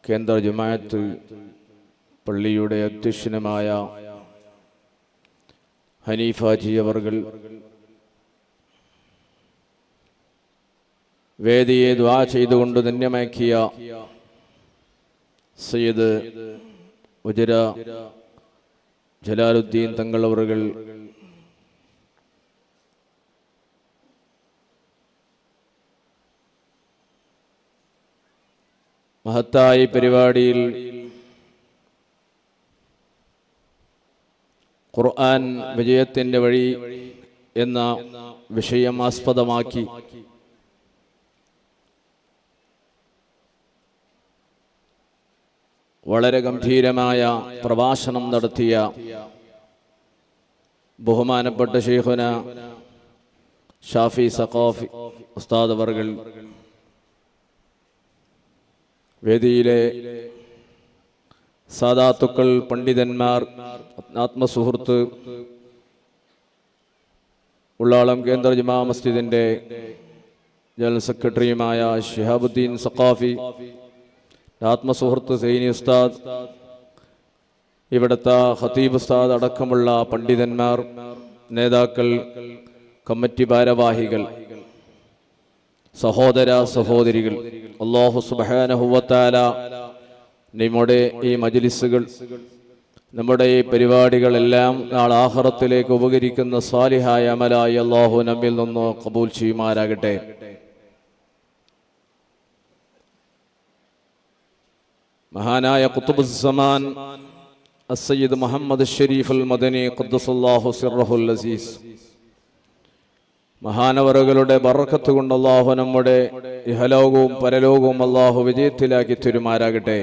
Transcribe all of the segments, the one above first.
കേന്ദ്ര ജമാഅത്ത് പള്ളിയുടെ അധ്യക്ഷനുമായ ഹനീഫാജി അവർകൾ വേദിയെ ദുആ ചെയ്തുകൊണ്ട് ധന്യമാക്കിയ സയ്യിദ് ഉജര ജലാലുദ്ദീൻ തങ്ങൾ അവർകൾ മഹത്തായ പരിപാടിയിൽ ഖുർആൻ വിജയത്തിൻ്റെ വഴി എന്ന വിഷയം ആസ്പദമാക്കി വളരെ ഗംഭീരമായ പ്രഭാഷണം നടത്തിയ ബഹുമാനപ്പെട്ട ശൈഖുന ഷാഫി സഖാഫി ഉസ്താദ് അവർകൾ, വേദിയിലെ സാദാത്തുക്കൾ, പണ്ഡിതന്മാർ, ആത്മസുഹൃത്ത്, ഉള്ളാളം കേന്ദ്ര ജമാ മസ്ജിദിൻ്റെ ജനറൽ സെക്രട്ടറിയുമായ ഷിഹാബുദ്ദീൻ സഖാഫി, ആത്മസുഹൃത്ത് സൈനി ഉസ്താദ്, ഇവിടുത്തെ ഖതീബ് ഉസ്താദ് അടക്കമുള്ള പണ്ഡിതന്മാർ, നേതാക്കൾ, കമ്മിറ്റി ഭാരവാഹികൾ, സഹോദര സഹോദരികൾ, അല്ലാഹു സുബ്ഹാനഹു വ തആല നമ്മുടെ ഈ മജ്ലിസുകൾ, നമ്മുടെ ഈ പരിപാടികളെല്ലാം നാളെ ആഖിറത്തിലേക്ക് ഉപകരിക്കുന്ന സാലിഹായ അമലായി അല്ലാഹു നമ്മിൽ നിന്ന് ഖബൂൽ ചെയ്യുമാറാകട്ടെ. മഹാനായ ഖുത്ബുസ് സമാൻ അസ്സയ്യിദ് മുഹമ്മദ് ഷരീഫ് അൽ മദനി ഖദ്ദസല്ലാഹു സിർറഹുൽ അസീസ് മഹാനവറുകളുടെ ബറക്കത്ത് കൊണ്ട് അല്ലാഹു നമ്മുടെ ഇഹലോകവും പരലോകവും അല്ലാഹു വിജയത്തിലാക്കി തരുമാറാകട്ടെ.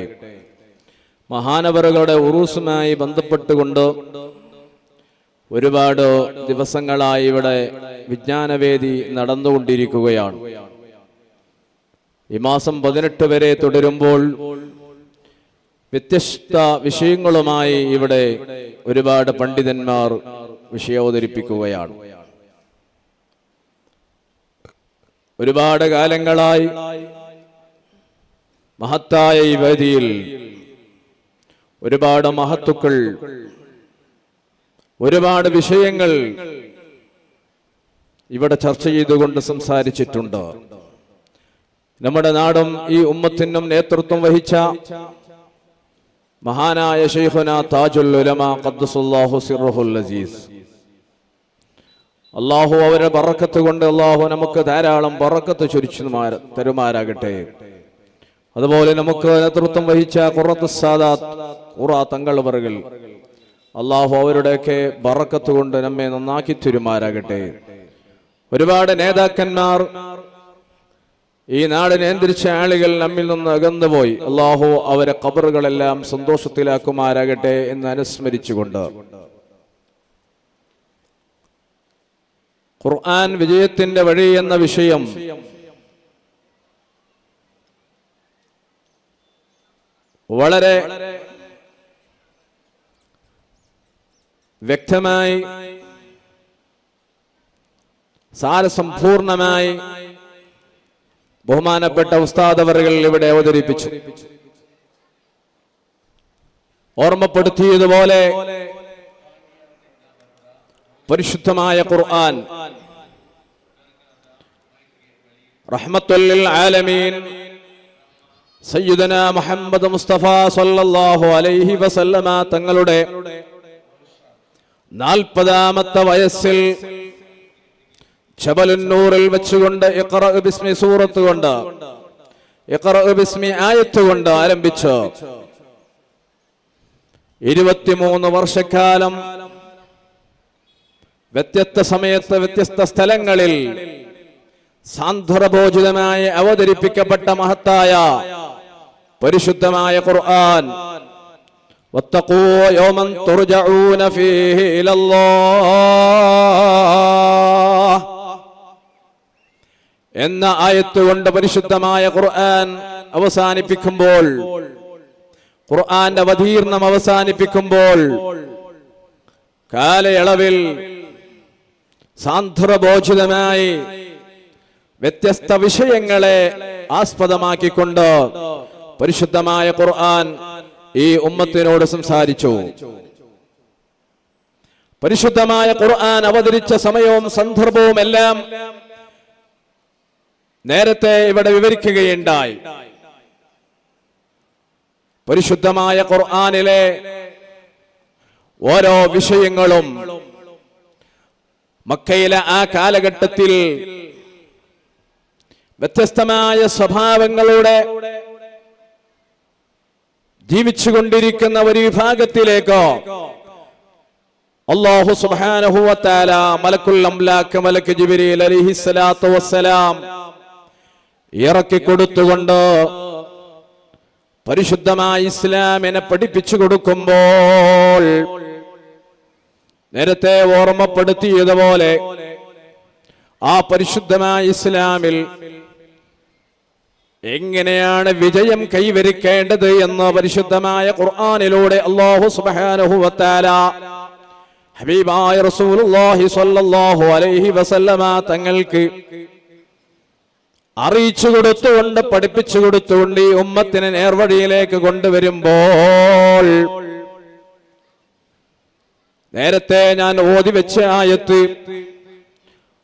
മഹാനവറുകളുടെ ഉറൂസുമായി ബന്ധപ്പെട്ടുകൊണ്ട് ഒരുപാട് ദിവസങ്ങളായി ഇവിടെ വിജ്ഞാനവേദി നടന്നുകൊണ്ടിരിക്കുകയാണ്. ഈ മാസം 18 വരെ തുടരുമ്പോൾ വ്യത്യസ്ത വിഷയങ്ങളുമായി ഇവിടെ ഒരുപാട് പണ്ഡിതന്മാർ വിഷയാവതരിപ്പിക്കുകയാണ്. ഒരുപാട് കാലങ്ങളായി മഹത്തായ ഈ വേദിയിൽ ഒരുപാട് മഹത്തുക്കൾ, ഒരുപാട് വിഷയങ്ങൾ ഇവിടെ ചർച്ച ചെയ്തുകൊണ്ട് സംസാരിച്ചിട്ടുണ്ട്. നമ്മുടെ നാടും ഈ ഉമ്മത്തിനും നേതൃത്വം വഹിച്ച മഹാനായ ശൈഖുന താജുൽ ഉലമ ഖദ്ദസല്ലാഹു സിർറഹുൽ അസീസ്, അല്ലാഹു അവരുടെ ബറക്കത്ത് കൊണ്ട് അല്ലാഹു നമുക്ക് ധാരാളം ബറക്കത്ത് ചൊരിച്ചു തരുമാറാകട്ടെ. അതുപോലെ നമുക്ക് നേതൃത്വം വഹിച്ച ഖുറത്തുസ് സാദാത്ത് ഖുറാ തങ്ങൾ അവർകൾ, അല്ലാഹു അവരുടെയൊക്കെ ബറക്കത്ത് കൊണ്ട് നമ്മെ നന്നാക്കി തരുമാറാകട്ടെ. ഒരുപാട് നേതാക്കന്മാർ, ഈ നാട് നിയന്ത്രിച്ച ആളുകൾ നമ്മിൽ നിന്ന് അകന്നുപോയി, അല്ലാഹു അവരെ ഖബറുകളെല്ലാം സന്തോഷത്തിലാക്കുമാറാകട്ടെ എന്ന് അനുസ്മരിച്ചുകൊണ്ട് ഖുർആൻ വിജയത്തിന്റെ വഴി എന്ന വിഷയം വളരെ വ്യക്തമായി സാരസമ്പൂർണമായി ബഹുമാനപ്പെട്ട ഉസ്താദ് അവറുകൾ ഇവിടെ അവതരിപ്പിച്ചു. ഓർമ്മപ്പെടുത്തിയതുപോലെ പരിശുദ്ധമായ ഖുർആൻ റഹ്മത്തുൽ ലിൽ ആലമീൻ സയ്യിദനാ മുഹമ്മദ് മുസ്തഫ സല്ലല്ലാഹു അലൈഹി വസല്ലമ തങ്ങളുടെ 40ാമത്തെ വയസ്സിൽ ജബലുൻ നൂറിൽ വെച്ചുകൊണ്ട് ഇഖ്റ ബിസ്മി സൂറത്ത് കൊണ്ട്, ഇഖ്റ ബിസ്മി ആയത്ത് കൊണ്ട് ആരംഭിച്ചു 23 വർഷക്കാലം വ്യത്യസ്ത സമയത്ത് വ്യത്യസ്ത സ്ഥലങ്ങളിൽ സാന്ദർഭോചിതമായി അവതരിപ്പിക്കപ്പെട്ട മഹത്തായ പരിശുദ്ധമായ ഖുർആൻ, വത്തഖൂ യൗമൻ തുർജഊന ഫീഹി ഇലല്ലാഹ് എന്ന ആയത്ത് കൊണ്ട് പരിശുദ്ധമായ ഖുർആൻ അവസാനിപ്പിക്കുമ്പോൾ, ഖുർആന്റെ അവതീർണം അവസാനിപ്പിക്കുമ്പോൾ കാലയളവിൽ സാന്ദർഭോചിതമായി വ്യത്യസ്ത വിഷയങ്ങളെ ആസ്പദമാക്കിക്കൊണ്ട് പരിശുദ്ധമായ ഖുർആൻ ഈ ഉമ്മത്തിനോട് സംസാരിച്ചു. പരിശുദ്ധമായ ഖുർആൻ അവതരിച്ച സമയവും സന്ദർഭവും എല്ലാം നേരത്തെ ഇവിടെ വിവരിക്കുകയുണ്ടായി. പരിശുദ്ധമായ ഖുർആനിലെ ഓരോ വിഷയങ്ങളും മക്കയിലെ ആ കാലഘട്ടത്തിൽ വ്യത്യസ്തമായ സ്വഭാവങ്ങളുടെ ജീവിച്ചുകൊണ്ടിരിക്കുന്ന ഒരു വിഭാഗത്തിലേക്കോ അല്ലാഹു സുബ്ഹാനഹു വ തആല മലക്കുൽ അംലാക്ക് മലക്ക് ജിബ്രീൽ അലൈഹിസ്സലാത്തു വസ്സലാം ഇറക്കി കൊടുത്തുകൊണ്ട് പരിശുദ്ധമായ ഇസ്ലാമിനെ പഠിപ്പിച്ചു കൊടുക്കുമ്പോൾ നേരത്തെ ഓർമ്മപ്പെടുത്തിയതുപോലെ ആ പരിശുദ്ധമായ ഇസ്ലാമിൽ എങ്ങനെയാണ് വിജയം കൈവരിക്കേണ്ടത് എന്ന് പരിശുദ്ധമായ ഖുർആനിലൂടെ അല്ലാഹു സുബ്ഹാനഹു വ തആല ഹബീബായ റസൂലുള്ളാഹി സ്വല്ലല്ലാഹു അലൈഹി വസല്ലമ തങ്ങൾക്ക് അറിയിച്ചു കൊടുത്തുകൊണ്ട് പഠിപ്പിച്ചു കൊടുത്തുകൊണ്ട് ഈ ഉമ്മത്തിനെ നേർവഴിയിലേക്ക് കൊണ്ടുവരുമ്പോൾ നേരത്തെ ഞാൻ ഓതി വെച്ച ആയത്ത്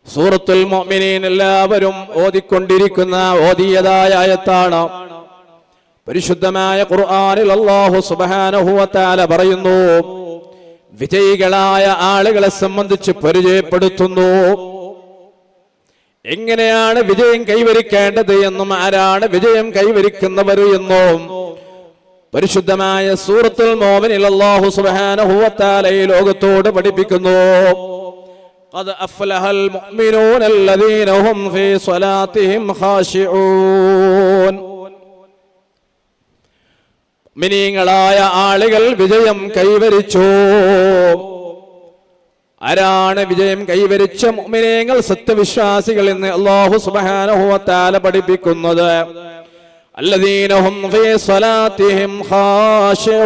സൂറത്തുൽ മുഅ്മിനീൻ എല്ലാവരും ഓതിക്കൊണ്ടിരിക്കുന്ന ഓതിയതായ ആയത്താണ്. പരിശുദ്ധമായ ഖുർആനിൽ അല്ലാഹു സുബ്ഹാനഹു വ തആല പറയുന്നു, വിജയികളായ ആളുകളെ സംബന്ധിച്ച് പരിചയപ്പെടുത്തുന്നു. എങ്ങനെയാണ് വിജയം കൈവരിക്കേണ്ടത് എന്നും ആരാണ് വിജയം കൈവരിക്കുന്നവർ എന്നും പരിശുദ്ധമായ സൂറത്തുൽ മുഅ്മിനീൻ അല്ലാഹു സുബ്ഹാനഹു വ തആല ഈ ലോകത്തോട് പഠിപ്പിക്കുന്നു. ഖദ് അഫ്ലഹൽ മുഅ്മിനൂന അല്ലദീന ഹും ഫീ സ്വലാത്തിഹിം ഖാശിഊൻ. മുഅ്മിനീങ്ങളായ ആളുകൾ വിജയം കൈവരിച്ചു. ആരാണ് വിജയം കൈവരിച്ച മുഅ്മിനീങ്ങൾ? സത്യവിശ്വാസികൾ എന്ന് അല്ലാഹു സുബ്ഹാനഹു വ തആല പഠിപ്പിക്കുന്നത് അല്ലദീന ഹും ഫീ സ്വലാത്തിഹിം ഖാശിഊൻ.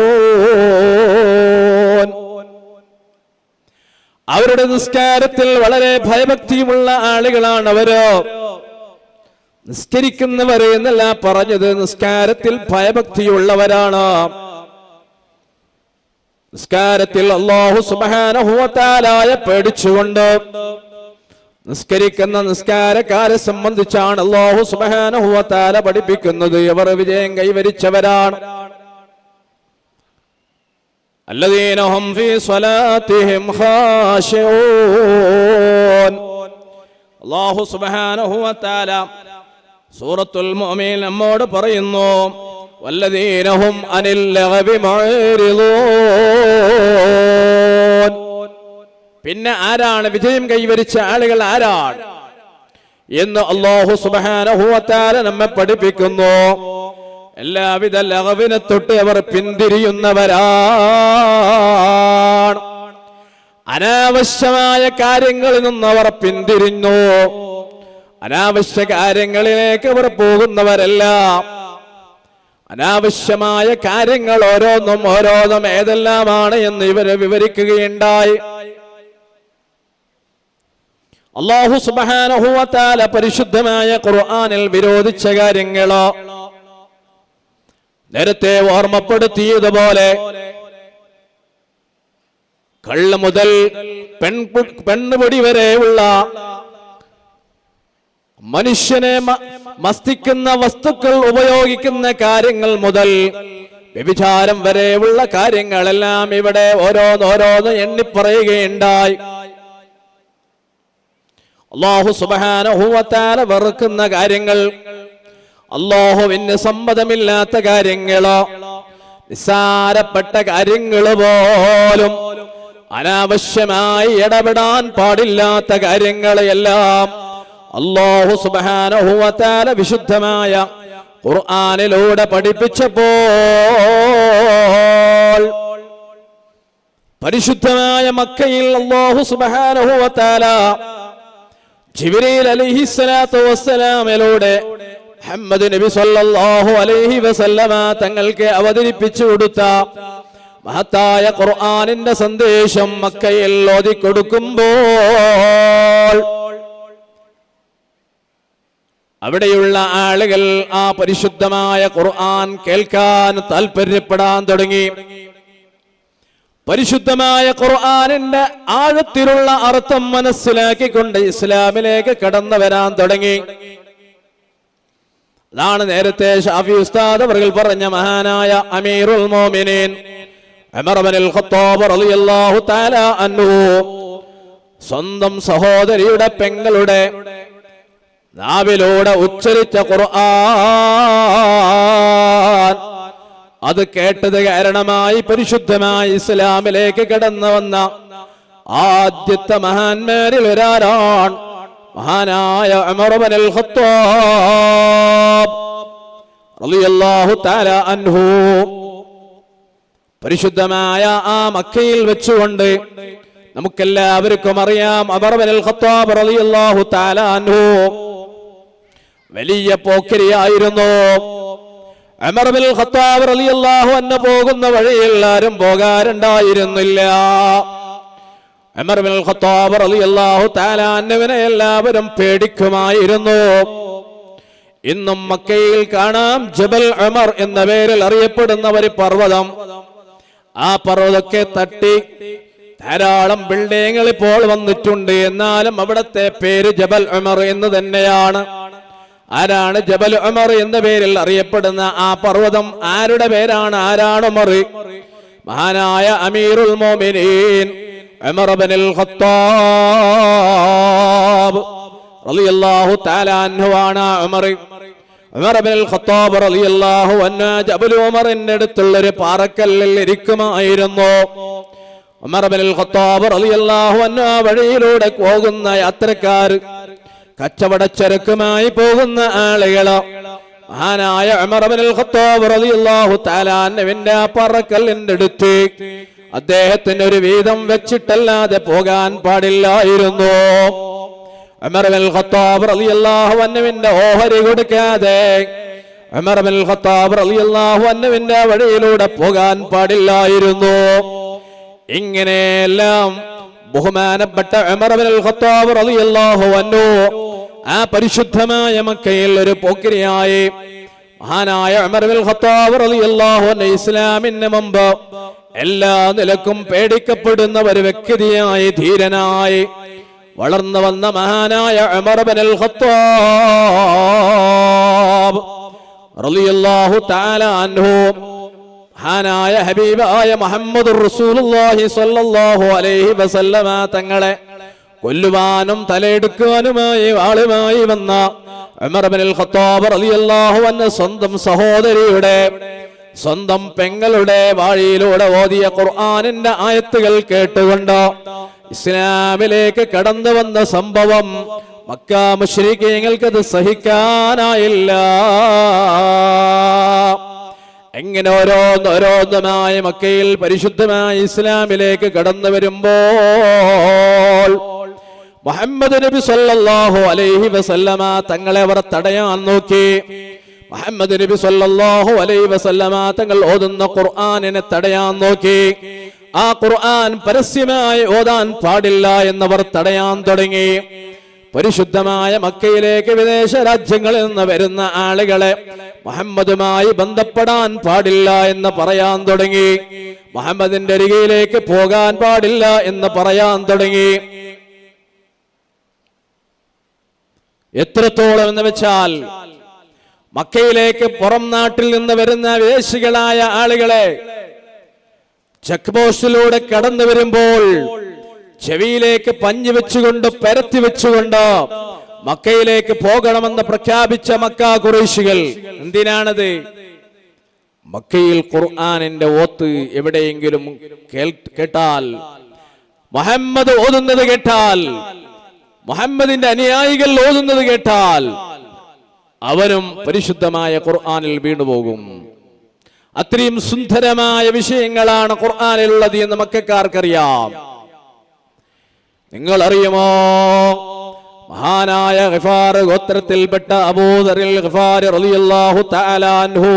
അവരുടെ നിസ്കാരത്തിൽ വളരെ ഭയഭക്തിയുമുള്ള ആളുകളാണ് അവര്. നിസ്കരിക്കുന്നവർ എന്നല്ല പറഞ്ഞത്, നിസ്കാരത്തിൽ ഭയഭക്തിയുള്ളവരാണ്. നിസ്കാരത്തിൽ അല്ലാഹു സുബ്ഹാനഹു വ തആലയെ പേടിച്ചുകൊണ്ട് നിസ്കരിക്കുന്ന നിസ്കാരക്കാരെ സംബന്ധിച്ചാണ് അല്ലാഹു സുബ്ഹാനഹു വ തആല പഠിപ്പിക്കുന്നത്. അവർ വിജയം കൈവരിച്ചവരാണ്. الذين هم في صلاتهم خاشعون. അല്ലാഹു സുബ്ഹാനഹു വ തആല സൂറത്തുൽ മുഅ്മിനീൻ നമ്മോട് പറയുന്നു, والذين هم عن اللغو معرضون. പിന്നെ ആരാണ് വിജയം കൈവരിച്ച ആളുകൾ ആരാണ് എന്ന് അല്ലാഹു സുബ്ഹാനഹു വ തആല നമ്മെ പഠിപ്പിക്കുന്നു. എല്ലാവിധ ലഗവിനെ തൊട്ട് അവർ പിന്തിരിയുന്നവരാണ്. അനാവശ്യമായ കാര്യങ്ങളിൽ നിന്ന് അവർ പിന്തിരിഞ്ഞു. അനാവശ്യ കാര്യങ്ങളിലേക്ക് അവർ പോകുന്നവരല്ല. അനാവശ്യമായ കാര്യങ്ങൾ ഓരോന്നും ഏതെല്ലാമാണ് എന്ന് ഇവരെ വിവരിക്കുകയുണ്ടായി. അല്ലാഹു സുബ്ഹാനഹു വ തആല പരിശുദ്ധമായ ഖുർആനിൽ വിരോധിച്ച കാര്യങ്ങളോ നേരത്തെ ഓർമ്മപ്പെടുത്തിയതുപോലെ കള്ള് മുതൽ പെണ്ണുപൊടി വരെയുള്ള മനുഷ്യനെ മസ്തിക്കുന്ന വസ്തുക്കൾ ഉപയോഗിക്കുന്ന കാര്യങ്ങൾ മുതൽ വ്യഭിചാരം വരെയുള്ള കാര്യങ്ങളെല്ലാം ഇവിടെ ഓരോന്ന് എണ്ണിപ്പറയുകയുണ്ടായി. അല്ലാഹു സുബ്ഹാനഹു വ തആല വെറുക്കുന്ന കാര്യങ്ങൾ, അല്ലാഹുവിന് സമ്മതമില്ലാത്ത കാര്യങ്ങളോ നിസ്സാരപ്പെട്ട കാര്യങ്ങൾ പോലും അനാവശ്യമായി ഇടപെടാൻ പാടില്ലാത്ത കാര്യങ്ങളെല്ലാം അല്ലാഹു സുബ്ഹാനഹു വ തആല വിശുദ്ധമായ ഖുർആനിലൂടെ പഠിപ്പിച്ചപ്പോൾ പരിശുദ്ധമായ മക്കയിൽ അല്ലാഹു സുബ്ഹാനഹു വ തആല ജിബ്രീൽ അലൈഹിസ്സലാത്തു വസ്സലാമിലൂടെ മുഹമ്മദ് നബി സല്ലല്ലാഹു അലൈഹി വസല്ലമ തങ്ങൾക്ക് അവതരിപ്പിച്ചു കൊടുത്ത മഹത്തായ ഖുർആനിന്റെ സന്ദേശം മക്കയിൽ ഓതി കൊടുക്കുമ്പോൾ അവിടെയുള്ള ആളുകൾ ആ പരിശുദ്ധമായ ഖുർആൻ കേൾക്കാൻ താല്പര്യപ്പെടാൻ തുടങ്ങി. പരിശുദ്ധമായ ഖുർആനിന്റെ ആഴത്തിലുള്ള അർത്ഥം മനസ്സിലാക്കിക്കൊണ്ട് ഇസ്ലാമിലേക്ക് കടന്നു വരാൻ തുടങ്ങി. അതാണ് നേരത്തെ ഷാഫി ഉസ്താദ് അവர்கள் പറഞ്ഞ മഹാനായ അമീറുൽ മോമിനീൻ ഉമർ ഇബ്നുൽ ഖത്താബ് റളിയല്ലാഹു തആല അൻഹു സ്വന്തം സഹോദരിയുടെ പെങ്ങളുടെ നാവിലൂടെ ഉച്ചരിച്ച ഖുർആൻ അത് കേട്ടത് കാരണമായി പരിശുദ്ധമായ ഇസ്ലാമിലേക്ക് കടന്നു വന്ന ആദ്യത്തെ മഹാന്മാരിൽ ഒരാളാണ് മഹാനായ ഉമർ ഇബ്നുൽ ഖത്താബ് റളിയല്ലാഹു തആല അൻഹു. പരിശുദ്ധമായ ആ മക്കയിൽ വെച്ചുകൊണ്ട് നമുക്കെല്ലാവർക്കും അറിയാം ഉമർ ഇബ്നുൽ ഖത്താബ് റളിയല്ലാഹു തആല അൻഹു വലിയ പോക്കരിയായിരുന്നു. ഉമർ ഇബ്നുൽ ഖത്താബ് റളിയല്ലാഹു അൻഹു പോകുന്ന വഴിയിൽ ആരും പോകാറുണ്ടായിരുന്നില്ല. ഉമർ ഇബ്നുൽ ഖത്താബ് റളിയല്ലാഹു തആല അൻഹുവിനെ എല്ലാവരും പേടിക്കുമായിരുന്നു. ഇന്നും മക്കയിൽ കാണാം ജബൽ ഉമർ എന്ന പേരിൽ അറിയപ്പെടുന്ന ഒരു പർവ്വതം. ആ പർവ്വതത്തെ തട്ടി ധാരാളം ബിൽഡിങ്ങുകൾ ഇപ്പോൾ വന്നിട്ടുണ്ട്. എന്നാലും അവിടത്തെ പേര് ജബൽ ഉമർ എന്ന് തന്നെയാണ്. ആരാണ് ജബൽ ഉമർ എന്ന പേരിൽ അറിയപ്പെടുന്ന ആ പർവ്വതം? ആരുടെ പേരാണ്? ആരാണ് ഉമർ? മഹാനായ അമീറുൽ മോമിനീൻ ഉമർ ഇബ്നുൽ ഖത്താബ് റളിയല്ലാഹു തആല അൻഹു ആണ് ഉമർ. ഉമർ ഇബ്നുൽ ഖത്താബ് റളിയല്ലാഹു അൻഹു ജബൽ ഉമറിന്റെ അടുത്തുള്ള ഒരു പാറക്കല്ലിൽ ഇരിക്കുമായിരുന്നു. ഉമർ ഇബ്നുൽ ഖത്താബ് റളിയല്ലാഹു അൻഹു വഴിയിലൂടെ പോകുന്ന യാത്രക്കാർ, കച്ചവടച്ചരക്കുമായി പോകുന്ന ആളുകൾ മഹാനായ ഉമർ ഇബ്നുൽ ഖത്താബ് റളിയല്ലാഹു തആല അൻഹുവിന്റെ പാറക്കല്ലിന്റെ അടുത്ത് അദ്ദേഹത്തിന് ഒരു വീതം വെച്ചിട്ടല്ലാതെ പോകാൻ പാടില്ലായിരുന്നു. ഉമർ ഇബ്നുൽ ഖത്താബ് റളിയല്ലാഹു അൻഹുവിന്റെ ഓഹരി കൊടുക്കാതെ ഉമർ ഇബ്നുൽ ഖത്താബ് റളിയല്ലാഹു അൻഹുവിന്റെ വഴിയിലൂടെ പോകാൻ പാടില്ലായിരുന്നു. ഇങ്ങനെയെല്ലാം ബഹുമാനപ്പെട്ട ഉമർ ഇബ്നുൽ ഖത്താബ് റളിയല്ലാഹു അൻഹു ആ പരിശുദ്ധമായ മക്കയിൽ ഒരു പോക്കരിയായി. മഹാനായ ഉമർ ഇബ്നുൽ ഖത്താബ് റളിയല്ലാഹു അൻഹു ഇസ്ലാമിന് മുമ്പ് എല്ലാ നിലക്കും പേടിക്കപ്പെടുന്ന ഒരു വ്യക്തിയായി, ധീരനായി വളർന്നു വന്ന മഹാനായ ഉമർ ഇബ്നുൽ ഖത്താബ് റളിയല്ലാഹു തആല അൻഹു മഹാനായ ഹബീബായ മുഹമ്മദുർ റസൂലുള്ളാഹി സ്വല്ലല്ലാഹു അലൈഹി വസല്ലമ തങ്ങളെ കൊല്ലുവാനും തലയെടുക്കുവാനുമായി വാളുമായി വന്ന ഉമർ ഇബ്നുൽ ഖത്താബ് റളിയല്ലാഹു അൻഹു സ്വന്തം സഹോദരിയുടെ, സ്വന്തം പെങ്ങളുടെ വാഴിയിലൂടെ ഓതിയ ഖുർആനിന്റെ ആയത്തുകൾ കേട്ടുകൊണ്ട് ഇസ്ലാമിലേക്ക് കടന്നു വന്ന സംഭവം മക്ക മുശ്രിക്കീങ്ങൾക്കത് സഹിക്കാനായില്ല. എങ്ങനെ ഓരോന്നോരോന്നുമായ മക്കയിൽ പരിശുദ്ധമായ ഇസ്ലാമിലേക്ക് കടന്നു വരുമ്പോൾ മുഹമ്മദ് നബി സല്ലല്ലാഹു അലൈഹി വസല്ലമ തങ്ങളെ അവർ തടയാൻ നോക്കി. മുഹമ്മദ് നബി സല്ലല്ലാഹു അലൈഹി വസല്ലമ തങ്ങൾ ഓതുന്ന ഖുർആനിനെ തടയാൻ നോക്കി. ആ ഖുർആൻ പരസ്യമായി ഓതാൻ പാടില്ല എന്നവർ തടയാൻ തുടങ്ങി. പരിശുദ്ധമായ മക്കയിലേക്ക് വിദേശ രാജ്യങ്ങളിൽ നിന്ന് വരുന്ന ആളുകളെ മുഹമ്മദുമായി ബന്ധപ്പെടാൻ പാടില്ല എന്ന് പറയാൻ തുടങ്ങി. മുഹമ്മദിന്റെ അരികിലേക്ക് പോകാൻ പാടില്ല എന്ന് പറയാൻ തുടങ്ങി. എത്രത്തോളം എന്ന് വെച്ചാൽ മക്കയിലേക്ക് പുറം നാട്ടിൽ നിന്ന് വരുന്ന വിദേശികളായ ആളുകളെ ചെക്ക് പോസ്റ്റിലൂടെ കടന്നു വരുമ്പോൾ ചെവിയിലേക്ക് പഞ്ഞു വെച്ചുകൊണ്ട് പരത്തി വെച്ചുകൊണ്ട് മക്കയിലേക്ക് പോകണമെന്ന് പ്രഖ്യാപിച്ച മക്ക ഖുറൈശികൾ എന്തിനാണത്? മക്കയിൽ ഖുർആനിന്റെ ഓത്ത് എവിടെയെങ്കിലും കേട്ടാൽ, മുഹമ്മദ് ഓതുന്നത് കേട്ടാൽ, മുഹമ്മദിന്റെ അനുയായികൾ ഓതുന്നത് കേട്ടാൽ അവരും പരിശുദ്ധമായ ഖുർആനിൽ വീണുപോകും. അത്രയും സുന്ദരമായ വിഷയങ്ങളാണ് ഖുർആനിലുള്ളത് എന്ന് മക്കക്കാർക്കറിയാം. നിങ്ങൾ അറിയുമോ, മഹാനായ ഗിഫാർ ഗോത്രത്തിൽപ്പെട്ട അബൂദറിൽ ഗിഫാരി റളിയല്ലാഹു തആല അൻഹു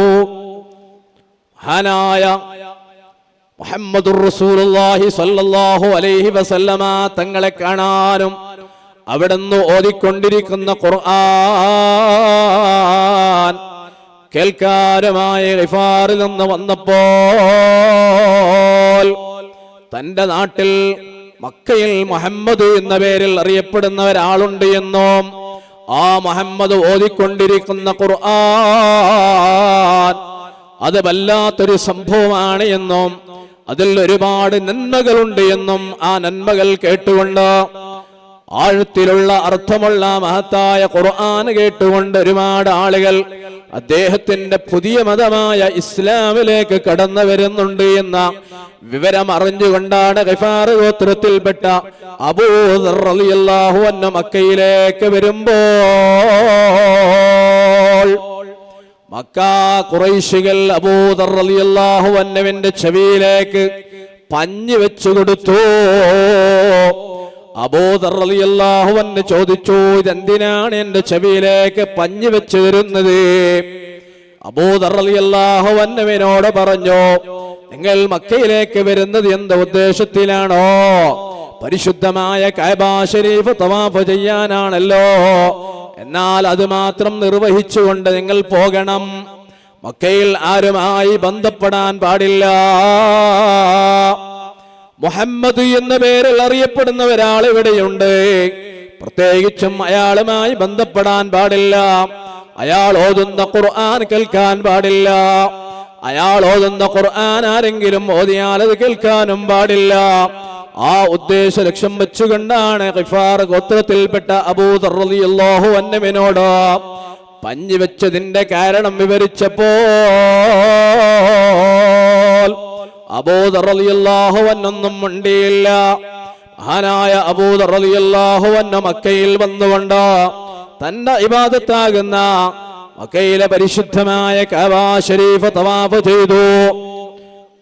മഹാനായ മുഹമ്മദുർ റസൂലുള്ളാഹി സ്വല്ലല്ലാഹു അലൈഹി വസല്ലമ തങ്ങളെ കാണാനും അവിടുന്ന് ഓതിക്കൊണ്ടിരിക്കുന്ന ഖുർആൻ കേൾക്കാനുമായി ഗിഫാറിൽ നിന്ന് വന്നപ്പോൾ തന്റെ നാട്ടിൽ മക്കയിൽ മുഹമ്മദ് എന്ന പേരിൽ അറിയപ്പെടുന്ന ഒരാളുണ്ട് എന്നും ആ മുഹമ്മദ് ഓതിക്കൊണ്ടിരിക്കുന്ന ഖുർആൻ അത് വല്ലാത്തൊരു സംഭവമാണ് എന്നും അതിൽ ഒരുപാട് നന്മകളുണ്ട് എന്നും ആ നന്മകൾ കേട്ടുകൊണ്ട് ആഴത്തിലുള്ള അർത്ഥമുള്ള മഹത്തായ ഖുർആൻ കേട്ടുകൊണ്ട് ഒരുപാട് ആളുകൾ അദ്ദേഹത്തിന്റെ പുതിയ മതമായ ഇസ്ലാമിലേക്ക് കടന്നു വരുന്നുണ്ട് എന്ന വിവരം അറിഞ്ഞുകൊണ്ടാണ് ഗിഫാർ ഗോത്രത്തിൽപ്പെട്ട അബൂ ദർ റളിയല്ലാഹു അൻഹു മക്കയിലേക്ക് വരുമ്പോൾ മക്ക ഖുറൈശികൾ അബൂ ദർ റളിയല്ലാഹു അൻഹുവിന്റെ ചെവിയിലേക്ക് പഞ്ഞി വെച്ചു കൊടുത്തു. അബൂ ദർ റളിയല്ലാഹു അൻഹു ചോദിച്ചു, ഇതെന്തിനാണ് എന്റെ ചെവിയിലേക്ക് പഞ്ഞി വെച്ചു തരുന്നത്? അബൂ ദർ റളിയല്ലാഹു അൻഹുവിനോട് പറഞ്ഞു, നിങ്ങൾ മക്കയിലേക്ക് വരുന്നത് എന്ത് ഉദ്ദേശത്തിലാണോ? പരിശുദ്ധമായ കഅബ ശരീഫ് തവാഫ് ചെയ്യാനാണല്ലോ. എന്നാൽ അത് മാത്രം നിർവഹിച്ചുകൊണ്ട് നിങ്ങൾ പോകണം. മക്കയിൽ ആരുമായി ബന്ധപ്പെടാൻ പാടില്ല. മുഹമ്മദ് എന്ന പേരിൽ അറിയപ്പെടുന്ന ഒരാൾ ഇവിടെയുണ്ട്. പ്രത്യേകിച്ചും അയാളുമായി ബന്ധപ്പെടാൻ പാടില്ല. അയാൾ ഓതുന്ന ഖുർആൻ കേൾക്കാൻ പാടില്ല. അയാൾ ഓതുന്ന ഖുർആൻ ആരെങ്കിലും ഓതിയാൽ അത് കേൾക്കാനും പാടില്ല. ആ ഉദ്ദേശ ലക്ഷ്യം വെച്ചുകൊണ്ടാണ് ഗിഫാർ ഗോത്രത്തിൽപ്പെട്ട അബൂ ദർ റളിയല്ലാഹു അൻഹുവിനോട് പഞ്ഞി വെച്ചതിന്റെ കാരണം വിവരിച്ചപ്പോൾ അബൂ ദർ റളിയല്ലാഹു അൻഹു മിണ്ടിയില്ല. മഹാനായ അബൂ ദർ റളിയല്ലാഹു അൻഹു മക്കയിൽ വന്നുകൊണ്ട് തന്റെ ഇബാദത്താകുന്ന മക്കയിലെ പരിശുദ്ധമായ കഅബ ശരീഫ് തവാഫ് ചെയ്തു.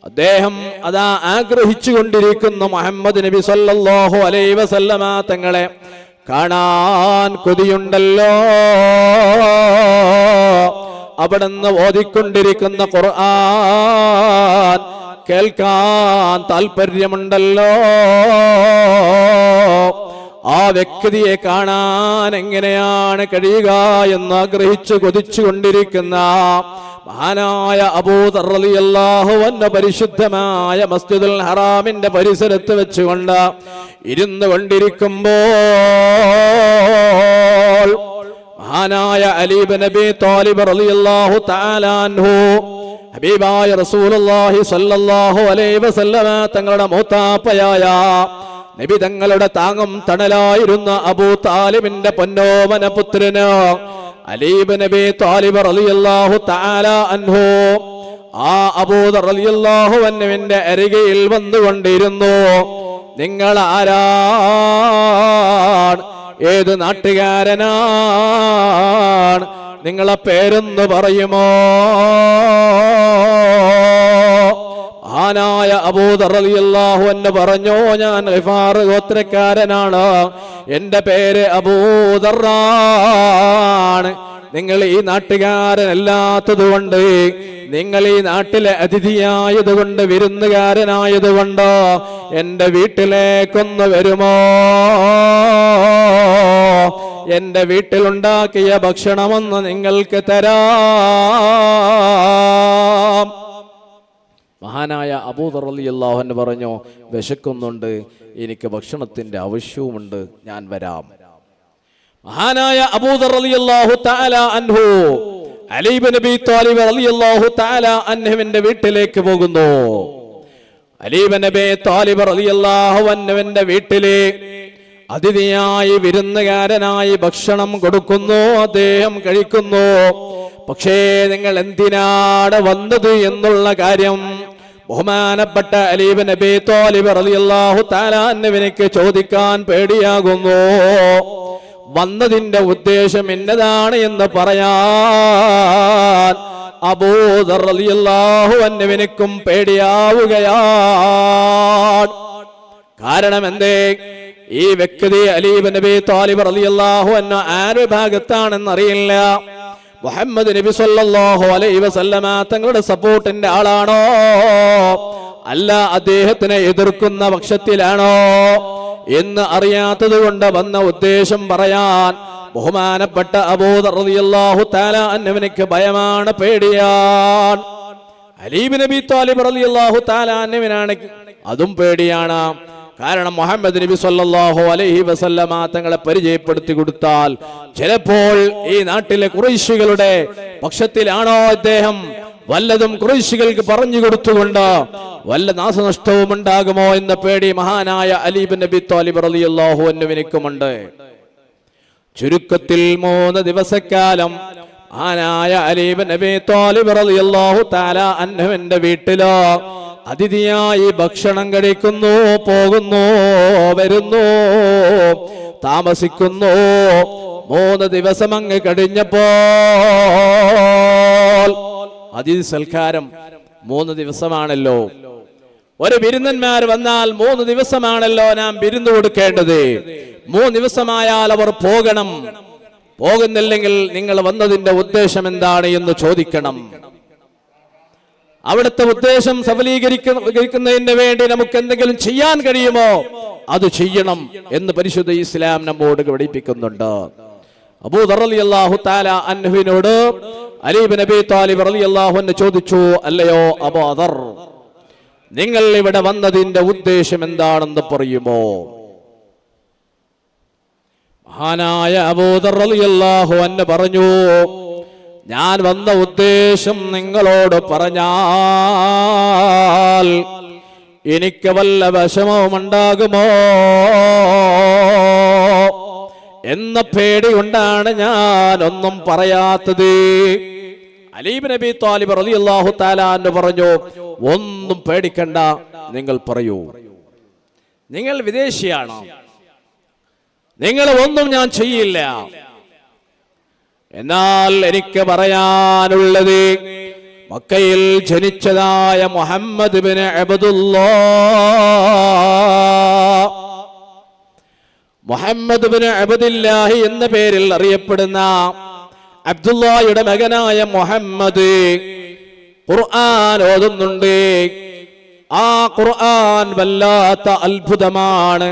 അദ്ദേഹം അതാ ആഗ്രഹിച്ചു കൊണ്ടിരിക്കുന്ന മുഹമ്മദ് നബി സല്ലല്ലാഹു അലൈഹി വസല്ലമ തങ്ങളെ കാണാൻ കൊതിയുണ്ടല്ലോ. അവിടുന്ന് ഓതിക്കൊണ്ടിരിക്കുന്ന ഖുർആൻ കേൾക്കാൻ താല്പര്യമുണ്ടല്ലോ. ആ വ്യക്തിയെ കാണാൻ എങ്ങനെയാണ് കഴിയുക എന്ന് ആഗ്രഹിച്ചു കൊതിച്ചു കൊണ്ടിരിക്കുന്ന മഹാനായ അബൂ ദർ റളിയല്ലാഹു അൻഹു പരിശുദ്ധമായ മസ്ജിദുൽ ഹറാമിന്റെ പരിസരത്ത് വെച്ചുകൊണ്ട് ഇരുന്നു കൊണ്ടിരിക്കുമ്പോൾ മഹാനായ അലി ഇബ്നു അബീ ത്വാലിബ് റളിയല്ലാഹു തആല അൻഹു ഹബീബായ റസൂലുള്ളാഹി സ്വല്ലല്ലാഹു അലൈഹി വസല്ലമ തങ്ങളുടെ മൂത്താപ്പയായ നബി തങ്ങളുടെ താങ്ങും തണലായിരുന്ന അബൂ താലിബിന്റെ പൊന്നോമന പുത്രന് അലി ഇബ്നു അബീ ത്വാലിബ് റളിയല്ലാഹു തആല അൻഹു ആ അബൂ ദർ റളിയല്ലാഹു അൻഹുവിന്റെ അരികയിൽ വന്നുകൊണ്ടിരുന്നു. നിങ്ങൾ ആരാണ്? ഏത് നാട്ടുകാരനാണ്? നിങ്ങളെ പേരൊന്ന് പറയുമോ? മഹാനായ അബൂ ദർ റളിയല്ലാഹു അൻഹു പറഞ്ഞു, ഞാൻ ഗിഫാർ ഗോത്രക്കാരനാണ്. എന്റെ പേര് അബൂ ദർറാണ്. നിങ്ങൾ ഈ നാട്ടുകാരനല്ലാത്തതുകൊണ്ട്, നിങ്ങൾ ഈ നാട്ടിലെ അതിഥിയായതുകൊണ്ട്, വിരുന്നുകാരനായതുകൊണ്ട് എന്റെ വീട്ടിലേക്കൊന്ന് വരുമോ? എന്റെ വീട്ടിലുണ്ടാക്കിയ ഭക്ഷണമൊന്ന് നിങ്ങൾക്ക് തരാം. മഹാനായ അബൂ ദർ റളിയല്ലാഹു അൻഹു പറഞ്ഞു, വിശക്കുന്നുണ്ട്, എനിക്ക് ഭക്ഷണത്തിന്റെ ആവശ്യവുമുണ്ട്, ഞാൻ വരാം. മഹാനായ അബൂ ദർ റളിയല്ലാഹു തആല അൻഹു അലി ഇബ്നു അബീ ത്വാലിബ് റളിയല്ലാഹു തആല അൻഹുവിന്റെ വീട്ടിലേക്ക് പോകുന്നു. അലി ഇബ്നു അബീ ത്വാലിബ് റളിയല്ലാഹു അൻഹുവിന്റെ വീട്ടിലെ അതിഥിയായി വിരുന്നുകാരനായി ഭക്ഷണം കൊടുക്കുന്നു. അദ്ദേഹം കഴിക്കുന്നു. പക്ഷേ നിങ്ങൾ എന്തിനാണ് വന്നത് എന്നുള്ള കാര്യം ബഹുമാനപ്പെട്ട അലി ഇബ്നു അബീ ത്വാലിബ് റളിയല്ലാഹു തആല അൻഹുവിനെ ചോദിക്കാൻ പേടിയാകുന്നു. വന്നതിന്റെ ഉദ്ദേശം എന്നതാണ് എന്ന് പറയാൻ അബൂ ദർ റളിയല്ലാഹു അൻഹുവിനും പേടിയാവുകയാണ്. കാരണം എന്തേ? ഈ വ്യക്തി അലി ഇബ്നു അബീ ത്വാലിബ് റളിയല്ലാഹു അൻഹു ആരുടെ ഭാഗത്താണെന്ന് അറിയില്ല. മുഹമ്മദ് നബി സല്ലല്ലാഹു അലൈഹി വസല്ലമ തങ്ങളുടെ സപ്പോർട്ടിന്റെ ആളാണോ? അല്ല അദ്ദേഹത്തിനെ എതിർക്കുന്ന പക്ഷത്തിലാണോ എന്ന് അറിയാത്തത് കൊണ്ട് വന്ന ഉദ്ദേശം പറയാൻ ബഹുമാനപ്പെട്ട അബൂദർ റളിയല്ലാഹു തആല അൻഹുവിനക്ക് ഭയമാണ്, പേടിയാണ്. അലി ഇബ്നു അബീ ത്വാലിബ് റളിയല്ലാഹു തആല അൻഹുവിനാണ് അതും പേടിയാണ്. കാരണം മുഹമ്മദ് നബി സല്ലല്ലാഹു അലൈഹി വസല്ലമ തങ്ങളെ പരിചയപ്പെടുത്തി കൊടുത്താൽ ചിലപ്പോൾ ഈ നാട്ടിലെ ഖുറൈശികളുടെ പക്ഷത്തിലാണോ ഇദ്ദേഹം, വല്ലതും ഖുറൈശികൾക്ക് പറഞ്ഞു കൊടുത്തുകൊണ്ട് വല്ല നാശനഷ്ടവും ഉണ്ടാകുമോ എന്ന പേടി മഹാനായ അലി ഇബ്നു അബീ ത്വാലിബ് റളിയല്ലാഹു അൻഹുവിനുമുണ്ട്. ചുരുക്കത്തിൽ 3 ദിവസക്കാലം മഹാനായ അലി ഇബ്നു അബീ ത്വാലിബ് റളിയല്ലാഹു തആല അൻഹുവിന്റെ വീട്ടിലോ അതിഥിയായി ഭക്ഷണം കഴിക്കുന്നു, പോകുന്നു, വരുന്നു, താമസിക്കുന്നു. 3 ദിവസം അങ്ങ് കഴിഞ്ഞപ്പോൾ അതിഥി സൽക്കാരം 3 ദിവസമാണല്ലോ. ഒരു വിരുന്നന്മാർ വന്നാൽ 3 ദിവസമാണല്ലോ നാം വിരുന്ന് കൊടുക്കേണ്ടത്. 3 ദിവസമായാൽ അവർ പോകണം. പോകുന്നില്ലെങ്കിൽ നിങ്ങൾ വന്നതിന്റെ ഉദ്ദേശം എന്താണ് എന്ന് ചോദിക്കണം. അവിടുത്തെ ഉദ്ദേശം സഫലീകരിക്കുന്നതിന് വേണ്ടി നമുക്ക് എന്തെങ്കിലും ചെയ്യാൻ കഴിയുമോ അത് ചെയ്യണം എന്ന് പരിശുദ്ധ ഇസ്ലാം നമ്മോട് പഠിപ്പിക്കുന്നുണ്ട്. അബൂദർ റളിയല്ലാഹു തആല അൻഹുവിനോട് അലി ഇബ്നു അബീ ത്വാലിബ് റളിയല്ലാഹു അൻഹു ചോദിച്ചു, അല്ലയോ അബൂദർ, നിങ്ങൾ ഇവിടെ വന്നതിന്റെ ഉദ്ദേശം എന്താണെന്ന് പറയുമോ? മഹാനായ അബൂദർ റളിയല്ലാഹു അൻഹു പറഞ്ഞു, ഞാൻ വന്ന ഉദ്ദേശം നിങ്ങളോട് പറഞ്ഞാൽ എനിക്ക് വല്ല വിഷമവും ഉണ്ടാകുമോ എന്ന പേടി കൊണ്ടാണ് ഞാൻ ഒന്നും പറയാത്തത്. അലി ഇബ്നു അബീ ത്വാലിബ് റളിയല്ലാഹു തആല അൻഹു പറഞ്ഞു, ഒന്നും പേടിക്കണ്ട, നിങ്ങൾ പറയൂ. നിങ്ങൾ വിദേശിയാണ്, നിങ്ങൾ ഒന്നും ഞാൻ ചെയ്യില്ല. എന്നാൽ എനിക്ക് പറയാനുള്ളത് മക്കയിൽ ജനിച്ചതായ മുഹമ്മദ് ഇബ്നു അബ്ദുല്ലാഹ്, മുഹമ്മദ് ഇബ്നു അബ്ദില്ലാഹി എന്ന പേരിൽ അറിയപ്പെടുന്ന അബ്ദുല്ലാഹിയുടെ മകനായ മുഹമ്മദ് ഖുർആൻ ഓതുന്നുണ്ട്. ആ ഖുർആൻ വല്ലാത്ത അത്ഭുതമാണ്.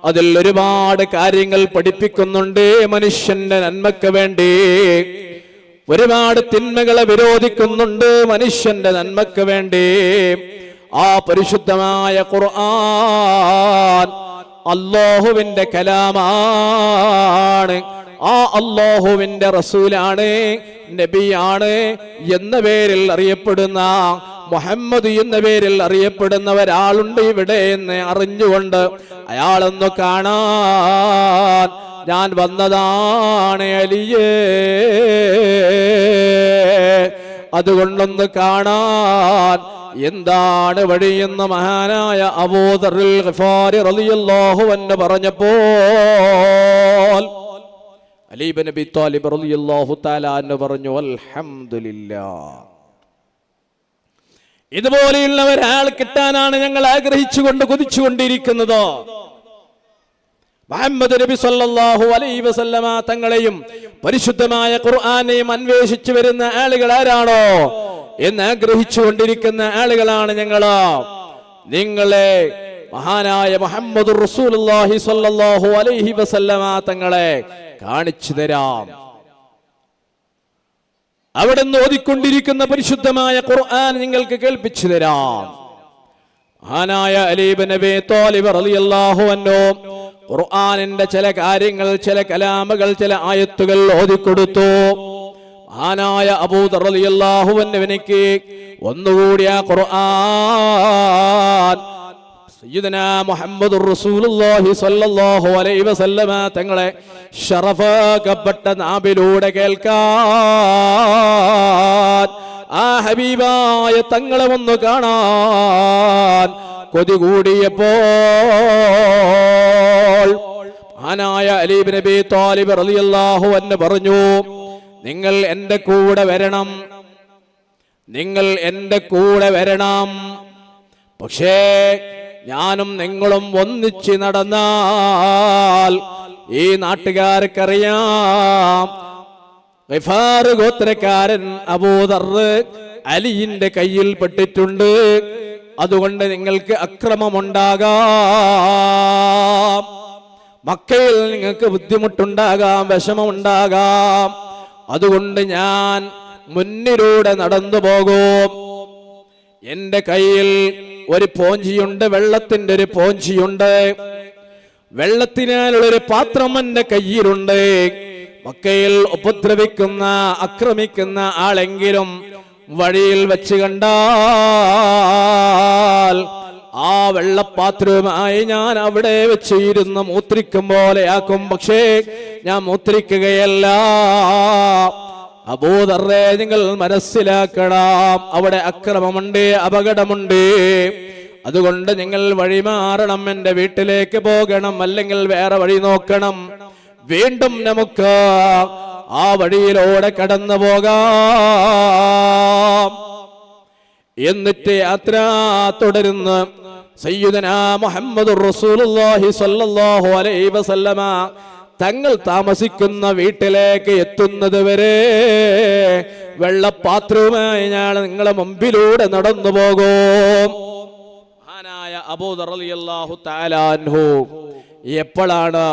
അതിൽ ഒരുപാട് കാര്യങ്ങൾ പഠിപ്പിക്കുന്നുണ്ട്. മനുഷ്യന്റെ നന്മയ്ക്ക് വേണ്ടി ഒരുപാട് തിന്മകളെ വിരോധിക്കുന്നുണ്ട്. മനുഷ്യന്റെ നന്മയ്ക്ക് വേണ്ടി ആ പരിശുദ്ധമായ ഖുർആൻ അല്ലാഹുവിന്റെ കലാമാണ്. ആ അല്ലാഹുവിന്റെ റസൂലാണ്, നബിയാണ് എന്ന പേരിൽ അറിയപ്പെടുന്ന, മുഹമ്മദ് എന്ന പേരിൽ അറിയപ്പെടുന്ന ഒരാളുണ്ട് ഇവിടെ എന്ന് അറിഞ്ഞുകൊണ്ട് അയാളൊന്ന് കാണാൻ ഞാൻ വന്നതാണ് അലിയേ, അതുകൊണ്ടൊന്ന് കാണാൻ എന്താണ് വഴിയെന്ന് മഹാനായ അബൂദർ ഗിഫാരി റളിയല്ലാഹു അൻഹു പറഞ്ഞപ്പോൾ അലി ഇബ്നു അബീ ത്വാലിബ് റളിയല്ലാഹു തആല അൻഹു പറഞ്ഞു, അൽഹംദുലില്ലാഹ്, ഇതുപോലെയുള്ള ഒരാൾ കിട്ടാനാണ് ഞങ്ങൾ ആഗ്രഹിച്ചുകൊണ്ട് കൊതിച്ചുകൊണ്ടിരിക്കുന്നത്. മുഹമ്മദ് നബി സല്ലല്ലാഹു അലൈഹി വസല്ലമ തങ്ങളെയും പരിശുദ്ധമായ ഖുർആനെയും അന്വേഷിച്ചു വരുന്ന ആളുകൾ ആരാണോ എന്ന് ആഗ്രഹിച്ചുകൊണ്ടിരിക്കുന്ന ആളുകളാണ് ഞങ്ങൾ. നിങ്ങളെ മഹാനായ മുഹമ്മദുർ റസൂലുള്ളാഹി സ്വല്ലല്ലാഹു അലൈഹി വസല്ലമ തങ്ങളെ കാണിച്ചു തരാം. അവിടെ നിന്ന് ഓതിക്കൊണ്ടിരിക്കുന്ന പരിശുദ്ധമായ ഖുർആൻ നിങ്ങൾക്ക് കേൾപ്പിച്ചു തരാം. മഹാനായ അലി ഇബ്നു അബീ ത്വാലിബ് റളിയല്ലാഹു അൻഹു ഖുർആനിന്റെ ചില കാര്യങ്ങൾ, ചില കലാമുകൾ, ചില ആയത്തുകൾ ഓതിക്കൊടുത്തു. മഹാനായ അബൂദർ റളിയല്ലാഹു അൻഹുവിനക്ക് ഒന്നുകൂടി ആ ഖുർആൻ സയ്യിദുനാ മുഹമ്മദുർ റസൂലുള്ളാഹി സ്വല്ലല്ലാഹു അലൈഹി വസല്ലമ തങ്ങളെ ശറഫാക്കപ്പെട്ട നാവിലൂടെ കേൾക്കാൻ, ആ ഹബീബായ തങ്ങളെ ഒന്ന് കാണാൻ കൊതി കൂടിയപ്പോൾ മഹാനായ അലി ഇബ്നു അബീ ത്വാലിബ് റളിയല്ലാഹു അൻഹു പറഞ്ഞു, നിങ്ങൾ എൻ്റെ കൂടെ വരണം, നിങ്ങൾ എൻ്റെ കൂടെ വരണം. പക്ഷേ ഞാനും നിങ്ങളും ഒന്നിച്ച് നടന്നാൽ ഈ നാട്ടുകാർക്കറിയാം ഗിഫാർ ഗോത്രക്കാരൻ അബൂദർ അലിയുടെ കയ്യിൽ പെട്ടിട്ടുണ്ട്, അതുകൊണ്ട് നിങ്ങൾക്ക് അക്രമമുണ്ടാകാം. മക്കയിൽ നിങ്ങൾക്ക് ബുദ്ധിമുട്ടുണ്ടാകാം, വിഷമമുണ്ടാകാം. അതുകൊണ്ട് ഞാൻ മുന്നിലൂടെ നടന്നു പോകും. എന്റെ കയ്യിൽ ഒരു പോഞ്ചിയുണ്ട്, വെള്ളത്തിന്റെ ഒരു പോഞ്ചിയുണ്ട്, വെള്ളത്തിനാലുള്ളൊരു പാത്രം എന്റെ കയ്യിലുണ്ട്. മക്കയിൽ ഉപദ്രവിക്കുന്ന ആക്രമിക്കുന്ന ആളെങ്കിലും വഴിയിൽ വെച്ച് കണ്ടാൽ ആ വെള്ളപ്പാത്രവുമായി ഞാൻ അവിടെ വെച്ച് ഇരുന്ന് മൂത്രിക്കും പോലെയാക്കും. പക്ഷേ ഞാൻ മൂത്രിക്കുകയല്ല. അബൂദർറേ, നിങ്ങൾ മനസ്സിലാക്കണം, അവിടെ അക്രമമുണ്ട്, അപകടമുണ്ട്. അതുകൊണ്ട് നിങ്ങൾ വഴിമാറണം, എന്റെ വീട്ടിലേക്ക് പോകണം, അല്ലെങ്കിൽ വേറെ വഴി നോക്കണം. വീണ്ടും നമുക്ക് ആ വഴിയിലൂടെ കടന്നു പോകാം. എന്നിട്ട് യാത്ര തുടരുന്ന സയ്യിദുനാ മുഹമ്മദുർ റസൂലുള്ളാഹി സ്വല്ലല്ലാഹു അലൈഹി വസല്ലമ തങ്ങൾ താമസിക്കുന്ന വീട്ടിലേക്ക് എത്തുന്നത് വരെ വെള്ളപ്പാത്രവുമായി ഞാൻ നിങ്ങളെ മുമ്പിലൂടെ നടന്നു പോകും. മഹാനായ അബൂദർ റളിയല്ലാഹു തആല അൻഹു എപ്പോഴാണ്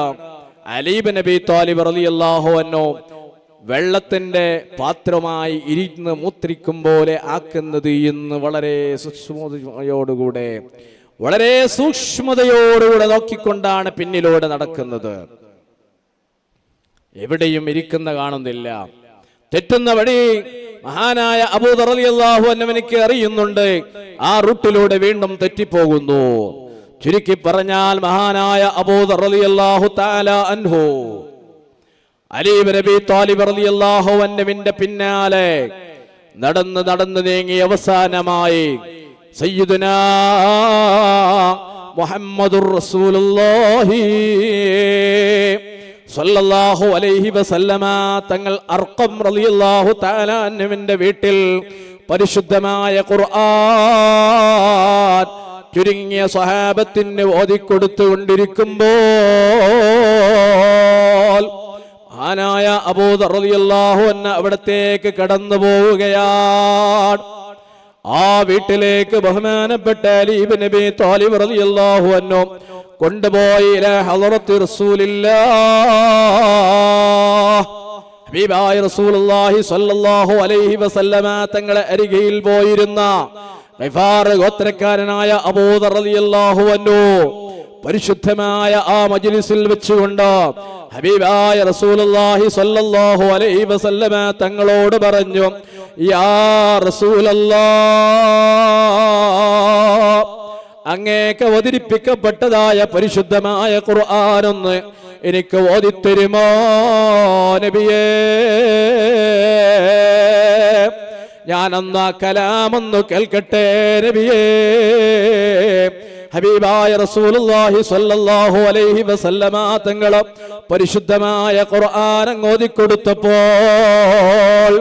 അലി ഇബ്നു അബീ ത്വാലിബ് റളിയല്ലാഹു അൻഹു വെള്ളത്തിന്റെ പാത്രമായി ഇരുന്ന് മൂത്രിക്കും പോലെ ആക്കുന്നത് എന്ന് വളരെ സൂക്ഷ്മതയോടുകൂടെ നോക്കിക്കൊണ്ടാണ് പിന്നിലൂടെ നടക്കുന്നത്. എവിടെയും ഇരിക്കുന്ന കാണുന്നില്ല. തെറ്റുന്ന വഴി മഹാനായ അബൂദർ റളിയല്ലാഹു അൻഹു എനിക്ക് അറിയുന്നുണ്ട്. ആ റൂട്ടിലൂടെ വീണ്ടും തെറ്റിപ്പോകുന്നു. ചുരുക്കി പറഞ്ഞാൽ മഹാനായ അബൂദർ റളിയല്ലാഹു തആല അൻഹു അലി ഇബ്നു അബീ ത്വാലിബ് റളിയല്ലാഹു അൻഹുവിന്റെ പിന്നാലെ നടന്ന് നീങ്ങി അവസാനമായി സയ്യിദുനാ മുഹമ്മദുർ റസൂലുള്ളാഹി സ്വല്ലല്ലാഹു അലൈഹി വസല്ലമ തങ്ങൾ അർഖം റളിയല്ലാഹു തആല അൻഹുവിന്റെ വീട്ടിൽ പരിശുദ്ധമായ ഖുർആൻ ചുരുങ്ങിയ സ്വഹാബത്തിന് ഓതിക്കൊടുത്തുകൊണ്ടിരിക്കുമ്പോൾ മഹാനായ അബൂദർ റളിയല്ലാഹു അൻഹു അവിടത്തേക്ക് കടന്നു പോവുകയാണ്. ആ വീട്ടിലേക്ക് ബഹുമാനപ്പെട്ട അലി ഇബ്നു അബീ ത്വാലിബ് റളിയല്ലാഹു അൻഹു കൊണ്ടുപോയി ഇലാ ഹളറത്തി റസൂലില്ലാഹ്, ഹബീബായ റസൂലുള്ളാഹി സ്വല്ലല്ലാഹു അലൈഹി വസല്ലമ തങ്ങളെ അരികയിൽ പോയിരുന്ന ഗിഫാർ ഗോത്രക്കാരനായ അബൂദർ റളിയല്ലാഹു അൻഹു പരിശുദ്ധമായ ആ മജ്ലിസിൽ വെച്ചുകൊണ്ട് ഹബീബായ റസൂലുള്ളാഹി സ്വല്ലല്ലാഹു അലൈഹി വസല്ലമ തങ്ങളോട് പറഞ്ഞു, യാ റസൂലല്ലാഹ്, അങ്ങേക്ക് അവതരിപ്പിക്കപ്പെട്ടതായ പരിശുദ്ധമായ ഖുർആനൊന്ന് എനിക്ക് ഓതിത്തരുമോ നബിയേ? ഞാനൊന്ന് ആ കലാമൊന്നു കേൾക്കട്ടെ നബിയേ. ഹബീബായ റസൂലുള്ളാഹി സ്വല്ലല്ലാഹു അലൈഹി വസല്ലമ തങ്ങൾ പരിശുദ്ധമായ ഖുർആൻ ഓതിക്കൊടുത്തപ്പോൾ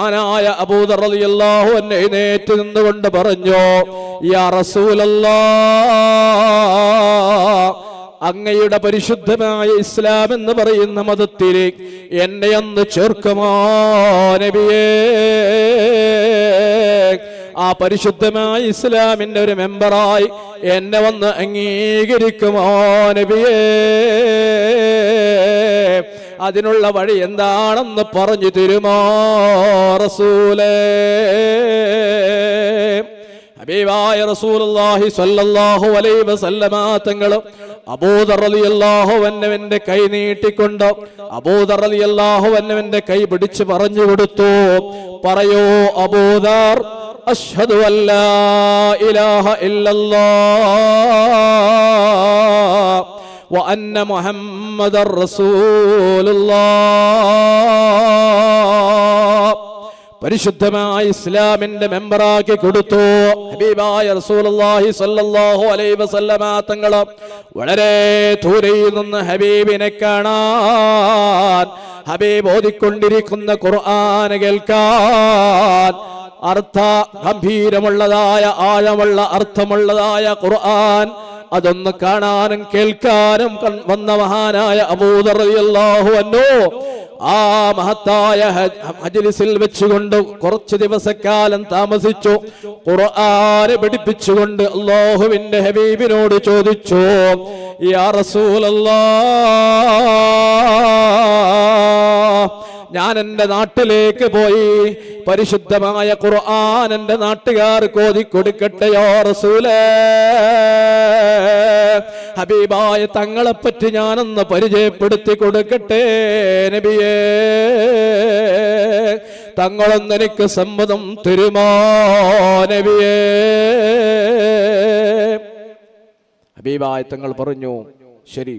ആനായ അബൂദർ റളിയല്ലാഹു അൻഹു എഴുന്നേറ്റ് നിന്നുകൊണ്ട് പറഞ്ഞു, യാ റസൂലല്ലാഹ്, അങ്ങയുടെ പരിശുദ്ധമായ ഇസ്ലാം എന്ന് പറയുന്ന മതത്തിൽ എന്നെ ഒന്ന് ചേർക്കുമോ നബിയേ? ആ പരിശുദ്ധമായ ഇസ്ലാമിന്റെ ഒരു മെമ്പറായി എന്നെ വന്ന് അംഗീകരിക്കുമോ നബിയേ? അതിനുള്ള വഴി എന്താണെന്ന് പറഞ്ഞു തരുമോ റസൂലേ? ഹബീബായ റസൂലുള്ളാഹി സ്വല്ലല്ലാഹു അലൈഹി വസല്ലമ തങ്ങൾ അബൂദർ റളിയല്ലാഹു അൻഹുവിന്റെ കൈ നീട്ടിക്കൊണ്ട് അബൂദർ റളിയല്ലാഹു അൻഹുവിന്റെ കൈ പിടിച്ച് പറഞ്ഞു കൊടുത്തു, പറയൂ അബൂദർ, അഷ്ഹദു അല്ലാ ഇലാഹ ഇല്ലല്ലാഹ് വ അന്ന മുഹമ്മദർ റസൂലുള്ളാഹ്. പരിശുദ്ധമായ ഇസ്ലാമിന്റെ മെമ്പറാക്കി കൊടുത്തു. ഹബീബായ റസൂലുള്ളാഹി സ്വല്ലല്ലാഹു അലൈഹി വസല്ലമ തങ്ങൾ വളരെ ദൂരയിൽ നിന്ന് ഹബീബിനെ കാണാൻ, ഹബീബ് ഓതിക്കൊണ്ടിരിക്കുന്ന ഖുർആൻ കേൾക്കാൻ, അർത്ഥ ഗംഭീരമുള്ളതായ ആഴമുള്ള അർത്ഥമുള്ളതായ ഖുർആൻ അതൊന്ന് കാണാനും കേൾക്കാനും വന്ന മഹാനായ അബൂദർ റളിയല്ലാഹു അൻഹു ആ മഹത്തായ മജ്ലിസിൽ വെച്ചുകൊണ്ട് കുറച്ച് ദിവസക്കാലം താമസിച്ചു. ഖുർആൻ പഠിപ്പിച്ചുകൊണ്ട് അല്ലാഹുവിന്റെ ഹബീബിനോട് ചോദിച്ചു, യാ റസൂലല്ലാഹ്, ഞാൻ എൻ്റെ നാട്ടിലേക്ക് പോയി പരിശുദ്ധമായ ഖുർആൻ എൻ്റെ നാട്ടുകാർക്ക് ഓതിക്കൊടുക്കട്ടെയോ റസൂലേ? ഹബീബായ തങ്ങളെപ്പറ്റി ഞാനൊന്ന് പരിചയപ്പെടുത്തി കൊടുക്കട്ടെ നബിയേ? തങ്ങളൊന്ന് എനിക്ക് സമ്മതം തരുമോ നബിയേ? ഹബീബായ തങ്ങൾ പറഞ്ഞു, ശരി,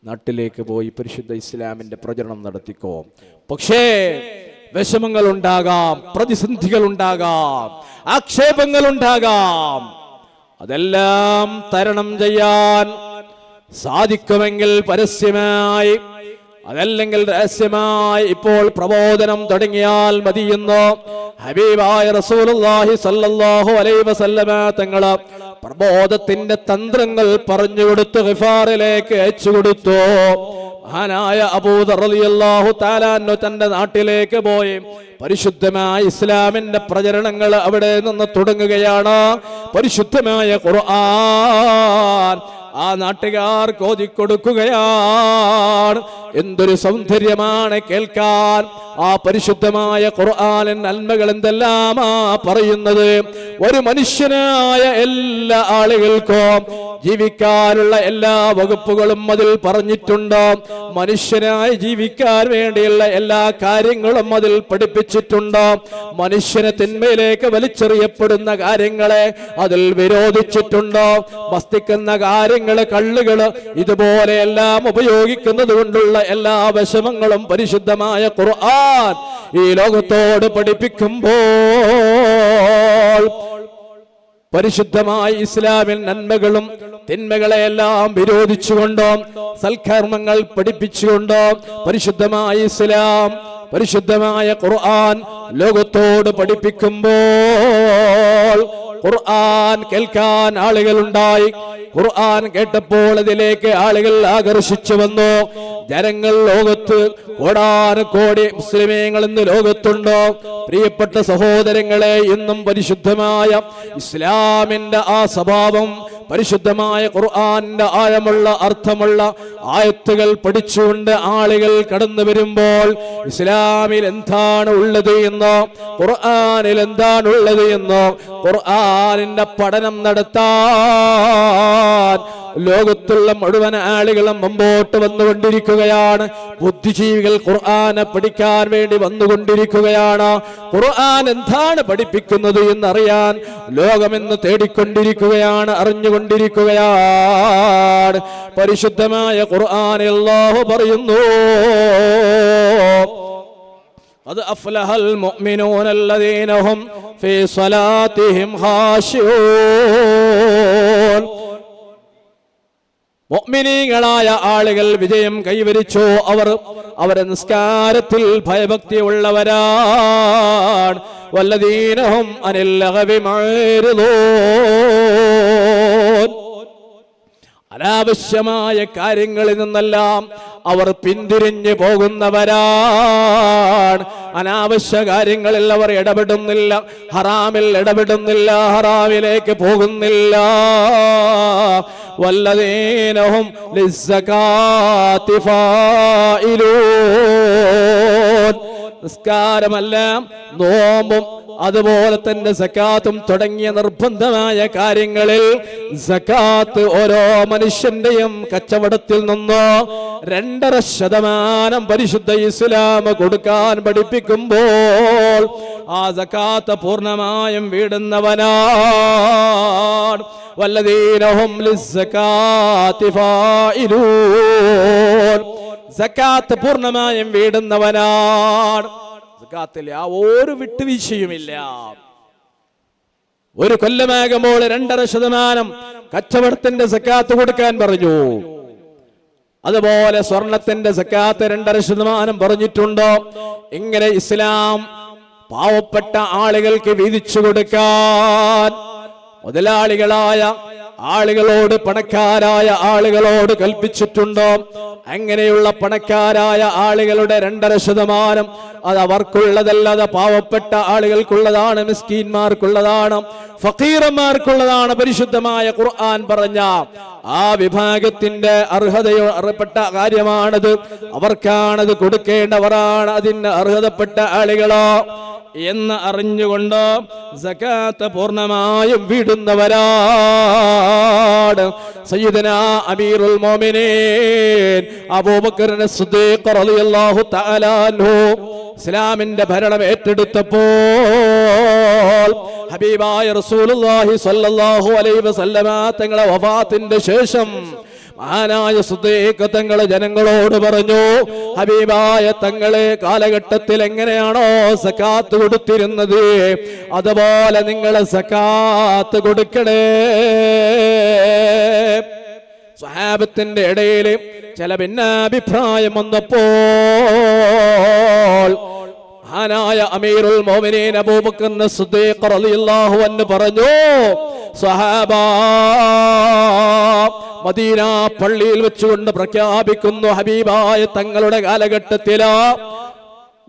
നാട്ടിലേക്ക് പോയി പരിശുദ്ധ ഇസ്ലാമിന്റെ പ്രചരണം നടത്തിക്കോ. പക്ഷേ വിഷമങ്ങൾ ഉണ്ടാകാം, പ്രതിസന്ധികൾ ഉണ്ടാകാം, ആക്ഷേപങ്ങൾ ഉണ്ടാകാം. അതെല്ലാം തരണം ചെയ്യാൻ സാധിക്കുമെങ്കിൽ പരസ്യമായി, അതല്ലെങ്കിൽ രഹസ്യമായി ഇപ്പോൾ പ്രബോധനം തുടങ്ങിയാൽ മതിയെന്നോ ഹബീബായ റസൂലുള്ളാഹി സ്വല്ലല്ലാഹു അലൈഹി വസല്ലമ തങ്ങൾ പ്രബോധത്തിന്റെ തന്ത്രങ്ങൾ പറഞ്ഞു കൊടുത്തു, ഗിഫാറിലേക്ക് അയച്ചു കൊടുത്തു. മഹാനായ അബൂദർ റളിയല്ലാഹു തആല അൻഹു തന്റെ നാട്ടിലേക്ക് പോയി പരിശുദ്ധമായ ഇസ്ലാമിന്റെ പ്രചരണങ്ങൾ അവിടെ നിന്ന് തുടങ്ങുകയാണ്. പരിശുദ്ധമായ ഖുർആൻ ആ നാട്ടുകാർക്ക് ഓതിക്കൊടുക്കുകയാണ്. എന്തൊരു സൗന്ദര്യമാണ് കേൾക്കാൻ! ആ പരിശുദ്ധമായ ഖുർആനിൻ നന്മകൾ എന്തെല്ലാമാ പറയുന്നത്! ഒരു മനുഷ്യനായ എല്ലാ ആളുകൾക്കും ജീവിക്കാനുള്ള എല്ലാ വകുപ്പുകളും അതിൽ പറഞ്ഞിട്ടുണ്ട്. മനുഷ്യനായി ജീവിക്കാൻ വേണ്ടിയുള്ള എല്ലാ കാര്യങ്ങളും അതിൽ പഠിപ്പിച്ചിട്ടുണ്ട്. മനുഷ്യനെ തിന്മയിലേക്ക് വലിച്ചെറിയപ്പെടുന്ന കാര്യങ്ങളെ അതിൽ വിരോധിച്ചിട്ടുണ്ട്. വസ്തിക്കുന്ന കാര്യങ്ങള്, കള്ളുകള്, ഇതുപോലെയെല്ലാം ഉപയോഗിക്കുന്നത് കൊണ്ടുള്ള എല്ലാ വിഷമങ്ങളും പരിശുദ്ധമായ ഖുർആൻ ഈ ലോകത്തോട് പഠിപ്പിക്കുമ്പോൾ പരിശുദ്ധമായ ഇസ്ലാമിൽ നന്മകളും തിന്മകളെയെല്ലാം വിരോധിച്ചുകൊണ്ടോ സൽക്കർമ്മങ്ങൾ പഠിപ്പിച്ചുകൊണ്ടോ പരിശുദ്ധമായ ഇസ്ലാം, പരിശുദ്ധമായ ഖുർആൻ ലോകത്തോട് പഠിപ്പിക്കുമ്പോൾ ഖുർആൻ കേൾക്കാൻ ആളുകളുണ്ടായി. ഖുർആൻ കേട്ടപ്പോൾ അതിലേക്ക് ആളുകൾ ആകർഷിച്ചു വന്നു. ജനങ്ങൾ ലോകത്ത് കോടാനുകോടി മുസ്ലിമീങ്ങൾ ഇന്ന് ലോകത്തുണ്ടോ? പ്രിയപ്പെട്ട സഹോദരങ്ങളെ, ഇന്നും പരിശുദ്ധമായ ഇസ്ലാമിന്റെ ആ സ്വഭാവം, പരിശുദ്ധമായ ഖുർആന്റെ ആഴമുള്ള അർത്ഥമുള്ള ആയത്തുകൾ പഠിച്ചുകൊണ്ട് ആളുകൾ കടന്നു വരുമ്പോൾ ഇസ്ലാമിൽ എന്താണ് ഉള്ളത് എന്നോ ഖുർആനിൽ എന്താണ് ഉള്ളത് എന്നോ ഖുർആനിന്റെ പഠനം നടത്താൻ ലോകത്തുള്ള മുഴുവൻ ആളുകളും മുമ്പോട്ട് വന്നുകൊണ്ടിരിക്കുകയാണ്. ബുദ്ധിജീവികൾ ഖുർആനെ പഠിക്കാൻ വേണ്ടി വന്നുകൊണ്ടിരിക്കുകയാണ്. ഖുർആൻ എന്താണ് പഠിപ്പിക്കുന്നത് എന്നറിയാൻ ലോകമെന്ന് തേടിക്കൊണ്ടിരിക്കുകയാണ്, അറിഞ്ഞുകൊണ്ടിരിക്കുകയാണ്. പരിശുദ്ധമായ ഖുർആനിൽ അല്ലാഹു പറയുന്നു, ഖദ് അഫ്ലഹൽ മുഅ്മിനൂന അല്ലദീന ഹും ഫീ സ്വലാത്തിഹിം ഖാശിഊൻ. മുഅ്മിനീങ്ങളായ ആളുകൾ വിജയം കൈവരിച്ചു. അവരുടെ നിസ്കാരത്തിൽ ഭയഭക്തി ഉള്ളവരാണ്. വല്ലദീന ഹും അനിൽ ലഗ്വി മുഅ്രിദൂൻ. അനാവശ്യമായ കാര്യങ്ങളിൽ നിന്നെല്ലാം അവർ പിന്തിരിഞ്ഞു പോകുന്നവരാണ്. അനാവശ്യ കാര്യങ്ങളിൽ അവർ ഇടപെടുന്നില്ല, ഹറാമിൽ ഇടപെടുന്നില്ല, ഹറാമിലേക്ക് പോകുന്നില്ല. വല്ലദീന ഹും ലിസ്സകാത്തി ഫായിലൂൻ. നിസ്കാരമല്ല, നോമ്പും അതുപോലെ തന്നെ സക്കാത്തും തുടങ്ങിയ നിർബന്ധമായ കാര്യങ്ങളിൽ സക്കാത്ത് ഓരോ മനുഷ്യന്റെയും കച്ചവടത്തിൽ നിന്നോ 2.5% പരിശുദ്ധ ഇസ്ലാം കൊടുക്കാൻ പഠിപ്പിക്കുമ്പോൾ ആ സക്കാത്ത് പൂർണ്ണമായും വീടുന്നവനാണ്. വല്ലദീന ഹും ലിസ്സകാത്തി ഫായിലൂൻ. സക്കാത്ത് പൂർണ്ണമായും വീടുന്നവനാണ്. സക്കാത്തിൽ ആ ഒരു വിട്ടുവീഴ്ചയുമില്ല. ഒരു കൊല്ലമാകുമ്പോൾ 2.5% കച്ചവടത്തിന്റെ സക്കാത്ത് കൊടുക്കാൻ പറഞ്ഞു. അതുപോലെ സ്വർണത്തിന്റെ സക്കാത്ത് 2.5% പറഞ്ഞിട്ടുണ്ടോ? ഇങ്ങനെ ഇസ്ലാം പാവപ്പെട്ട ആളുകൾക്ക് വീതിച്ചു കൊടുക്കാൻ, മുതലാളികളായ ആളുകളോട്, പണക്കാരായ ആളുകളോട് കൽപ്പിച്ചിട്ടുണ്ടോ? അങ്ങനെയുള്ള പണക്കാരായ ആളുകളുടെ 2.5% അത് അവർക്കുള്ളതല്ല, അത് പാവപ്പെട്ട ആളുകൾക്കുള്ളതാണ്, മിസ്കീന്മാർക്കുള്ളതാണ്, ഫക്കീറന്മാർക്കുള്ളതാണ്. പരിശുദ്ധമായ ഖുർആൻ പറഞ്ഞ ആ വിഭാഗത്തിന്റെ അർഹതപ്പെട്ട കാര്യമാണത്. അവർക്കാണത് കൊടുക്കേണ്ടവരാണ്, അതിന് അർഹതപ്പെട്ട ആളുകളോ എന്ന് അറിഞ്ഞുകൊണ്ട് സകാത്ത് പൂർണ്ണമായും വിടുന്നവരാണ്. സയ്യിദനാ അമീറുൽ മോമിനീൻ അബൂബക്കർ സിദ്ദീഖ് റളിയല്ലാഹു തആല അൻഹു ഇസ്ലാമിന്റെ ഭരണം ഏറ്റെടുത്തപ്പോൾ ഹബീബായ റസൂലുള്ളാഹി സ്വല്ലല്ലാഹു അലൈഹി വസല്ലമ തങ്ങളുടെ വഫാത്തിന്റെ ശേഷം മഹാനായ സിദ്ദീഖ് തങ്ങൾ ജനങ്ങളോട് പറഞ്ഞു, ഹബീബായ തങ്ങളെ കാലഘട്ടത്തിൽ എങ്ങനെയാണോ സക്കാത്ത് കൊടുത്തിരുന്നത് അതുപോലെ നിങ്ങൾ സക്കാത്ത് കൊടുക്കണേ. സ്വഹാബത്തിന്റെ ഇടയിൽ ചില ഭിന്നാഭിപ്രായം വന്നപ്പോൾ മഹാനായ അമീറുൽ മോമിനീൻ അബൂബക്കർ സിദ്ദീഖ് റളിയല്ലാഹു അൻഹു പറഞ്ഞു, സ്വഹാബാ, മദീന പള്ളിയിൽ വെച്ചുകൊണ്ട് പ്രഖ്യാപിക്കുന്നു, ഹബീബായ തങ്ങളുടെ കാലഘട്ടത്തില്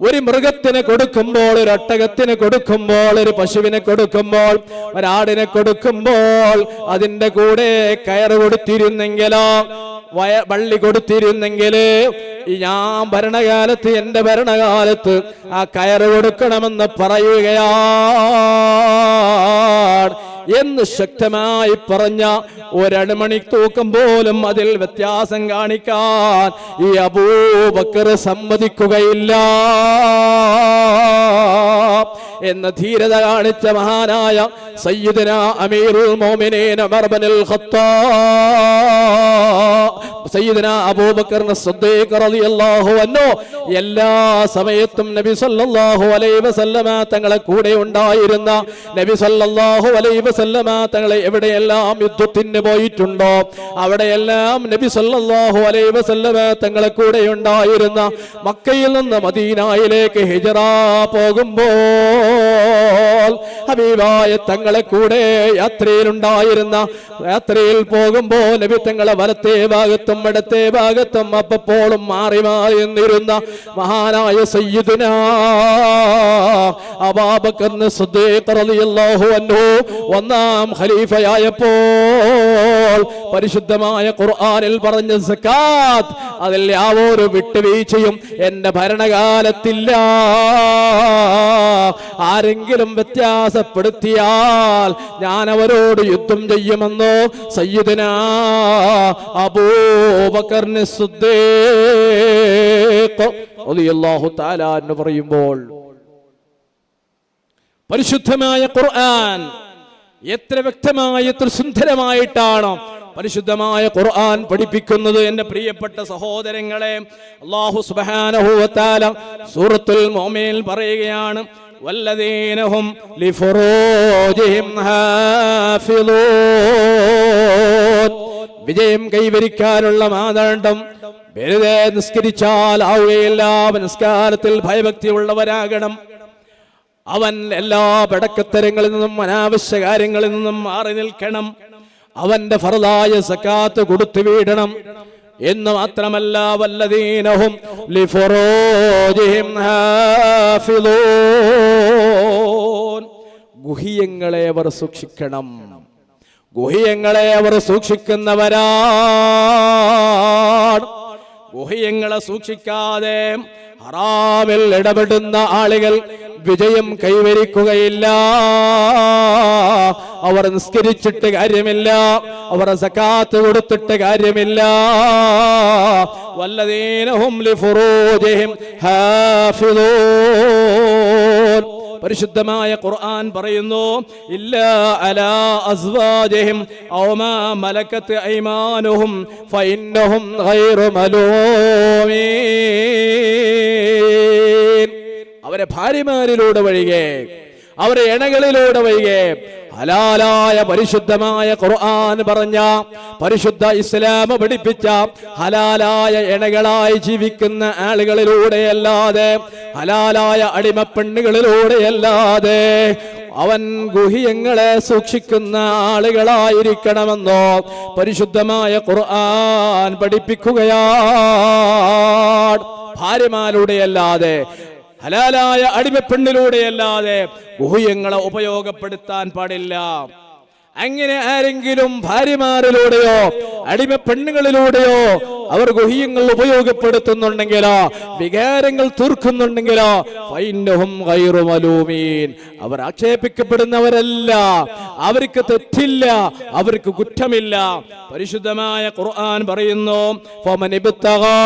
ഒരു മൃഗത്തിന് കൊടുക്കുമ്പോൾ, ഒരു ഒട്ടകത്തിന് കൊടുക്കുമ്പോൾ, ഒരു പശുവിനെ കൊടുക്കുമ്പോൾ, ഒരാടിനെ കൊടുക്കുമ്പോൾ അതിന്റെ കൂടെ കയറ് കൊടുത്തിരുന്നെങ്കിലോ, വള്ളി കൊടുത്തിരുന്നെങ്കില് ഞാൻ ഭരണകാലത്ത്, എന്റെ ഭരണകാലത്ത് ആ കയറ് കൊടുക്കണമെന്ന് പറയുകയാണ് എന്ന് ശക്തമായി പറഞ്ഞ ഒരണമണി തൂക്കം പോലും അതിൽ വ്യത്യാസം കാണിക്കാൻ ഈ അബൂബക്കർ സമ്മതിക്കുകയില്ല എന്ന ധീരത കാണിച്ച മഹാനായ സയ്യിദുനാ അമീറുൽ മോമിനീൻ ഉമർ ഇബ്നുൽ ഖത്താബ് സയ്യിദുനാ അബൂബക്കർ സിദ്ദീഖ് റളിയല്ലാഹു അൻഹു എല്ലാ സമയത്തും നബി സല്ലല്ലാഹു അലൈഹി വസല്ലമ തങ്ങളെ കൂടെ ഉണ്ടായിരുന്ന, നബി സല്ലല്ലാഹു അലൈഹി വസല്ലമ തങ്ങളെ എവിടെയെല്ലാം യുദ്ധത്തിന് പോയിട്ടുണ്ടോ അവിടെയെല്ലാം നബി സല്ലല്ലാഹു അലൈഹി വസല്ലമ തങ്ങളെ കൂടെ ഉണ്ടായിരുന്ന, മക്കയിൽ നിന്ന് മദീനയിലേക്ക് ഹിജ്റ പോകുമ്പോൾ ഹബീബായ തങ്ങളെ കൂടെ യാത്രയിൽ പോകുമ്പോൾ നബി തങ്ങളെ വലത്തേ ഭാഗത്തും ഇടത്തേ ഭാഗത്തും അപ്പോഴും മാറി മാറി നിന്നിരുന്ന മഹാനായ സയ്യിദുനാ അബൂബക്കർ സിദ്ദീഖ് റളിയല്ലാഹു അൻഹു ഒന്നാം ഖലീഫയായപ്പോൾ പരിശുദ്ധമായ ഖുർആനിൽ പറഞ്ഞ സക്കാത്ത് അതിൽ യാതൊരു വിട്ടുവീഴ്ചയും എന്റെ ഭരണകാലത്തില്ല. ആരെങ്കിലും വ്യത്യാസപ്പെടുത്തിയാൽ ഞാൻ അവരോട് യുദ്ധം ചെയ്യുമെന്നോ സയ്യിദുനാ അബൂബക്കർ സിദ്ദീഖ് റളിയല്ലാഹു തആല എന്ന് പറയുമ്പോൾ പരിശുദ്ധമായ ഖുർആൻ എത്ര വ്യക്തമായി, എത്ര സുന്ദരമായിട്ടാണ് പരിശുദ്ധമായ ഖുർആൻ പഠിപ്പിക്കുന്നത്. എന്റെ പ്രിയപ്പെട്ട സഹോദരങ്ങളെ, അല്ലാഹു സുബ്ഹാനഹു വ തആല സൂറത്തുൽ മുഅ്മിനീൻ പറയുകയാണ്, വല്ലദീന ഹും ലിഫുറൂജിഹിം ഹാഫിളൂൻ. വിജയം കൈവരിക്കാനുള്ള മാനദണ്ഡം വെറുതെ നിസ്കരിച്ചാൽ ആവുകയില്ല. നിസ്കാരത്തിൽ ഭയഭക്തിയുള്ളവരാകണം. അവൻ എല്ലാ പടക്കത്തരങ്ങളിൽ നിന്നും അനാവശ്യ കാര്യങ്ങളിൽ നിന്നും മാറി നിൽക്കണം. അവന്റെ ഫർദായ സക്കാത്ത് കൊടുത്തു വീടണം എന്ന് മാത്രമല്ല, വല്ലദീനഹും ലിഫുറൂജിഹിം ഹാഫിളൂൻ. ഗുഹ്യങ്ങളെ അവർ സൂക്ഷിക്കണം. ഗുഹ്യങ്ങളെ അവർ സൂക്ഷിക്കുന്നവരാണ്. ഗുഹ്യങ്ങളെ സൂക്ഷിക്കാതെ ഹറാമിൽ ഇടപെടുന്ന ആളുകൾ വിജയം കൈവരിക്കുകയില്ല. അവർ നിസ്കരിച്ചിട്ട് കാര്യമില്ല, അവർ സകാത്ത് കൊടുത്തിട്ട് കാര്യമില്ല. വല്ലദീന ഹും ലിഫുറൂജിഹിം ഹാഫിളൂൻ. പരിശുദ്ധമായ ഖുർആൻ പറയുന്നു, ഇല്ലാ അലാ അസ്വാജിഹിം ഔ മാ മലക്കത് ഐമാനുഹും ഫഇന്നഹും ഗൈറു മലൂമീൻ. അവരെ ഭാര്യമാരിലൂടെ വഴികെ, അവരെ ഇണകളിലൂടെ വഴികെ ഹലാലായ പരിശുദ്ധമായ ഖുർആൻ പറഞ്ഞ, പരിശുദ്ധ ഇസ്ലാം പഠിപ്പിച്ച ഹലാലായ ഇണകളായി ജീവിക്കുന്ന ആളുകളിലൂടെയല്ലാതെ, ഹലാലായ അടിമപ്പെണ്ണുകളിലൂടെയല്ലാതെ അവൻ ഗുഹ്യങ്ങളെ സൂക്ഷിക്കുന്ന ആളുകളായിരിക്കണമെന്നോ പരിശുദ്ധമായ ഖുർആൻ പഠിപ്പിക്കുകയാണ്. ഭാര്യമാരുടെയല്ലാതെ, ഹലാലായ അടിമപ്പെണ്ണിലൂടെയല്ലാതെ ഗുഹ്യങ്ങളെ ഉപയോഗപ്പെടുത്താൻ പാടില്ല. അങ്ങനെ ആരെങ്കിലും ഭാര്യമാരിലൂടെയോ അടിമ പെണ്ണുങ്ങളിലൂടെയോ അവർ ഗുഹ്യങ്ങൾ ഉപയോഗപ്പെടുത്തുന്നുണ്ടെങ്കിലോ വികാരങ്ങൾ തീർക്കുന്നുണ്ടെങ്കിലോ ഫൈന്നഹും ഗൈറു മലൂമീൻ, അവർ ആക്ഷേപിക്കപ്പെടുന്നവരല്ല, അവർക്ക് തെറ്റില്ല, അവർക്ക് കുറ്റമില്ല. പരിശുദ്ധമായ ഖുർആൻ പറയുന്നു, ഫമൻ ഇബ്തഗാ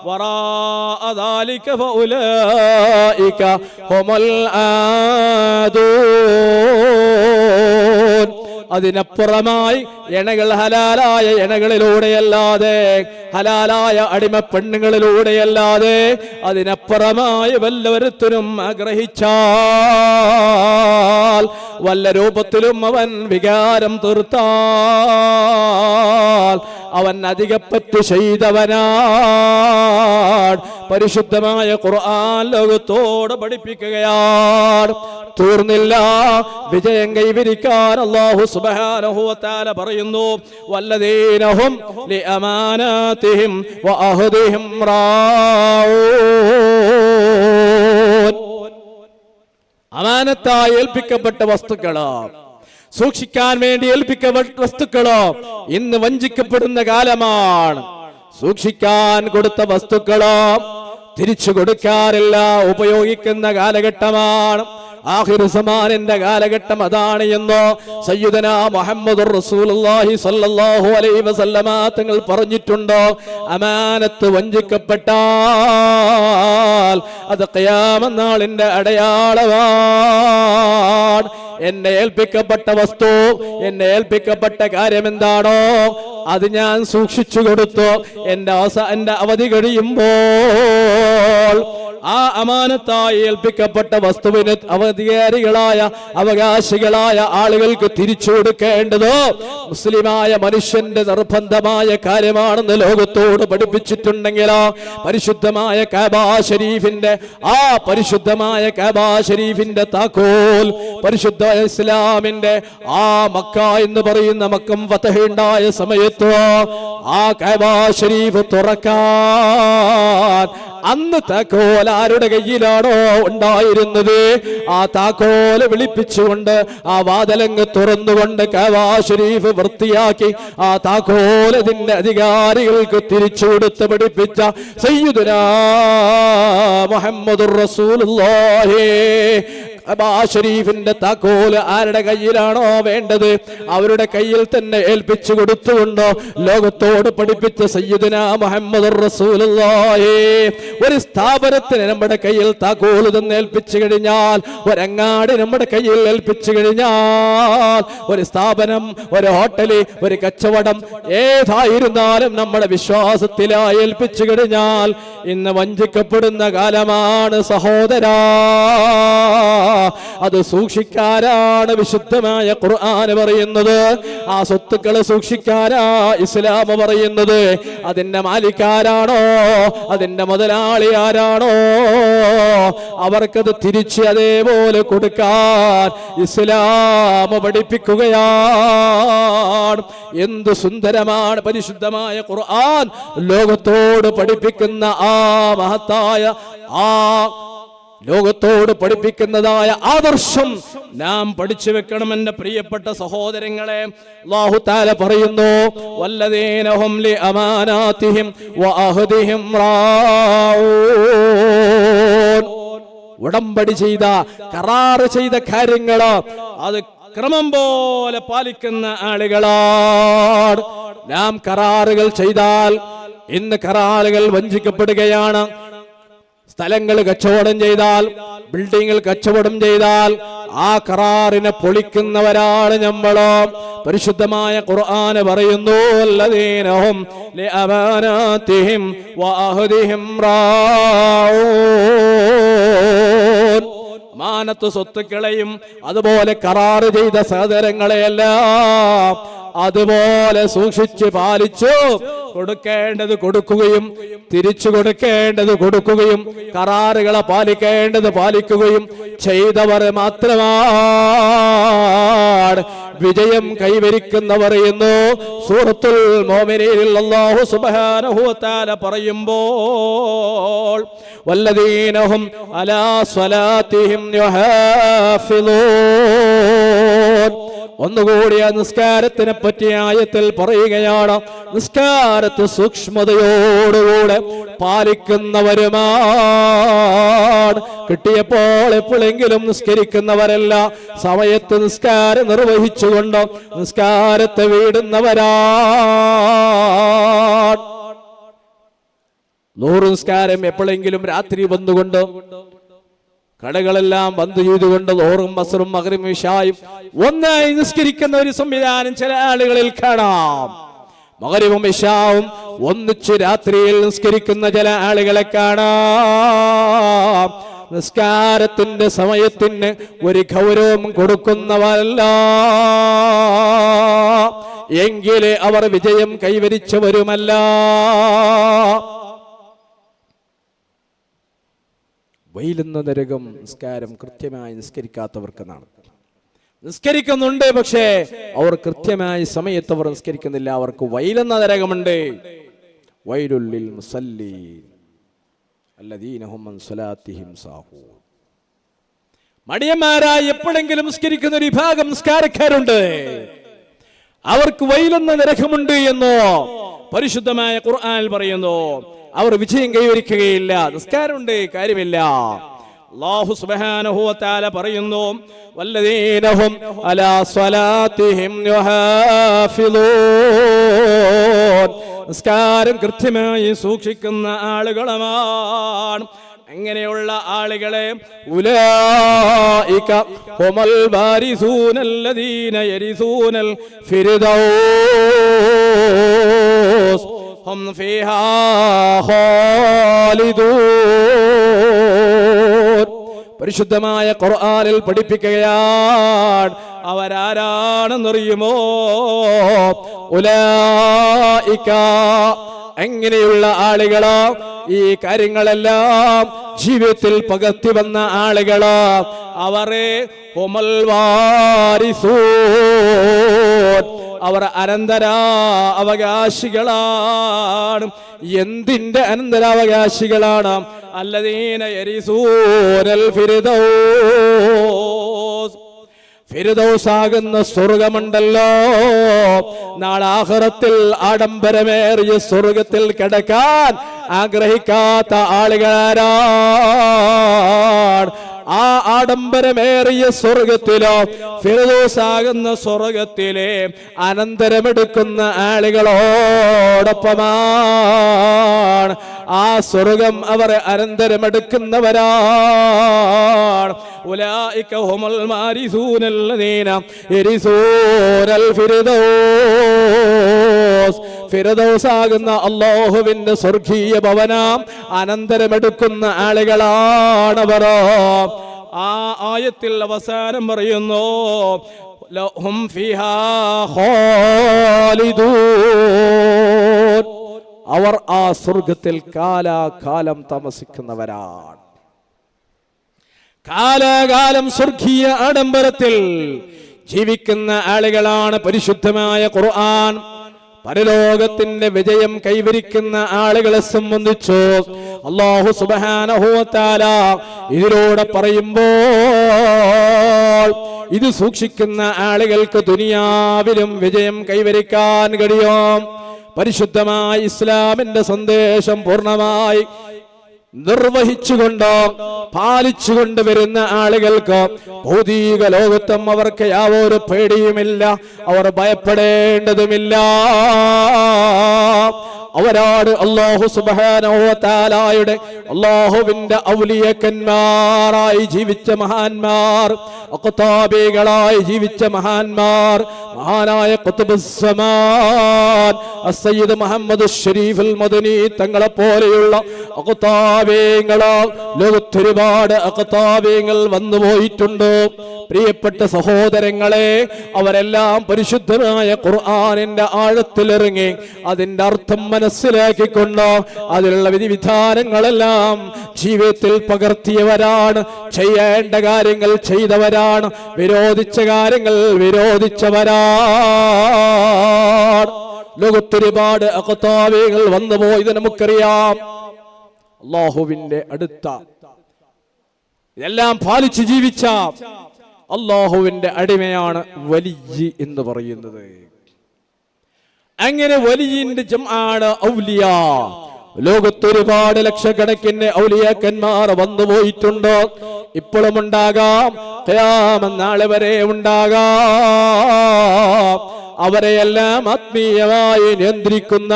വറാഅ ദാലിക ഫഉലൈക ഹുമുൽ ആദൂൻ. അതിനപ്പുറമായി ഇണകൾ ഹലാലായ ഇണകളിലൂടെയല്ലാതെ, ഹലാലായ അടിമ പെണ്ണുങ്ങളിലൂടെയല്ലാതെ അതിനപ്പുറമായി വല്ലവരുത്തിനും ആഗ്രഹിച്ചാൽ, വല്ല രൂപത്തിലും അവൻ വികാരം തീർത്താൽ അവൻ അധികപ്പറ്റ് ചെയ്തവനാണ്. പരിശുദ്ധമായ ഖുർആൻ ലോകത്തോട് പഠിപ്പിക്കുകയാണ്. തീർന്നില്ല, വിജയം കൈവരിക്കാൻ അല്ലാഹു സുബ്ഹാനഹു വ തആല പറയുന്നു, വല്ലദീനഹും ലിഅമാനാതിഹിം വഅഹദിഹിം റാഊൻ. അമാനത്തായി ഏൽപ്പിക്കപ്പെട്ട വസ്തുക്കളോ, സൂക്ഷിക്കാൻ വേണ്ടി ഏൽപ്പിക്കപ്പെട്ട വസ്തുക്കളോ ഇന്ന് വഞ്ചിക്കപ്പെടുന്ന കാലമാണ്. സൂക്ഷിക്കാൻ കൊടുത്ത വസ്തുക്കളോ തിരിച്ചു കൊടുക്കാറില്ല, ഉപയോഗിക്കുന്ന കാലഘട്ടമാണ്. ആഖിറു സമാനിന്റെ കാലഘട്ടം അതാണ് എന്നോ സയ്യിദനാ മുഹമ്മദുർ റസൂലുള്ളാഹി സ്വല്ലല്ലാഹു അലൈഹി വസല്ലമ തങ്ങൾ പറഞ്ഞിട്ടുണ്ടോ? അമാനത്ത് വഞ്ചിക്കപ്പെട്ടാൽ അത് ഖിയാമത്ത് നാളിന്റെ അടയാളമാണ്. എന്നെ ഏൽപ്പിക്കപ്പെട്ട വസ്തു, എന്നെ ഏൽപ്പിക്കപ്പെട്ട കാര്യം എന്താണോ അത് ഞാൻ സൂക്ഷിച്ചു കൊടുത്തു. എന്റെ അവധി കഴിയുമ്പോൾ ആ അമാനത്തായി ഏൽപ്പിക്കപ്പെട്ട വസ്തുവിന് അവധികാരികളായ അവകാശികളായ ആളുകൾക്ക് തിരിച്ചു കൊടുക്കേണ്ടത് മുസ്ലിമായ മനുഷ്യന്റെ നിർബന്ധമായ കാര്യമാണെന്ന് ലോകത്തോട് പഠിപ്പിച്ചിട്ടുണ്ടെങ്കിലോ പരിശുദ്ധമായ കഅബ ശരീഫിന്റെ പരിശുദ്ധമായ കഅബ ശരീഫിന്റെ താക്കോൽ പരിശുദ്ധ ഇസ്ലാമിന്റെ മക്ക എന്ന് പറയുന്ന മക്കം ഫതഹ് ഉണ്ടായ സമയത്ത് ആ കഅബ ശരീഫ് തുറക്കാൻ അന്ന് താക്കോൽ ആരുടെ കയ്യിലാണോ ഉണ്ടായിരുന്നത് ആ താക്കോല് വിളിപ്പിച്ചുകൊണ്ട് ആ വാതിലങ്ങ് തുറന്നുകൊണ്ട് കഅബ ശരീഫ് വൃത്തിയാക്കി ആ താക്കോൽ അതിന്റെ അധികാരികൾക്ക് തിരിച്ചു കൊടുത്ത് പഠിപ്പിച്ച സയ്യിദുനാ മുഹമ്മദുർ റസൂലുള്ളാഹി. കഅബ ശരീഫിന്റെ താക്കോൽ ആരുടെ കയ്യിലാണോ വേണ്ടത് അവരുടെ കയ്യിൽ തന്നെ ഏൽപ്പിച്ചു കൊടുത്തുകൊണ്ട് ലോകത്തോട് പഠിപ്പിച്ച സയ്യിദുനാ മുഹമ്മദുർ റസൂലുള്ളാഹി. ഒരു സ്ഥാപനത്തിന് നമ്മുടെ കയ്യിൽ താക്കോൽ തന്നെ ഏൽപ്പിച്ചു കഴിഞ്ഞാൽ, ഒരങ്ങാടി നമ്മുടെ കയ്യിൽ ഏൽപ്പിച്ചു കഴിഞ്ഞാൽ, ഒരു സ്ഥാപനം, ഒരു ഹോട്ടല്, ഒരു കച്ചവടം ഏതായിരുന്നാലും നമ്മുടെ വിശ്വാസത്തിലായി ഏൽപ്പിച്ചു കഴിഞ്ഞാൽ ഇന്ന് വഞ്ചിക്കപ്പെടുന്ന കാലമാണ് സഹോദരാ. അത് സൂക്ഷിക്കാനാണ് വിശുദ്ധമായ ഖുർആൻ പറയുന്നത്. ആ സ്വത്തുക്കൾ സൂക്ഷിക്കാനാ ഇസ്ലാം പറയുന്നത്. അതിന്റെ മാലിക്കാരാണോ, അതിന്റെ മുതലാളി ആരാണോ അവർക്കത് തിരിച്ച് അതേപോലെ കൊടുക്കാൻ ഇസ്ലാം പഠിപ്പിക്കുകയാണ്. എന്ത് സുന്ദരമാണ് പരിശുദ്ധമായ ഖുർആൻ ലോകത്തോട് പഠിപ്പിക്കുന്ന ആ മഹത്തായ ലോകത്തോട് പഠിപ്പിക്കുന്നതായ ആദർശം നാം പഠിച്ചു വെക്കണം എന്റെ പ്രിയപ്പെട്ട സഹോദരങ്ങളെ. അല്ലാഹു തആല പറയുന്നു, വല്ലദീനഹും ലിഅമാനാതിഹിം വഅഹദിഹിം റാഊൻ. ഉടമ്പടി ചെയ്ത, കരാർ ചെയ്ത കാര്യങ്ങൾ അത് ക്രമം പോലെ പാലിക്കുന്ന ആളുകളാണ് നാം. കരാറുകൾ ചെയ്താൽ ഇന്ന് കരാറുകൾ വഞ്ചിക്കപ്പെടുകയാണ്. സ്ഥലങ്ങൾ കച്ചവടം ചെയ്താൽ, ബിൽഡിങ്ങൾ കച്ചവടം ചെയ്താൽ ആ കരാറിനെ പൊളിക്കുന്നവരാണ് നമ്മളോ. പരിശുദ്ധമായ ഖുർആൻ പറയുന്നു, അല്ലദീനഹും ലിഅമാനാതിഹിം വഅഹദിഹിം റാഊൻ. അമാനത്ത് സ്വത്തുക്കളെയും അതുപോലെ കരാറ് ചെയ്ത സഹോദരങ്ങളെയെല്ലാം അതുപോലെ സൂക്ഷിച്ച് പാലിച്ചു കൊടുക്കേണ്ടത് കൊടുക്കുകയും തിരിച്ചു കൊടുക്കേണ്ടത് കൊടുക്കുകയും കരാറുകളെ പാലിക്കേണ്ടത് പാലിക്കുകയും ചെയ്തവർ മാത്രമാണ് വിജയം കൈവരിക്കുന്നവർ എന്ന് സൂറത്തുൽ മുഅ്മിനീനിൽ അല്ലാഹു സുബ്ഹാനഹു വ തആല പറയുമ്പോൾ വല്ലദീനഹും അലാ സ്വലാത്തിഹിം യുഹാഫിളൂൻ. ഒന്നുകൂടി ആ നിസ്കാരത്തിനെ പറ്റി ആയത്തിൽ പറയുകയാണ്, നിസ്കാരത്തെ സൂക്ഷ്മതയോടുകൂടെ പാലിക്കുന്നവരുമാണ്. കിട്ടിയപ്പോൾ എപ്പോഴെങ്കിലും നിസ്കരിക്കുന്നവരല്ല, സമയത്ത് നിസ്കാരം നിർവഹിച്ചുകൊണ്ട് നിസ്കാരത്തെ വീടുന്നവരാണ്. നൂറ് നിസ്കാരം എപ്പോഴെങ്കിലും രാത്രി വന്നുകൊണ്ട് കടകളെല്ലാം ബന്ദ് ചെയ്തുകൊണ്ട് ലോറും അസ്റും മഗ്രിബും ഇശായും ഒന്നായി നിസ്കരിക്കുന്ന ഒരു സംവിധാനം ചില ആളുകളിൽ കാണാം. മഗ്രിബും ഇശാവും ഒന്നിച്ച് രാത്രിയിൽ നിസ്കരിക്കുന്ന ചില ആളുകളെ കാണാം. നിസ്കാരത്തിന്റെ സമയത്തിന് ഒരു ഗൗരവം കൊടുക്കുന്നവരല്ല, എങ്കിലേ അവർ വിജയം കൈവരിച്ചവരുമല്ല. വെയിലെന്ന നരകം നിസ്കാരം കൃത്യമായി നിസ്കരിക്കാത്തവർക്കെന്നാണ്. നിസ്കരിക്കുന്നുണ്ട്, പക്ഷേ അവർ കൃത്യമായി സമയത്ത് അവർ നിസ്കരിക്കുന്നില്ല. അവർക്ക് വൈലെന്ന നരകമുണ്ട്. വൈലുല്ലിൽ മുസല്ലീൻ അല്ലദീന ഹും അൻ സ്വലാത്തിഹിം സാഹൂൻ. മടിയന്മാരായി എപ്പോഴെങ്കിലും നിസ്കരിക്കുന്ന ഒരു വിഭാഗം നിസ്കാരക്കാരുണ്ട്, അവർക്ക് വൈലെന്ന നരകമുണ്ട് എന്നോ പരിശുദ്ധമായ ഖുർആനിൽ പറയുന്നു. അവർ വിജയം കൈവരിക്കുകയില്ല. നിസ്കാരമുണ്ട്, കാര്യമില്ല. അല്ലാഹു സുബ്ഹാനഹു വ തആല പറയുന്നു, വല്ലദീനഹും അലാ സ്വലാത്തിഹിം യുഹാഫിളൂൻ. നിസ്കാരം കൃത്യമായി സൂക്ഷിക്കുന്ന ആളുകളാണ്. അങ്ങനെയുള്ള ആളുകളെ ഉലൈക ഹുമൽ വാരിസൂനല്ലദീന യരിസൂനൽ ഫിർദൗസ് ഹും ഫീഹാ ഖാലിദൂൻ. പരിശുദ്ധമായ ഖുർആനിൽ പഠിപ്പിക്കുകയാണ്, അവരാരാണെന്നറിയുമോ? ഉലൈക, എങ്ങനെയുള്ള ആളുകളോ? ഈ കാര്യങ്ങളെല്ലാം ജീവിതത്തിൽ പകർത്തി വന്ന ആളുകളോ? അവരെ ഹുമൽ വാരിസൂൻ, അവർ അനന്തരാവകാശികളാണ്. എന്തിന്റെ അനന്തരാവകാശികളാണ്? അല്ലദീന യരിസൂനൽ ഫിർദൗസ്. ഫിർദൗസ് ആകുന്ന സ്വർഗമുണ്ടല്ലോ, നാളെ ആഖിറത്തിൽ ആഡംബരമേറിയ സ്വർഗത്തിൽ കിടക്കാൻ ആഗ്രഹിക്കാത്ത ആളുകളാരാണ്? ആ ആഡംബരമേറിയ സ്വർഗത്തിലോ ഫിർദൗസ് ആകുന്ന സ്വർഗത്തിലെ അനന്തരമെടുക്കുന്ന ആളുകളോടൊപ്പമാണ്. ആ സ്വർഗം അവർ അനന്തരമെടുക്കുന്നവരാണ്. ഉലൈക ഹുമുൽ വാരിസൂനല്ലദീന യരിസൂനൽ ഫിർദൗസ്. ഫിർദൗസ് ആകുന്ന അല്ലാഹുവിന്റെ സ്വർഗീയ ഭവനം അനന്തരമെടുക്കുന്ന ആളുകളാണവർ. ആ ആയത്തിൽ അവസാനം പറയുന്നു, ലഹും ഫീഹാ ഖാലിദൂൻ. അവർ ആ സ്വർഗത്തിൽ കാലാകാലം താമസിക്കുന്നവരാണ്. കാലാകാലം സ്വർഗീയ ആഡംബരത്തിൽ ജീവിക്കുന്ന ആളുകളാണ്. പരിശുദ്ധമായ ഖുർആൻ പരലോകത്തിന്റെ വിജയം കൈവരിക്കുന്ന ആളുകളെ സംബന്ധിച്ചു അല്ലാഹു സുബ്ഹാനഹു വ തആല ഇതിലൂടെ പറയുമ്പോൾ, ഇത് സൂക്ഷിക്കുന്ന ആളുകൾക്ക് ദുനിയാവിലും വിജയം കൈവരിക്കാൻ കഴിയും. പരിശുദ്ധമായ ഇസ്ലാമിന്റെ സന്ദേശം പൂർണ്ണമായി നിർവഹിച്ചുകൊണ്ട് പാലിച്ചുകൊണ്ട് വരുന്ന ആളുകൾക്ക് ഭൗതിക ലോകത്തും അവർക്ക് യാതൊരു പേടിയുമില്ല, അവർ ഭയപ്പെടേണ്ടതുമില്ല. അവരാണ് അല്ലാഹു സുബ്ഹാനഹു വ തആലയുടെ അല്ലാഹുവിന്റെ ഔലിയക്കന്മാരായി ജീവിച്ച മഹാന്മാർ, അഖ്താബികളായി ജീവിച്ച മഹാന്മാർ, മഹാനായ ഖുത്ബുസ് സമാൻ സയ്യിദ് മുഹമ്മദ് ഷരീഫുൽ മദനി തങ്ങളെ പോലെയുള്ള അഖ്താബീങ്ങളാ ലോകത്തൊരുപാട് അഖ്താബീങ്ങൾ വന്നു പോയിട്ടുണ്ട്. പ്രിയപ്പെട്ട സഹോദരങ്ങളെ, അവരെല്ലാം പരിശുദ്ധമായ ഖുർആനിന്റെ ആഴത്തിലിറങ്ങി അതിന്റെ അർത്ഥം മനസ്സിലാക്കിക്കൊണ്ട് അതിലുള്ള വിധിവിധാനങ്ങളെല്ലാം ജീവിതത്തിൽ പകർത്തിയവരാണ്. ചെയ്യേണ്ട കാര്യങ്ങൾ ചെയ്തവരാണ്, വിരോധിച്ച കാര്യങ്ങൾ വിരോധിച്ചവരാണ്. ലോകത്തൊരുപാട് അഖ്താബീങ്ങൾ വന്നുപോയത് നമുക്കറിയാം. അല്ലാഹുവിന്റെ അടുത്ത ഇതെല്ലാം പാലിച്ച് ജീവിച്ച അല്ലാഹുവിന്റെ അടിമയാണ് വലിയ എന്ന് പറയുന്നത്. അങ്ങനെ വലിയന്റെ ജംആണ് ഔലിയാ. ലോകത്തൊരുപാട് ലക്ഷക്കണക്കിന് ഔലിയാക്കന്മാർ വന്നുപോയിട്ടുണ്ട്. ഇപ്പോഴും ഉണ്ടാകാം, ഖിയാമത്ത് നാളെ വരെ ഉണ്ടാകാം. അവരെയെല്ലാം ആത്മീയമായി നിയന്ത്രിക്കുന്ന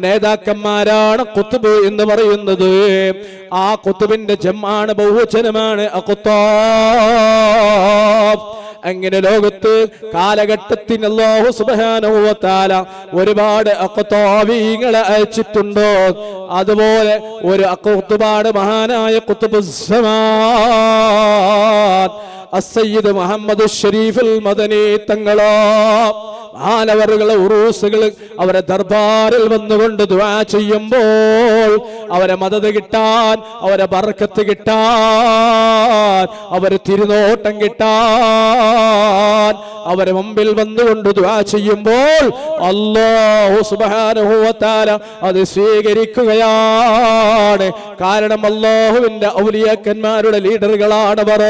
നേതാക്കന്മാരാണ് ഖുത്ബ് എന്ന് പറയുന്നത്. ആ ഖുത്ബിന്റെ ജംആണ്, ബഹുവചനമാണ് അഖ്താബ്. അങ്ങനെ ലോകത്ത് കാലഘട്ടത്തിന് അല്ലാഹു സുബ്ഹാനഹു വ തആല ഒരുപാട് അഖ്താബീങ്ങളെ അയച്ചിട്ടുണ്ട്. അതുപോലെ ഒരു ഖുത്ബാണ് മഹാനായ ഖുത്ബുസ്സമാൻ സയ്യിദ് മുഹമ്മദ് ഷരീഫുൽ മദനി തങ്ങളോ. മഹാനവറുകളെ ഉറൂസുകൾ അവരെ ദർബാറിൽ വന്നുകൊണ്ട് ദുആ ചെയ്യുമ്പോൾ അവരെ മദദ് കിട്ടാൻ, അവരെ ബർക്കത്ത് കിട്ടാൻ, അവരെ തിരുനോട്ടം കിട്ടാൻ അവരെ മുമ്പിൽ വന്നുകൊണ്ട് ദുആ ചെയ്യുമ്പോൾ അല്ലാഹു സുബ്ഹാനഹു വ തആല അത് സ്വീകരിക്കുകയാണ്. കാരണം അല്ലാഹുവിന്റെ ഔലിയാക്കന്മാരുടെ ലീഡറുകളാണ് അവർ.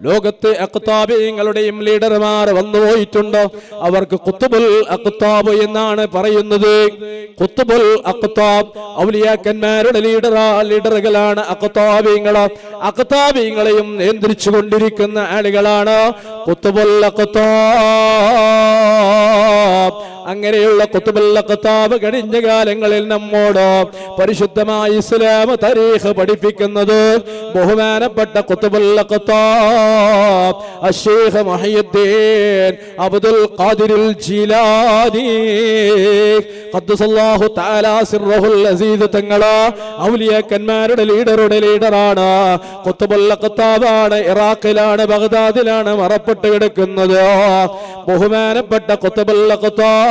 ലോകത്തെ അഖ്താബീങ്ങളുടെയും ലീഡർമാർ വന്നുപോയിട്ടുണ്ട്. അവർക്ക് ഖുത്ബുൽ അഖ്താബ് എന്നാണ് പറയുന്നത്. ഖുത്ബുൽ അഖ്താബ് ഔലിയാക്കന്മാരുടെ ലീഡറുകളാണ് അഖ്താബീങ്ങൾ. അഖ്താബീങ്ങളെയും നിയന്ത്രിച്ചു കൊണ്ടിരിക്കുന്ന ആളുകളാണ് ഖുത്ബുൽ അഖ്താബ്. അങ്ങനെയുള്ള ഖുത്ബുൽ അഖ്താബ് കഴിഞ്ഞ കാലങ്ങളിൽ നമ്മോട് പരിശുദ്ധമായ ഇസ്ലാം താരീഖ് പഠിപ്പിക്കുന്നത് ബഹുമാനപ്പെട്ട ഖുത്ബുൽ അഖ്താബ് അശ്ശൈഖ് മുഹയ്യിദ്ദീൻ അബ്ദുൽ ഖാദിറുൽ ജീലാനി ഖദ്ദസല്ലാഹു തആല സിർറുൽ അസീസ് തങ്ങളെ ഔലിയാക്കന്മാരുടെ ലീഡറാണ്. ഖുത്ബുൽ അഖ്താബാണ്. ഇറാഖിലാണ്, ബഗ്ദാദിലാണ് മറപ്പെട്ട് കിടക്കുന്നത്. ബഹുമാനപ്പെട്ട ഖുത്ബുൽ അഖ്താബ്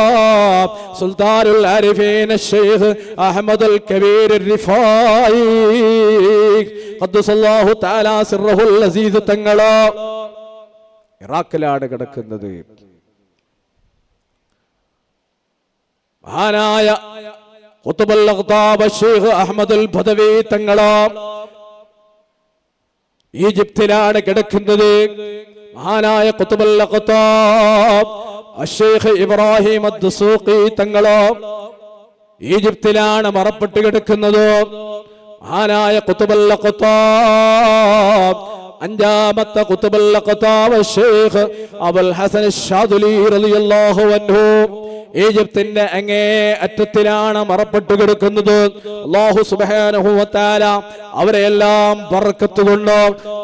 സുൽത്താനുൽ ആരിഫീൻ അശ്ശൈഖ് അഹ്മദുൽ കബീർ റിഫായി ഖദ്ദസല്ലാഹു തആല സിർറുൽ അസീസ് തങ്ങളെ ഇറാഖിലാണ് കിടക്കുന്നത്. മഹാനായ ഖുത്ബുൽ അഖ്താബ് അശ്ശൈഖ് അഹ്മദുൽ ബദവി തങ്ങളെ ഈജിപ്തിലാണ് കിടക്കുന്നത്. മഹാനായ ഖുത്ബുൽ അഖ്താബ് അശ്ശൈഖ് ഇബ്രാഹിം അദ്ദസൂഖി തങ്ങളെ ഈജിപ്തിലാണ് മറപ്പെട്ട് കിടക്കുന്നത്. മഹാനായ ഖുത്ബുൽ അഖ്താബ് അഞ്ചാമത്തെ ഖുത്ബുൽ അഖ്താബ് അശ്ശൈഖ് അബുൽ ഹസൻ അശ്ശാദുലി റളിയല്ലാഹു അൻഹു ഈജിപ്തിന്റെ അങ്ങേ അറ്റത്തിലാണ് മറപ്പെട്ട് കിടക്കുന്നത്. അല്ലാഹു സുബ്ഹാനഹു വ തആല അവരെല്ലാം ബർക്കത്ത് കൊണ്ട്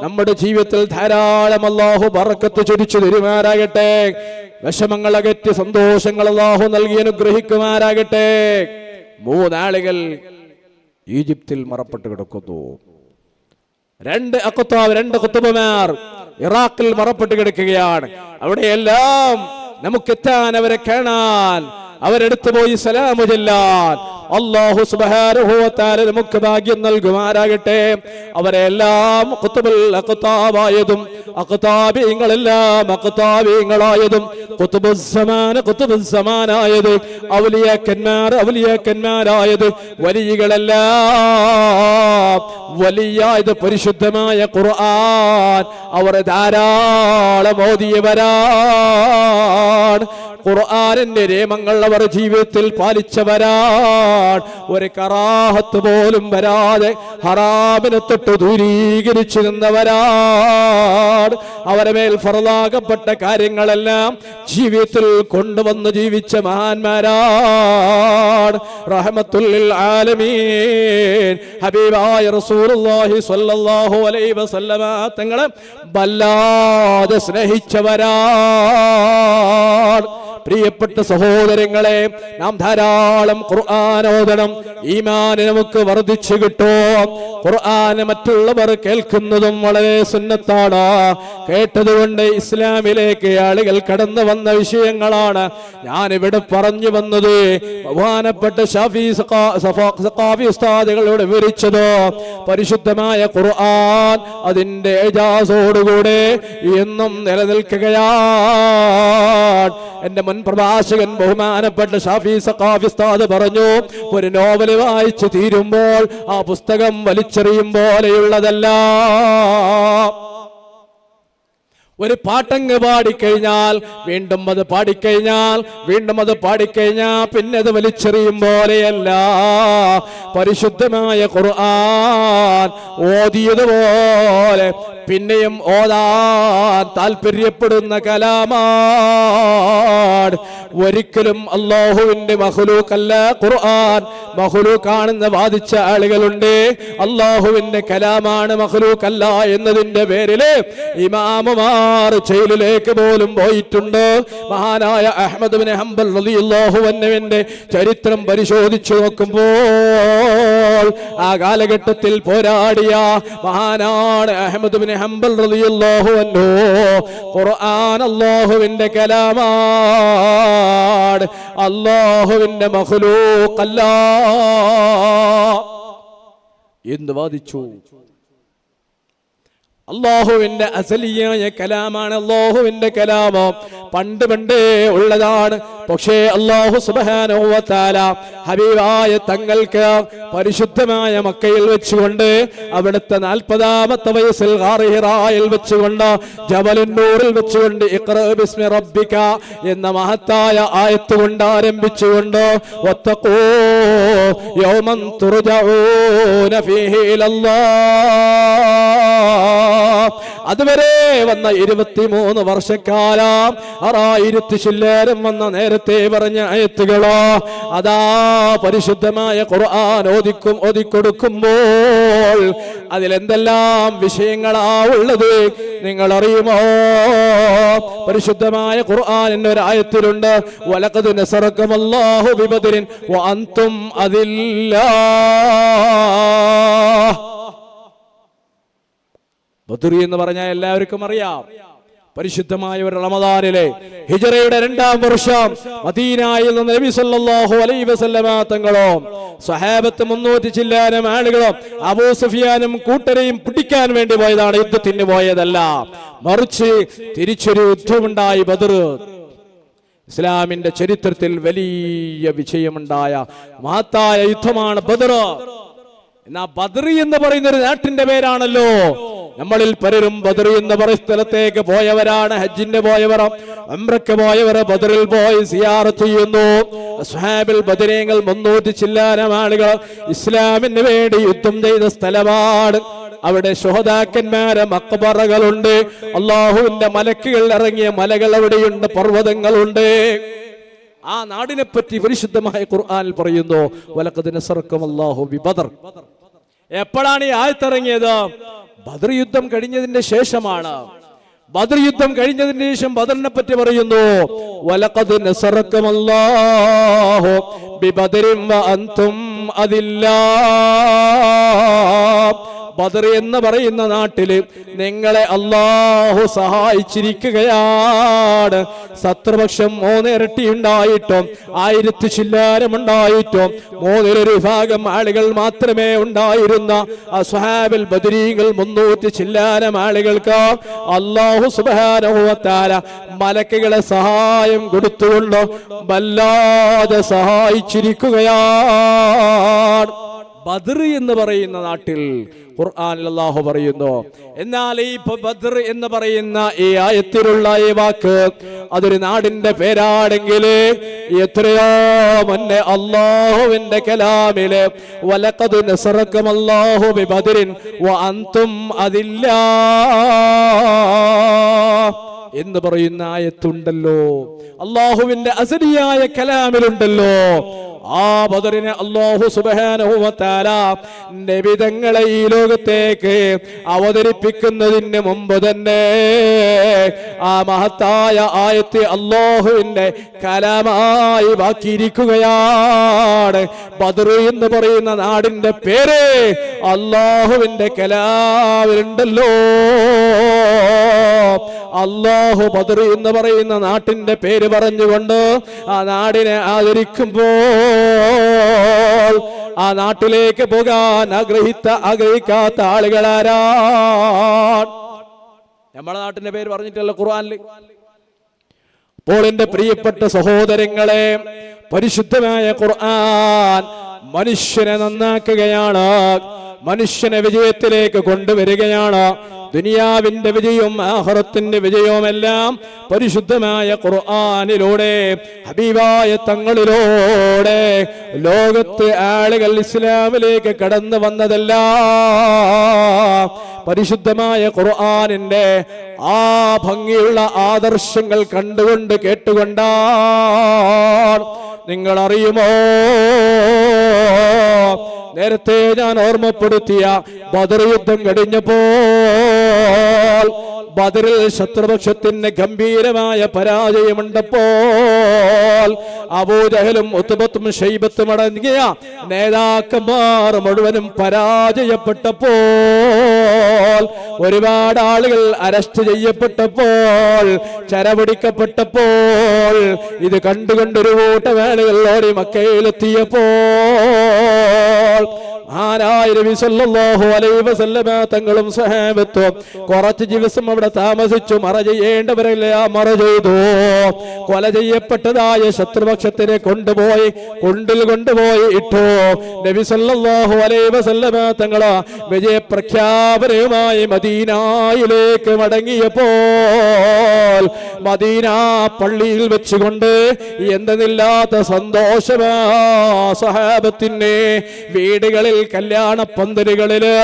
നമ്മുടെ ജീവിതത്തിൽ ധാരാളം അല്ലാഹു ബർക്കത്ത് ചൊരിച്ചു തരുമാറാകട്ടെ. വിഷമങ്ങൾ അകറ്റി സന്തോഷങ്ങൾ അല്ലാഹു നൽകി അനുഗ്രഹിക്കുമാറാകട്ടെ. മൂന്നാളുകൾ ഈജിപ്തിൽ മറപ്പെട്ട് കിടക്കുന്നു. രണ്ട് ഖുത്ബമാർ ഇറാഖിൽ മറപ്പെട്ട് കിടക്കുകയാണ്. അവിടെയെല്ലാം നമുക്കെത്താൻ, അവരെ കാണാൻ, അവരെടുത്തു പോയി സലാമു ചൊല്ലാൻ അല്ലാഹു സുബ്ഹാനഹു വ തആല നമുക്ക് ഭാഗ്യം നൽകുമാറാകട്ടെ. അവരെല്ലാം ഖുത്ബുൽ അഖ്താബായതും അഖ്താബീങ്ങളെല്ലാം അഖ്താബീങ്ങളായതും ഖുത്ബുസ്സമാനായത് ഔലിയാക്കന്മാരായത് വലിയകളെല്ലാം വലിയായത് പരിശുദ്ധമായ ഖുർആൻ അവർ ധാരാളം ഓതിയവരാണ്. ഖുർആനിന്റെ നിയമങ്ങൾ അവർ ജീവിതത്തിൽ പാലിച്ചവരാണ്. ഒരു കറാഹത്ത് പോലും വരാതെ ഹറാമിനെ തൊട്ട് ദൂരീകരിച്ചു നിന്നവരാണ്. അവരെ മേൽ ഫർളാക്കപ്പെട്ട കാര്യങ്ങളെല്ലാം ജീവിതത്തിൽ കൊണ്ടുവന്ന് ജീവിച്ച മഹാന്മാരാണ്. റഹ്മത്തുൽ ലിൽ ആലമീൻ ഹബീബായ റസൂലുള്ളാഹി സ്വല്ലല്ലാഹു അലൈഹി വസല്ലമ തങ്ങളെ വല്ലാതെ സ്നേഹിച്ചവരാണ്. പ്രിയപ്പെട്ട സഹോദരങ്ങളെ, നാം ധാരാളം ഖുർആൻ ഓതണം. ഈമാൻ നമുക്ക് വർദ്ധിച്ചു കിട്ടും. ഖുർആൻ മറ്റുള്ളവർ കേൾക്കുന്നതും വളരെ സുന്നത്താണ്. കേട്ടതുകൊണ്ട് ഇസ്ലാമിലേക്ക് ആളുകൾ കടന്നു വന്ന വിഷയങ്ങളാണ് ഞാനിവിടെ പറഞ്ഞു വന്നത്. ബഹുമാനപ്പെട്ട ഷാഫി സഖാഫി ഉസ്താദുകളോട് വിവരിച്ചതോ പരിശുദ്ധമായ ഖുർആൻ അതിന്റെ ഇജാസോടുകൂടെ എന്നും നിലനിൽക്കുകയാണ്. എന്റെ മുൻ പ്രഭാഷകൻ ബഹുമാനപ്പെട്ട ഷാഫി സഖാഫി ഉസ്താദ് പറഞ്ഞു, ഒരു നോവൽ വായിച്ചു തീരുമ്പോൾ ആ പുസ്തകം വലിച്ചെറിയും പോലെയുള്ളതല്ല. ഒരു പാട്ടങ്ങ് പാടിക്കഴിഞ്ഞാൽ വീണ്ടും അത് പാടിക്കഴിഞ്ഞാൽ വീണ്ടും അത് പാടിക്കഴിഞ്ഞാൽ പിന്നെ അത് വലിച്ചെറിയും പോലെയല്ല. പരിശുദ്ധമായ ഖുർആൻ ഓതിയതുപോലെ പിന്നെയും ഓതാൻ താല്പര്യപ്പെടുന്ന കലാമാണ്. ഒരിക്കലും അല്ലാഹുവിന്റെ മഖ്ലൂഖല്ല ഖുർആൻ. മഖ്ലൂഖാണെന്ന് വാദിച്ച ആളുകളുണ്ട്. അല്ലാഹുവിന്റെ കലാമാണ്, മഖ്ലൂഖല്ല എന്നതിന്റെ പേരില് ഇമാമുമാർ ജയിലിലേക്ക് പോലും പോയിട്ടുണ്ട്. മഹാനായ അഹ്മദ് ബിൻ ഹംബൽ റളിയല്ലാഹു അൻഹുവിന്റെ ചരിത്രം പരിശോധിച്ചു നോക്കുമ്പോൾ ആ കാലഘട്ടത്തിൽ പോരാടിയ മഹാനാണ് അഹ്മദ് ബിൻ ഹംബൽ റളിയല്ലാഹു അൻഹു. ഖുർആൻ അല്ലാഹുവിന്റെ കലാമാണ്, അല്ലാഹുവിന്റെ മഖ്ലൂഖല്ല എന്ന് വാദിച്ചു. അല്ലാഹുവിന്റെ അസലിയായ കലാമാണ്, അല്ലാഹുവിന്റെ കലാമോ പണ്ടേ ഉള്ളതാണ്. പക്ഷേ അല്ലാഹു സുബ്ഹാനഹു വ തആല ഹബീബായ തങ്ങൾക്ക് പരിശുദ്ധമായ മക്കയിൽ വെച്ചുകൊണ്ട് അവിടുത്തെ 40ാമത്തെ വയസ്സിൽ ഗാർ ഹിറായിൽ വെച്ചുകൊണ്ട് ജബലുൻ നൂറിൽ വെച്ചുകൊണ്ട് ഇഖ്റാ ബിസ്മി റബ്ബിക എന്ന മഹത്തായ ആയത്ത് കൊണ്ട് ആരംഭിച്ചുകൊണ്ട് വത്തഖൂ യൗമൻ തുർജഊന ഫീഹി ഇലല്ലാഹ് അതുവരെ വന്ന 23 വർഷക്കാലം 6000 ചില്ലേരം വന്ന നേരത്തെ പറഞ്ഞ ആയത്തുകളോ അതാ പരിശുദ്ധമായ ഖുർആൻ ഓതിക്കൊടുക്കുമ്പോൾ അതിലെന്തെല്ലാം വിഷയങ്ങളാ ഉള്ളത് നിങ്ങൾ അറിയുമോ? പരിശുദ്ധമായ ഖുർആനിന്റെ ഒരു ആയത്തിലുണ്ട്, വലഖദ് നസറക്കമല്ലാഹു ബിബദരിൻ വഅൻതും അദില്ലാ. ബദർ എന്ന് പറഞ്ഞാൽ എല്ലാവർക്കും അറിയാം. പരിശുദ്ധമായ ഒരു റമദാനിലെ ഹിജ്റയുടെ 2ാം വർഷം മദീനയിൽ നിന്ന് നബി സല്ലല്ലാഹു അലൈഹി വസല്ലമ തങ്ങളോ സ്വഹാബത്ത് 300 ചില്ലാനം ആളുകളും അബൂ സുഫിയാനും കൂട്ടരെയും പിടിക്കാൻ വേണ്ടി പോയതാണ്, യുദ്ധത്തിന് പോയതല്ല. മറിച്ച് തിരിച്ചൊരു യുദ്ധമുണ്ടായി. ബദർ ഇസ്ലാമിന്റെ ചരിത്രത്തിൽ വലിയ വിജയമുണ്ടായ മഹത്തായ യുദ്ധമാണ് ബദർ. എന്നാ ബദർ എന്ന് പറയുന്ന ഒരു നാട്ടിന്റെ പേരാണല്ലോ. നമ്മളിൽ പലരും ബദർ എന്ന് പറയുന്ന സ്ഥലത്തേക്ക് പോയവരാണ്. ഹജ്ജിന് പോയവർ, ഉംറയ്ക്ക് പോയവർ ബദറിൽ പോയി സിയാറത്ത് ചെയ്യുന്നു. അസ്ഹാബുൽ ബദരീങ്ങൾ 300 ചില്ലാനം ആളുകൾ ഇസ്ലാമിന് വേണ്ടി യുദ്ധം ചെയ്ത സ്ഥലമാണ്. അവിടെ ശുഹദാക്കന്മാരെ മഖ്ബറകളുണ്ട്. അല്ലാഹുവിന്റെ മലക്കുകൾ ഇറങ്ങിയ മലകൾ അവിടെയുണ്ട്, പർവ്വതങ്ങളുണ്ട്. ആ നാടിനെ പറ്റി പരിശുദ്ധമായ ഖുർആനിൽ പറയുന്നു, വലഖദ് നസറക്കമല്ലാഹു ബിബദർ. എപ്പോഴാണ് ഈ ആയത്തിറങ്ങിയത്? ബദർ യുദ്ധം കഴിഞ്ഞതിന്റെ ശേഷമാണ്. ബദർ യുദ്ധം കഴിഞ്ഞതിന് ശേഷം ബദറിനെ പറ്റി പറയുന്നു, വലഖദ് നസറക്കമല്ലാഹു ബിബദരിൻ വഅൻതും അദില്ലാ. ബദർ എന്ന് പറയുന്ന നാട്ടില് നിങ്ങളെ അല്ലാഹു സഹായിച്ചിരിക്കുകയാണ്. ശത്രുപക്ഷം 3 ഇരട്ടി ഉണ്ടായിട്ടും 1000 ചില്ലാനം ഉണ്ടായിട്ടും 3 വിഭാഗം ആളുകൾ മാത്രമേ ഉണ്ടായിരുന്ന അസ്ഹാബുൽ ബദരീങ്ങൾ 300 ചില്ലാനം ആളുകൾക്ക് അല്ലാഹു സുബ്ഹാനഹു വ തആല മലക്കുകളെ സഹായം കൊടുത്തുകൊണ്ട് വല്ലാതെ സഹായിച്ചിരിക്കുകയാണ്. ബദർ എന്ന് പറയുന്ന നാട്ടിൽ ഖുർആനിൽ അല്ലാഹു പറയുന്നു. എന്നാൽ ഈ ബദർ എന്ന് പറയുന്ന ഈ ആയത്തിലുള്ള ഈ വാക്ക് അതൊരു നാടിന്റെ പേരാണെങ്കിൽ എത്രയോ മുന്നേ അല്ലാഹുവിന്റെ കലാമിലെ വലഖദ് നസറക്കമല്ലാഹു ബിബദരിൻ വഅൻതും അദില്ലാ എന്ന് പറയുന്ന ആയത്തുണ്ടല്ലോ, അല്ലാഹുവിന്റെ അസലിയായ കലാമിലുണ്ടല്ലോ. ആ ബദറിനെ അല്ലാഹു സുബ്ഹാനഹു വ തആല നബി തങ്ങളെ ഈ ലോകത്തേക്ക് അവതരിപ്പിക്കുന്നതിന് മുമ്പ് തന്നെ ആ മഹത്തായ ആയത്ത് അല്ലാഹുവിന്റെ കലാമായി ബാക്കിയിരിക്കുകയാണ്. ബദർ എന്ന് പറയുന്ന നാടിന്റെ പേര് അല്ലാഹുവിന്റെ കലാമിലുണ്ടല്ലോ. അല്ലാഹു ബദർ എന്ന് പറയുന്ന നാട്ടിന്റെ പേര് പറഞ്ഞുകൊണ്ട് ആ നാടിനെ ആദരിക്കുമ്പോൾ ആ നാട്ടിലേക്ക് പോകാൻ ആഗ്രഹിക്കാത്ത ആളുകളാരാണ്? നമ്മുടെ നാട്ടിന്റെ പേര് പറഞ്ഞിട്ടല്ല ഖുർആനിൽ. അപ്പോൾ എന്റെ പ്രിയപ്പെട്ട സഹോദരങ്ങളെ, പരിശുദ്ധമായ ഖുർആൻ മനുഷ്യനെ നന്നാക്കുകയാണ്, മനുഷ്യനെ വിജയത്തിലേക്ക് കൊണ്ടുവരികയാണ്. ദുനിയാവിന്റെ വിജയവും ആഖിറത്തിന്റെ വിജയവുമെല്ലാം പരിശുദ്ധമായ ഖുർആനിലൂടെ, ഹബീബായ തങ്ങളിലൂടെ ലോകത്തെ ആളുകൾ ഇസ്ലാമിലേക്ക് കടന്നു വന്നതല്ല പരിശുദ്ധമായ ഖുർആനിന്റെ ആ ഭംഗിയുള്ള ആദർശങ്ങൾ കണ്ടുകൊണ്ട് കേട്ടുകൊണ്ടാണ്. നിങ്ങൾ അറിയുമോ, നേരത്തെ ഞാൻ ഓർമ്മപ്പെടുത്തിയ ബദർ യുദ്ധം കഴിഞ്ഞപ്പോൾ ബദറിൽ ശത്രുപക്ഷത്തിന് ഗംഭീരമായ പരാജയമുണ്ടപ്പോൾ അബൂജഹലും ഉത്ബത്തും ശൈബത്തും അടങ്ങിയ നേതാക്കന്മാർ മുഴുവനും പരാജയപ്പെട്ടപ്പോൾ, ഒരുപാട് ആളുകൾ അറസ്റ്റ് ചെയ്യപ്പെട്ടപ്പോൾ, ചരപിടിക്കപ്പെട്ടപ്പോൾ, ഇത് കണ്ടുകൊണ്ടൊരു കൂട്ടം ആളുകൾ ഓടി മക്കയിലെത്തിയപ്പോൾ ആരായ നബി സല്ലല്ലാഹു അലൈഹി വസല്ലമ തങ്ങളും സഹാബത്തും കുറച്ച് ദിവസം അവിടെ താമസിച്ചു. മറ ചെയ്യേണ്ടവരെല്ലാം മറ ചെയ്തു. കൊല ചെയ്യപ്പെട്ടതായ ശത്രുപക്ഷത്തിനെ കൊണ്ടുപോയി ഇട്ടു. നബി സല്ലല്ലാഹു അലൈഹി വസല്ലമ തങ്ങൾ വിജയപ്രഖ്യാപനവുമായി മദീനയിലേക്ക് മടങ്ങിയപ്പോൾ മദീന പള്ളിയിൽ വെച്ചുകൊണ്ട് എന്തെന്നില്ലാത്ത സന്തോഷമാ സഹാബത്തിന്. വീടുകളിൽ, കല്യാണ പന്തലുകളില്,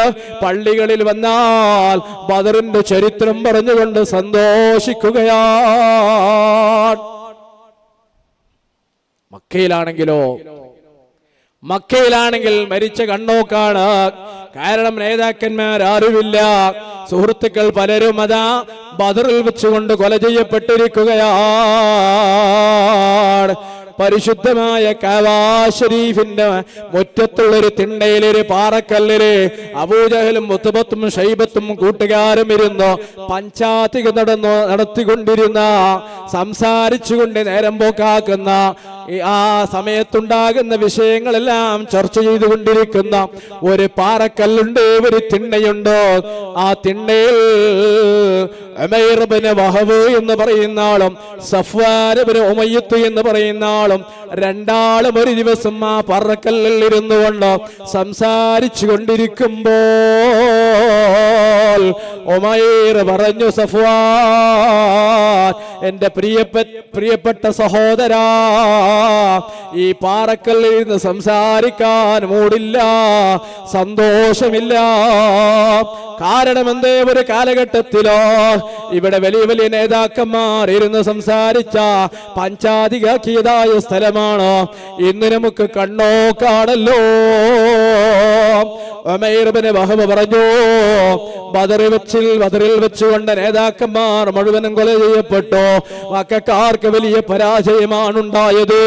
പള്ളികളിൽ വന്നാൽ ബദറിന്റെ ചരിത്രം പറഞ്ഞുകൊണ്ട് സന്തോഷിക്കുകയാണ്. മക്കയിലാണെങ്കിൽ മരിച്ച കണ്ണോക്കാണ്. കാരണം നേതാക്കന്മാരാരുമില്ല, സുഹൃത്തുക്കൾ പലരും അതാ ബദറിൽ വെച്ചുകൊണ്ട് കൊല ചെയ്യപ്പെട്ടിരിക്കുകയാണ്. പരിശുദ്ധമായ കഅബ ശരീഫിന്റെ മുറ്റത്തുള്ളൊരു തിണ്ണയിലൊരു പാറക്കല്ലില് അബൂജഹലും ഉത്ബത്തും ശൈബത്തും കൂട്ടുകാരും ഇരുന്നു പഞ്ചായത്തിക നടത്തിക്കൊണ്ടിരുന്ന, സംസാരിച്ചുകൊണ്ട് നേരം പോക്കാക്കുന്ന, ആ സമയത്തുണ്ടാകുന്ന വിഷയങ്ങളെല്ലാം ചർച്ച ചെയ്തുകൊണ്ടിരിക്കുന്ന ഒരു പാറക്കല്ലുണ്ട്, ഒരു തിണ്ണയുണ്ട്. ആ തിണ്ണയിൽ ഉമൈർ ഇബ്നു വഹബ് എന്ന് പറയുന്ന ആളും സഫ്വാൻ ഇബ്നു ഉമയ്യത്ത് എന്ന് പറയുന്ന ആളും രണ്ടാളും ഒരു ദിവസം ആ പാറക്കല്ലിൽ ഇരുന്നു കൊണ്ട് സംസാരിച്ചു കൊണ്ടിരിക്കുമ്പോൾ ഉമൈർ പറഞ്ഞു, സഫ്വാൻ, എന്റെ പ്രിയപ്പെട്ട സഹോദരാ, ഈ പാറക്കല്ലിൽ നിന്ന് സംസാരിക്കാൻ മൂടില്ല, സന്തോഷമില്ല. കാരണം എന്തേ, ഒരു കാലഘട്ടത്തിലോ ഇവിടെ വലിയ വലിയ നേതാക്കന്മാർ ഇരുന്ന് സംസാരിച്ച പഞ്ചാധികാക്കിയതായ സ്ഥലമാണ്. ഇന്ന് നമുക്ക് കണ്ണോക്കാണല്ലോ. ഉമൈർ ഇബ്നു വഹബ് പറഞ്ഞു, ബദറിൽ വെച്ചുകൊണ്ട് നേതാക്കന്മാർ മുഴുവനും കൊല ചെയ്യപ്പെട്ടു. മക്കക്കാർക്ക് വലിയ പരാജയമാണ് ഉണ്ടായത്.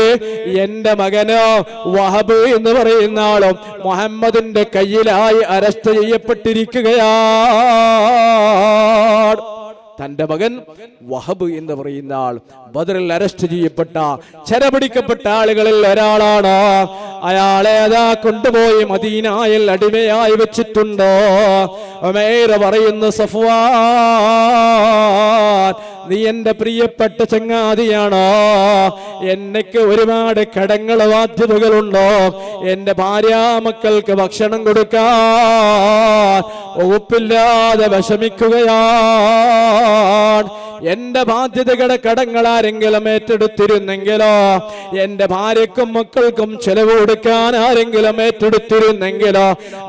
എന്റെ മകന് വഹബ് എന്ന് പറയുന്ന ആളും മുഹമ്മദിന്റെ കയ്യിലായി അറസ്റ്റ് ചെയ്യപ്പെട്ടിരിക്കുകയാണ്. തന്റെ മകൻ വഹബ് എന്ന് പറയുന്ന ആൾ ബദറിൽ അറസ്റ്റ് ചെയ്യപ്പെട്ട, ചരപിടിക്കപ്പെട്ട ആളുകളിൽ ഒരാളാണ്. അയാളെ അതാ കൊണ്ടുപോയി മദീനയിൽ അടിമയായി വെച്ചിട്ടുണ്ട്. ഉമൈർ പറയുന്നു, സഫ്വാൻ, നീ എന്റെ പ്രിയപ്പെട്ട ചങ്ങാതിയാണോ? എനിക്ക് ഒരുപാട് കടങ്ങൾ, ബാധ്യതകളുണ്ടോ? എന്റെ ഭാര്യാമക്കൾക്ക് ഭക്ഷണം കൊടുക്കാൻ ഒപ്പില്ലാതെ വിഷമിക്കുകയാണ്. എന്റെ ബാധ്യതകളുടെ കടങ്ങൾ ആരെങ്കിലും ഏറ്റെടുത്തിരുന്നെങ്കിലോ, എന്റെ ഭാര്യക്കും മക്കൾക്കും ചെലവ് കൊടുക്കാൻ ആരെങ്കിലും ഏറ്റെടുത്തിരുന്നെങ്കിലോ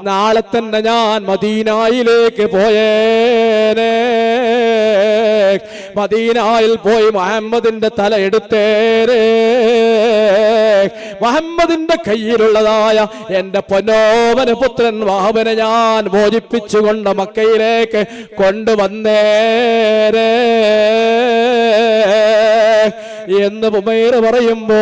നാളെ തന്നെ ഞാൻ മദീനയിലേക്ക് പോയേനെ. മദീനയിൽ പോയി മുഹമ്മദിന്റെ തല എടുത്തേരെ. മുഹമ്മദിന്റെ കയ്യിലുള്ളതായ എന്റെ പൊന്നോമന പുത്രൻ വഹബിനെ ഞാൻ മോചിപ്പിച്ചുകൊണ്ട് മക്കയിലേക്ക് കൊണ്ടുവന്നേരേ എന്ന് ഉമൈർ പറയുമ്പോൾ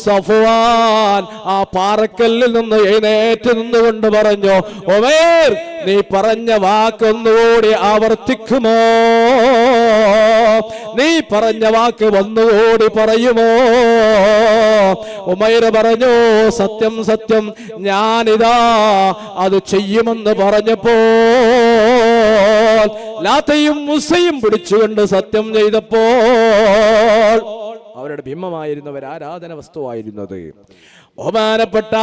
സഫ്വാൻ ആ പാറക്കല്ലിൽ നിന്ന് എഴുന്നേറ്റ് നിന്നുകൊണ്ട് പറഞ്ഞു, ഉമൈർ നീ പറഞ്ഞ വാക്കൊന്നുകൂടി ആവർത്തിക്കുമോ? നീ പറഞ്ഞ വാക്ക് ഒന്നുകൂടി പറയുമോ? ഉമൈർ പറഞ്ഞു, സത്യം സത്യം ഞാനിതാ അത് ചെയ്യുമെന്ന് പറഞ്ഞപ്പോൾ ലാത്തയും മുസയും പിടിച്ചുകൊണ്ട് സത്യം ചെയ്തപ്പോൾ അവരുടെ ബിംബമായിരുന്നവർ ആരാധന വസ്തുവായിരുന്നത്. ബഹുമാനപ്പെട്ട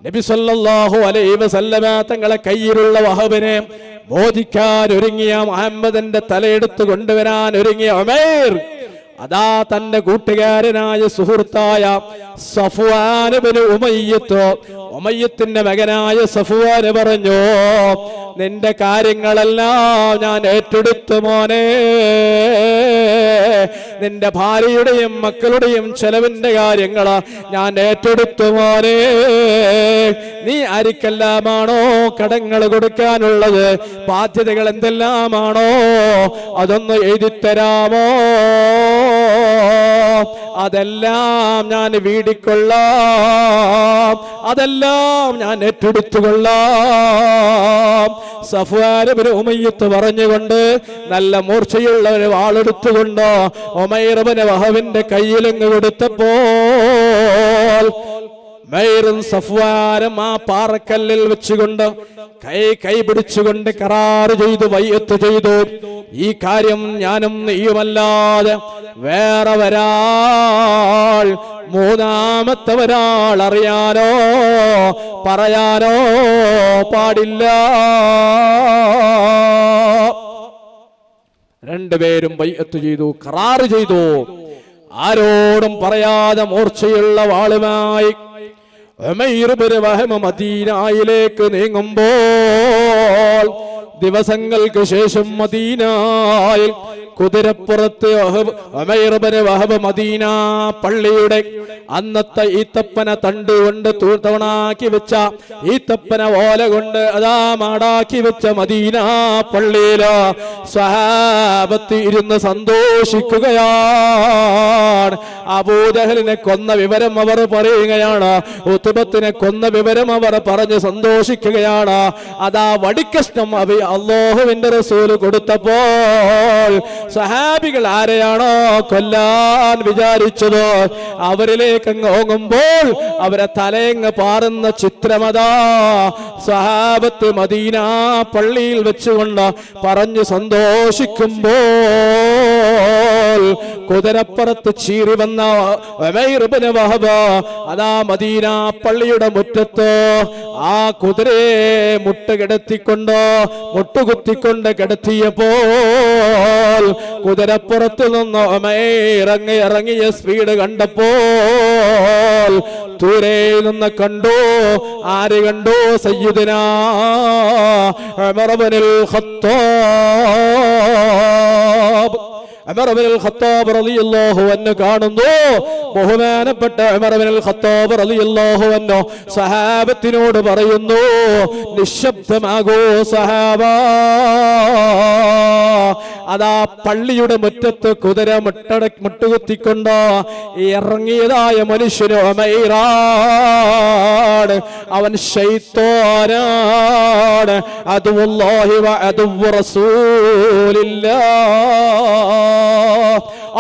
നബി സല്ലല്ലാഹു അലൈഹി വസല്ലമ തങ്ങളെ കയ്യിലുള്ള വഹബിനെ മോചിക്കാൻ ഒരുങ്ങിയ മുഹമ്മദിന്റെ തലയെടുത്ത് കൊണ്ടുവരാൻ ഒരുങ്ങിയ ഉമൈർ അതാ തന്റെ കൂട്ടുകാരനായ സുഹൃത്തായ സഫ്വാൻ ഇബ്നു ഉമയ്യത്തിന്റെ മകനായ സഫ്വാൻ പറഞ്ഞു, നിന്റെ കാര്യങ്ങളെല്ലാം ഞാൻ ഏറ്റെടുത്തു മോനെ. നിന്റെ ഭാര്യയുടെയും മക്കളുടെയും ചെലവിന്റെ കാര്യങ്ങൾ ഞാൻ ഏറ്റെടുത്തു മോനെ. നീ ആർക്കെല്ലാമാണോ കടങ്ങൾ കൊടുക്കാനുള്ളത്, ബാധ്യതകൾ എന്തെല്ലാമാണോ അതൊന്ന് എഴുതിത്തരാമോ? അതെല്ലാം ഞാൻ വീടിക്കൊള്ളാം, അതെല്ലാം ഞാൻ ഏറ്റെടുത്തുകൊള്ളാം. സഫ്വാൻ ഇബ്നു ഉമയ്യത്ത് പറഞ്ഞുകൊണ്ട് നല്ല മൂർച്ചയുള്ള ഒരു വാളെടുത്തുകൊണ്ട് ഉമൈർ ഇബ്നു വഹബിന്റെ കയ്യിലങ്ങ് കൊടുത്തപ്പോൾ ഉമൈറും സഫ്വാനും ആ പാറക്കല്ലിൽ വെച്ചുകൊണ്ട് കൈ പിടിച്ചുകൊണ്ട് കരാറ് ചെയ്തു, വയ്യത്ത് ചെയ്തു, ഈ കാര്യം ഞാനും നീയുമല്ലാതെ വേറെ ഒരാൾ, മൂന്നാമത്തെ ഒരാൾ അറിയാനോ പറയാനോ പാടില്ല. രണ്ടുപേരും ബൈഅത്ത് ചെയ്തു, കരാറ് ചെയ്തു. ആരോടും പറയാതെ മൂർച്ചയുള്ള വാളുമായി ഉമൈർ ഇബ്നു വഹബ് മദീനയിലേക്ക് നീങ്ങുമ്പോൾ ദിവസങ്ങൾക്ക് ശേഷം മദീനയിൽ കുതിരപ്പുറത്ത് ഉമൈർ ഇബ്നു വഹബ് മദീന പള്ളിയുടെ അന്നത്തെ ഈത്തപ്പന തണ്ട് കൊണ്ട് തൂണാക്കി വെച്ച ഈത്തപ്പന ഓല കൊണ്ട് അതാ മാടാക്കി വെച്ച മദീന പള്ളിയില് സ്വഹാബത്ത് ഇരുന്ന് സന്തോഷിക്കുകയാണ്. അബൂജഹലിനെ കൊന്ന വിവരം അവർ പറയുകയാണ്, ഉത്ബത്തിനെ കൊന്ന വിവരം അവർ പറഞ്ഞ് സന്തോഷിക്കുകയാണ്. അതാ വടിക്കഷ്ണം അല്ലാഹുവിന്റെ റസൂൽ കൊടുത്തപ്പോൾ സഹാബികൾ ആരെയാണോ കൊല്ലാൻ വിചാരിച്ചത് അവരിലേക്ക് അങ്ങ് ഓങ്ങുമ്പോൾ അവരെ തലയങ്ങ് പാറുന്ന ചിത്രമതാ സഹാബത്ത് മദീന പള്ളിയിൽ വെച്ചുകൊണ്ട് പറഞ്ഞു സന്തോഷിക്കുമ്പോൾ കുതിരപ്പുറത്ത് ചീറി വന്ന ഉമൈർ ഇബ്നു വഹബ് അതാ മദീന പള്ളിയുടെ മുറ്റത്ത് ആ കുതിരയെ മുട്ടുകുത്തിക്കൊണ്ട് കിടത്തിയപ്പോൾ കുതിരപ്പുറത്ത് നിന്ന് ഉമൈർ ഇറങ്ങിയ സ്പീഡ് കണ്ടപ്പോൾ ദൂരെ നിന്ന് കണ്ടു. ആര് കണ്ടു? സയ്യിദുനാ ഉമർ ഇബ്നുൽ ഖത്താബ്. ഉമർ ഇബ്നുൽ ഖത്താബ് റളിയല്ലാഹു അൻഹു കാണുന്നു. ബഹുമാനപ്പെട്ട ഉമർ ഇബ്നുൽ ഖത്താബ് റളിയല്ലാഹു അൻഹു സഹാബത്തിനോട് പറയുന്നു, നിശബ്ദമാകൂ സഹാബ. അതാ പള്ളിയുടെ മുറ്റത്ത് കുതിര മുട്ടുകുത്തിക്കൊണ്ട് ഇറങ്ങിയതായ മനുഷ്യന് ഉമൈറാണ്. അവൻ ശൈത്താനാണ്. അദുവുല്ലാഹി വ അദുവ്വു റസൂലില്ലാഹ്.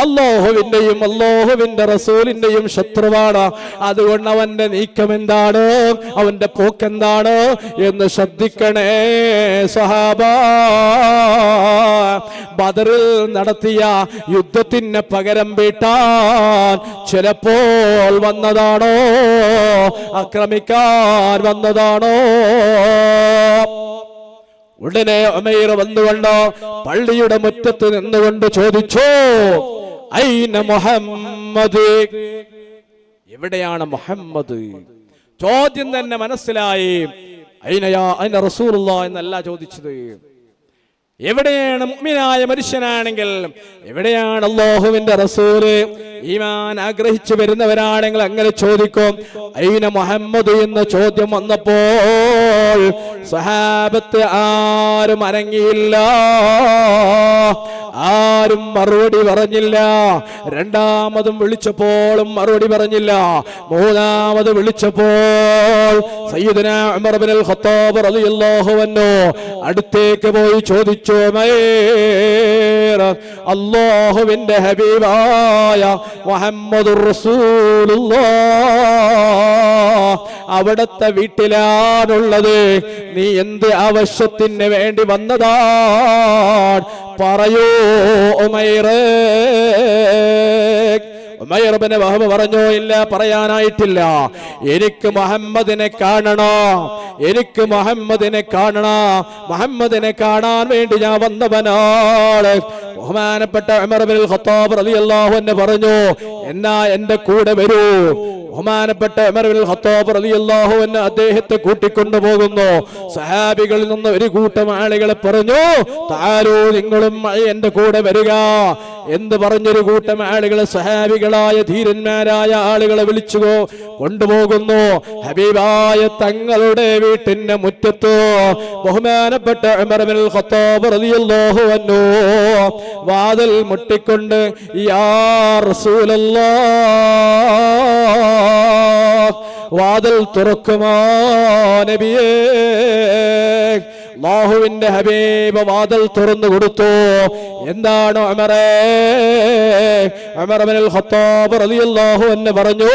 അല്ലാഹുവിന്റെയും അല്ലാഹുവിന്റെ റസൂലിന്റെയും ശത്രുവാണ്. അതുകൊണ്ട് അവന്റെ നീക്കം എന്താണ്, അവന്റെ പോക്കെന്താണ് എന്ന് ശ്രദ്ധിക്കണേ സഹാബ. ബദറിൽ നടത്തിയ യുദ്ധത്തിന് പകരം വീട്ടാൻ ചിലപ്പോൾ വന്നതാണോ, ആക്രമിക്കാൻ വന്നതാണോ? ഉടനെ ഉമൈർ വന്നുകൊണ്ട് പള്ളിയുടെ മുറ്റത്ത് നിന്നുകൊണ്ട് ചോദിച്ചു, ഐന മുഹമ്മദ്, എവിടെയാണ് മുഹമ്മദ്? ചോദ്യം തന്നെ മനസ്സിലായി. ഐന റസൂലുള്ളാഹ് എന്നല്ല ചോദിച്ചത്, എവിടെയാണ് മുഅ്മിനായ മനുഷ്യനാണെങ്കിൽ, എവിടെയാണ് അല്ലാഹുവിന്റെ റസൂല് ഈമാൻ ആഗ്രഹിച്ചു വരുന്നവരാണെങ്കിൽ അങ്ങനെ ചോദിക്കും. ഐന മുഹമ്മദ് എന്ന ചോദ്യം വന്നപ്പോൾ സഹാബത്ത് ആരും അനങ്ങിയില്ല, ആരും മറുപടി പറഞ്ഞില്ല. രണ്ടാമതും വിളിച്ചപ്പോഴും മറുപടി പറഞ്ഞില്ല. മൂന്നാമത് വിളിച്ചപ്പോൾ സയ്യിദുനാ ഉമർ ഇബ്നുൽ ഖത്താബ് റളിയല്ലാഹു അൻഹു അടുത്തേക്ക് പോയി ചോദിച്ചു, അല്ലാഹുവിന്റെ ഹബീബായ മുഹമ്മദുർ റസൂലുള്ളാഹ് അവിടത്തെ വീട്ടിലാണുള്ളത്, നീ എന്ത് ആവശ്യത്തിന് വേണ്ടി വന്നതാണ് പറയൂ ഉമൈറേ. ഉമൈർ ഇബ്നു വഹബ് പറഞ്ഞു, ഇല്ല, പറയാനായിട്ടില്ല. എനിക്ക് മുഹമ്മദിനെ കാണണം, എനിക്ക് മുഹമ്മദിനെ കാണണം, മുഹമ്മദിനെ കാണാൻ വേണ്ടി ഞാൻ വന്നവനാണ്. ബഹുമാനപ്പെട്ട ഉമർ ഇബ്നുൽ ഖത്താബ് റളിയല്ലാഹു അൻഹു പറഞ്ഞു, എന്നാ എന്റെ കൂടെ വരൂ. ബഹുമാനപ്പെട്ട ഉമർ ഇബ്നുൽ ഖത്താബ് റളിയല്ലാഹു അൻഹു അദ്ദേഹത്തെ കൂട്ടിക്കൊണ്ടു പോകുന്നു. സഹാബികളിൽ നിന്ന് ഒരു കൂട്ടം ആളുകളെ പറഞ്ഞു, താരൂ നിങ്ങളും എന്റെ കൂടെ വരിക എന്ന് പറഞ്ഞൊരു കൂട്ടം ആളുകളെ, സഹാബികളായ ധീരന്മാരായ ആളുകളെ വിളിച്ചു കൊണ്ടുപോകുന്നു. ഹബീബായ തങ്ങളുടെ വീട്ടിന്റെ മുറ്റത്ത് ബഹുമാനപ്പെട്ട ഉമർ ഇബ്നുൽ ഖത്താബ് റളിയല്ലാഹു അൻഹു വാതിൽ മുട്ടിക്കൊണ്ട്, യാ റസൂലല്ലാഹ് വാതിൽ തുറക്കുമോ നബിയേ. അല്ലാഹുവിന്റെ ഹബീബ് വാതിൽ തുറന്നു കൊടുത്തു. എന്താണ് ഉമറേ? ഉമർ ഇബ്നുൽ ഖത്താബ് റളിയല്ലാഹു അൻഹു പറഞ്ഞു,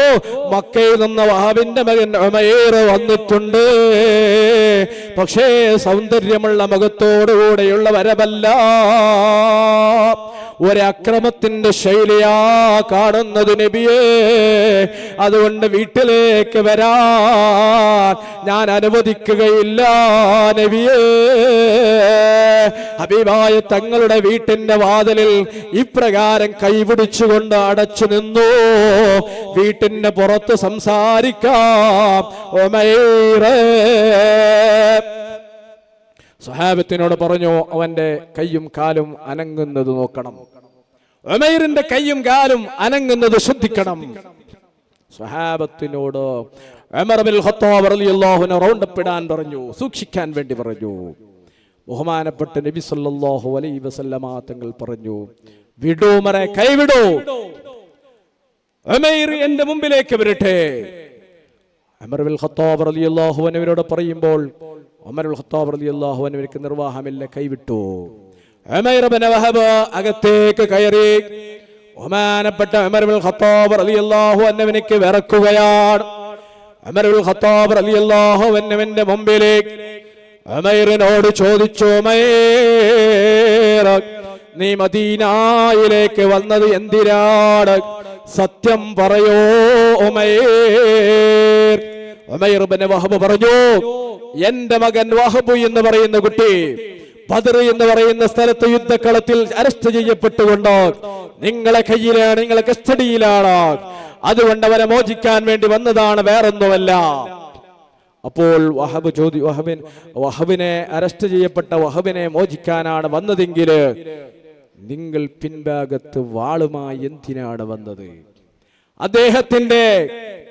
മക്കയിൽ നിന്ന് വഹബിന്റെ മകൻ ഉമൈർ വന്നിട്ടുണ്ട്. പക്ഷേ സൗന്ദര്യമുള്ള മുഖത്തോടുകൂടെയുള്ള വരവല്ല, ഒരക്രമത്തിന്റെ ശൈലിയാ കാണുന്നത് നബിയേ. അതുകൊണ്ട് വീട്ടിലേക്ക് വരാൻ ഞാൻ അനുവദിക്കുകയില്ല നബിയേ. ഹബീബായ തങ്ങളുടെ വീട്ടിന്റെ വാതിലിൽ ഇപ്രകാരം കൈപിടിച്ചുകൊണ്ട് അടച്ചു നിന്നു. വീട്ടിന്റെ പുറത്ത് സംസാരിക്കാം ഉമൈറേ. സഹാബത്തിനോട് പറഞ്ഞു, അവന്റെ കയ്യും കാലും അനങ്ങുന്നത് നോക്കണം, ഉമൈറിന്റെ കയ്യും കാലും അനങ്ങുന്നത് ശ്രദ്ധിക്കണം. സഹാബത്തിനോട് ഉമർ ഇബ്നുൽ ഖത്താബ് റളിയല്ലാഹു അൻഹു റൗണ്ടപ്പ് ഇടാൻ പറഞ്ഞു, സൂക്ഷിക്കാൻ വേണ്ടി പറഞ്ഞു. ബഹുമാനപ്പെട്ട നബി സല്ലല്ലാഹു അലൈഹി വസല്ലമ തങ്ങൾ പറഞ്ഞു, വിടൂ ഉമറെ, കൈവിടൂ, ഉമൈർ എന്റെ മുമ്പിലേക്ക് വരട്ടെ. ഉമർ ഇബ്നുൽ ഖത്താബ് റളിയല്ലാഹു അൻഹുവിനോട് പറയുമ്പോൾ ഉമർ ഇബ്നുൽ ഖത്താബ് റളിയല്ലാഹു അൻഹുവിന് നിർവാഹമില്ല, കൈവിട്ടു. ഉമൈർ ഇബ്നു വഹബ് അകത്തേക്ക് കയറി. ബഹുമാനപ്പെട്ട ഉമർ ഇബ്നുൽ ഖത്താബ് റളിയല്ലാഹു അൻഹുവിനെ വിറക്കുകയാണ്. ഉമർ ഇബ്നുൽ ഖത്താബ് റളിയല്ലാഹു അൻഹുവിന്റെ മുമ്പിലേക്ക് ഉമൈറിനോട് ചോദിച്ചു, ഉമൈർ, നീ മദീനയിലേക്ക് വന്നത് എന്തിനാണ്? സത്യം പറയോ ഉമൈർ. ഉമൈർ ഇബ്നു വഹബ് പറഞ്ഞു, എന്റെ മകൻ വഹബ് എന്ന് പറയുന്ന കുട്ടി ബദർ എന്ന് പറയുന്ന സ്ഥലത്ത് യുദ്ധക്കളത്തിൽ അറസ്റ്റ് ചെയ്യപ്പെട്ടുകൊണ്ട് നിങ്ങളെ കയ്യിലാണ്, നിങ്ങളെ കസ്റ്റഡിയിലാണ്. അതുകൊണ്ട് അവരെ മോചിക്കാൻ വേണ്ടി വന്നതാണ്, വേറൊന്നുമല്ല. അപ്പോൾ വഹബിനെ അറസ്റ്റ് ചെയ്യപ്പെട്ട വഹബിനെ മോചിക്കാനാണ് വന്നതെങ്കിൽ നിങ്ങൾ പിൻഭാഗത്ത് വാളുമായി എന്തിനാണ് വന്നത്? അദ്ദേഹത്തിന്റെ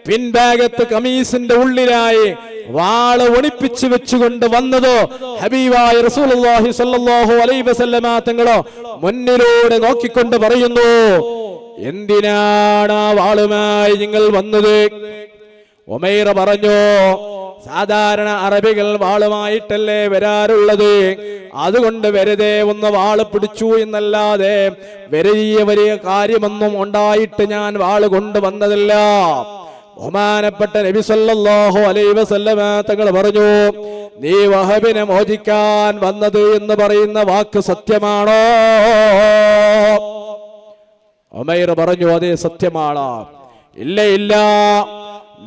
പിൻഭാഗത്ത് കമീസിന്റെ ഉള്ളിലായി വാള് ഒളിപ്പിച്ചു വെച്ചുകൊണ്ട് വന്നത് ഹബീബായ റസൂലുള്ളാഹി സ്വല്ലല്ലാഹു അലൈഹി വസല്ലമ തങ്ങളോ മുന്നിലൂടെ നോക്കിക്കൊണ്ട് പറയുന്നു, എന്തിനാണ് ആ വാളുമായി നിങ്ങൾ വന്നത്? ഉമൈർ പറഞ്ഞു, സാധാരണ അറബികൾ വാളുമായിട്ടല്ലേ വരാറുള്ളത്, അതുകൊണ്ട് വെറുതെ ഒന്ന് വാള് പിടിച്ചു എന്നല്ലാതെ വലിയ കാര്യമൊന്നും ഉണ്ടായിട്ട് ഞാൻ വാള് കൊണ്ടുവന്നതല്ല. ബഹുമാനപ്പെട്ട നബി സല്ലല്ലാഹു അലൈഹി വസല്ലമ തങ്ങൾ പറഞ്ഞു, നീ വഹബിനെ മോചിക്കാൻ വന്നത് എന്ന് പറയുന്ന വാക്ക് സത്യമാണോ? ഉമൈർ പറഞ്ഞു, അതെ സത്യമാണ്. ഇല്ല ഇല്ല,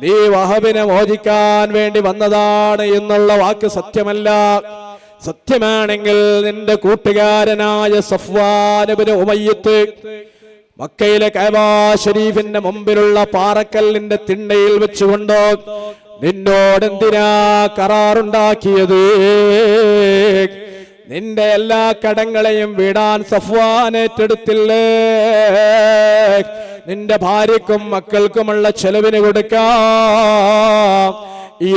നീ വഹബിനെ മോചിക്കാൻ വേണ്ടി വന്നതാണ് എന്നുള്ള വാക്ക് സത്യമല്ല. സത്യമാണെങ്കിൽ നിന്റെ കൂട്ടുകാരനായ സഫ്വാൻ ഇബ്നു ഉമയ്യത്ത് മക്കയിലെ കഅബ ശരീഫിന്റെ മുമ്പിലുള്ള പാറക്കല്ലിന്റെ തിണ്ണയിൽ വെച്ചുകൊണ്ട് നിന്നോടെന്തിനാ കരാറുണ്ടാക്കിയത്? നിന്റെ എല്ലാ കടങ്ങളെയും വീടാൻ സഫ്വാൻ ഏറ്റെടുത്തില്ലേ? നിന്റെ ഭാര്യക്കും മക്കൾക്കുമുള്ള ചെലവിന് കൊടുക്കാം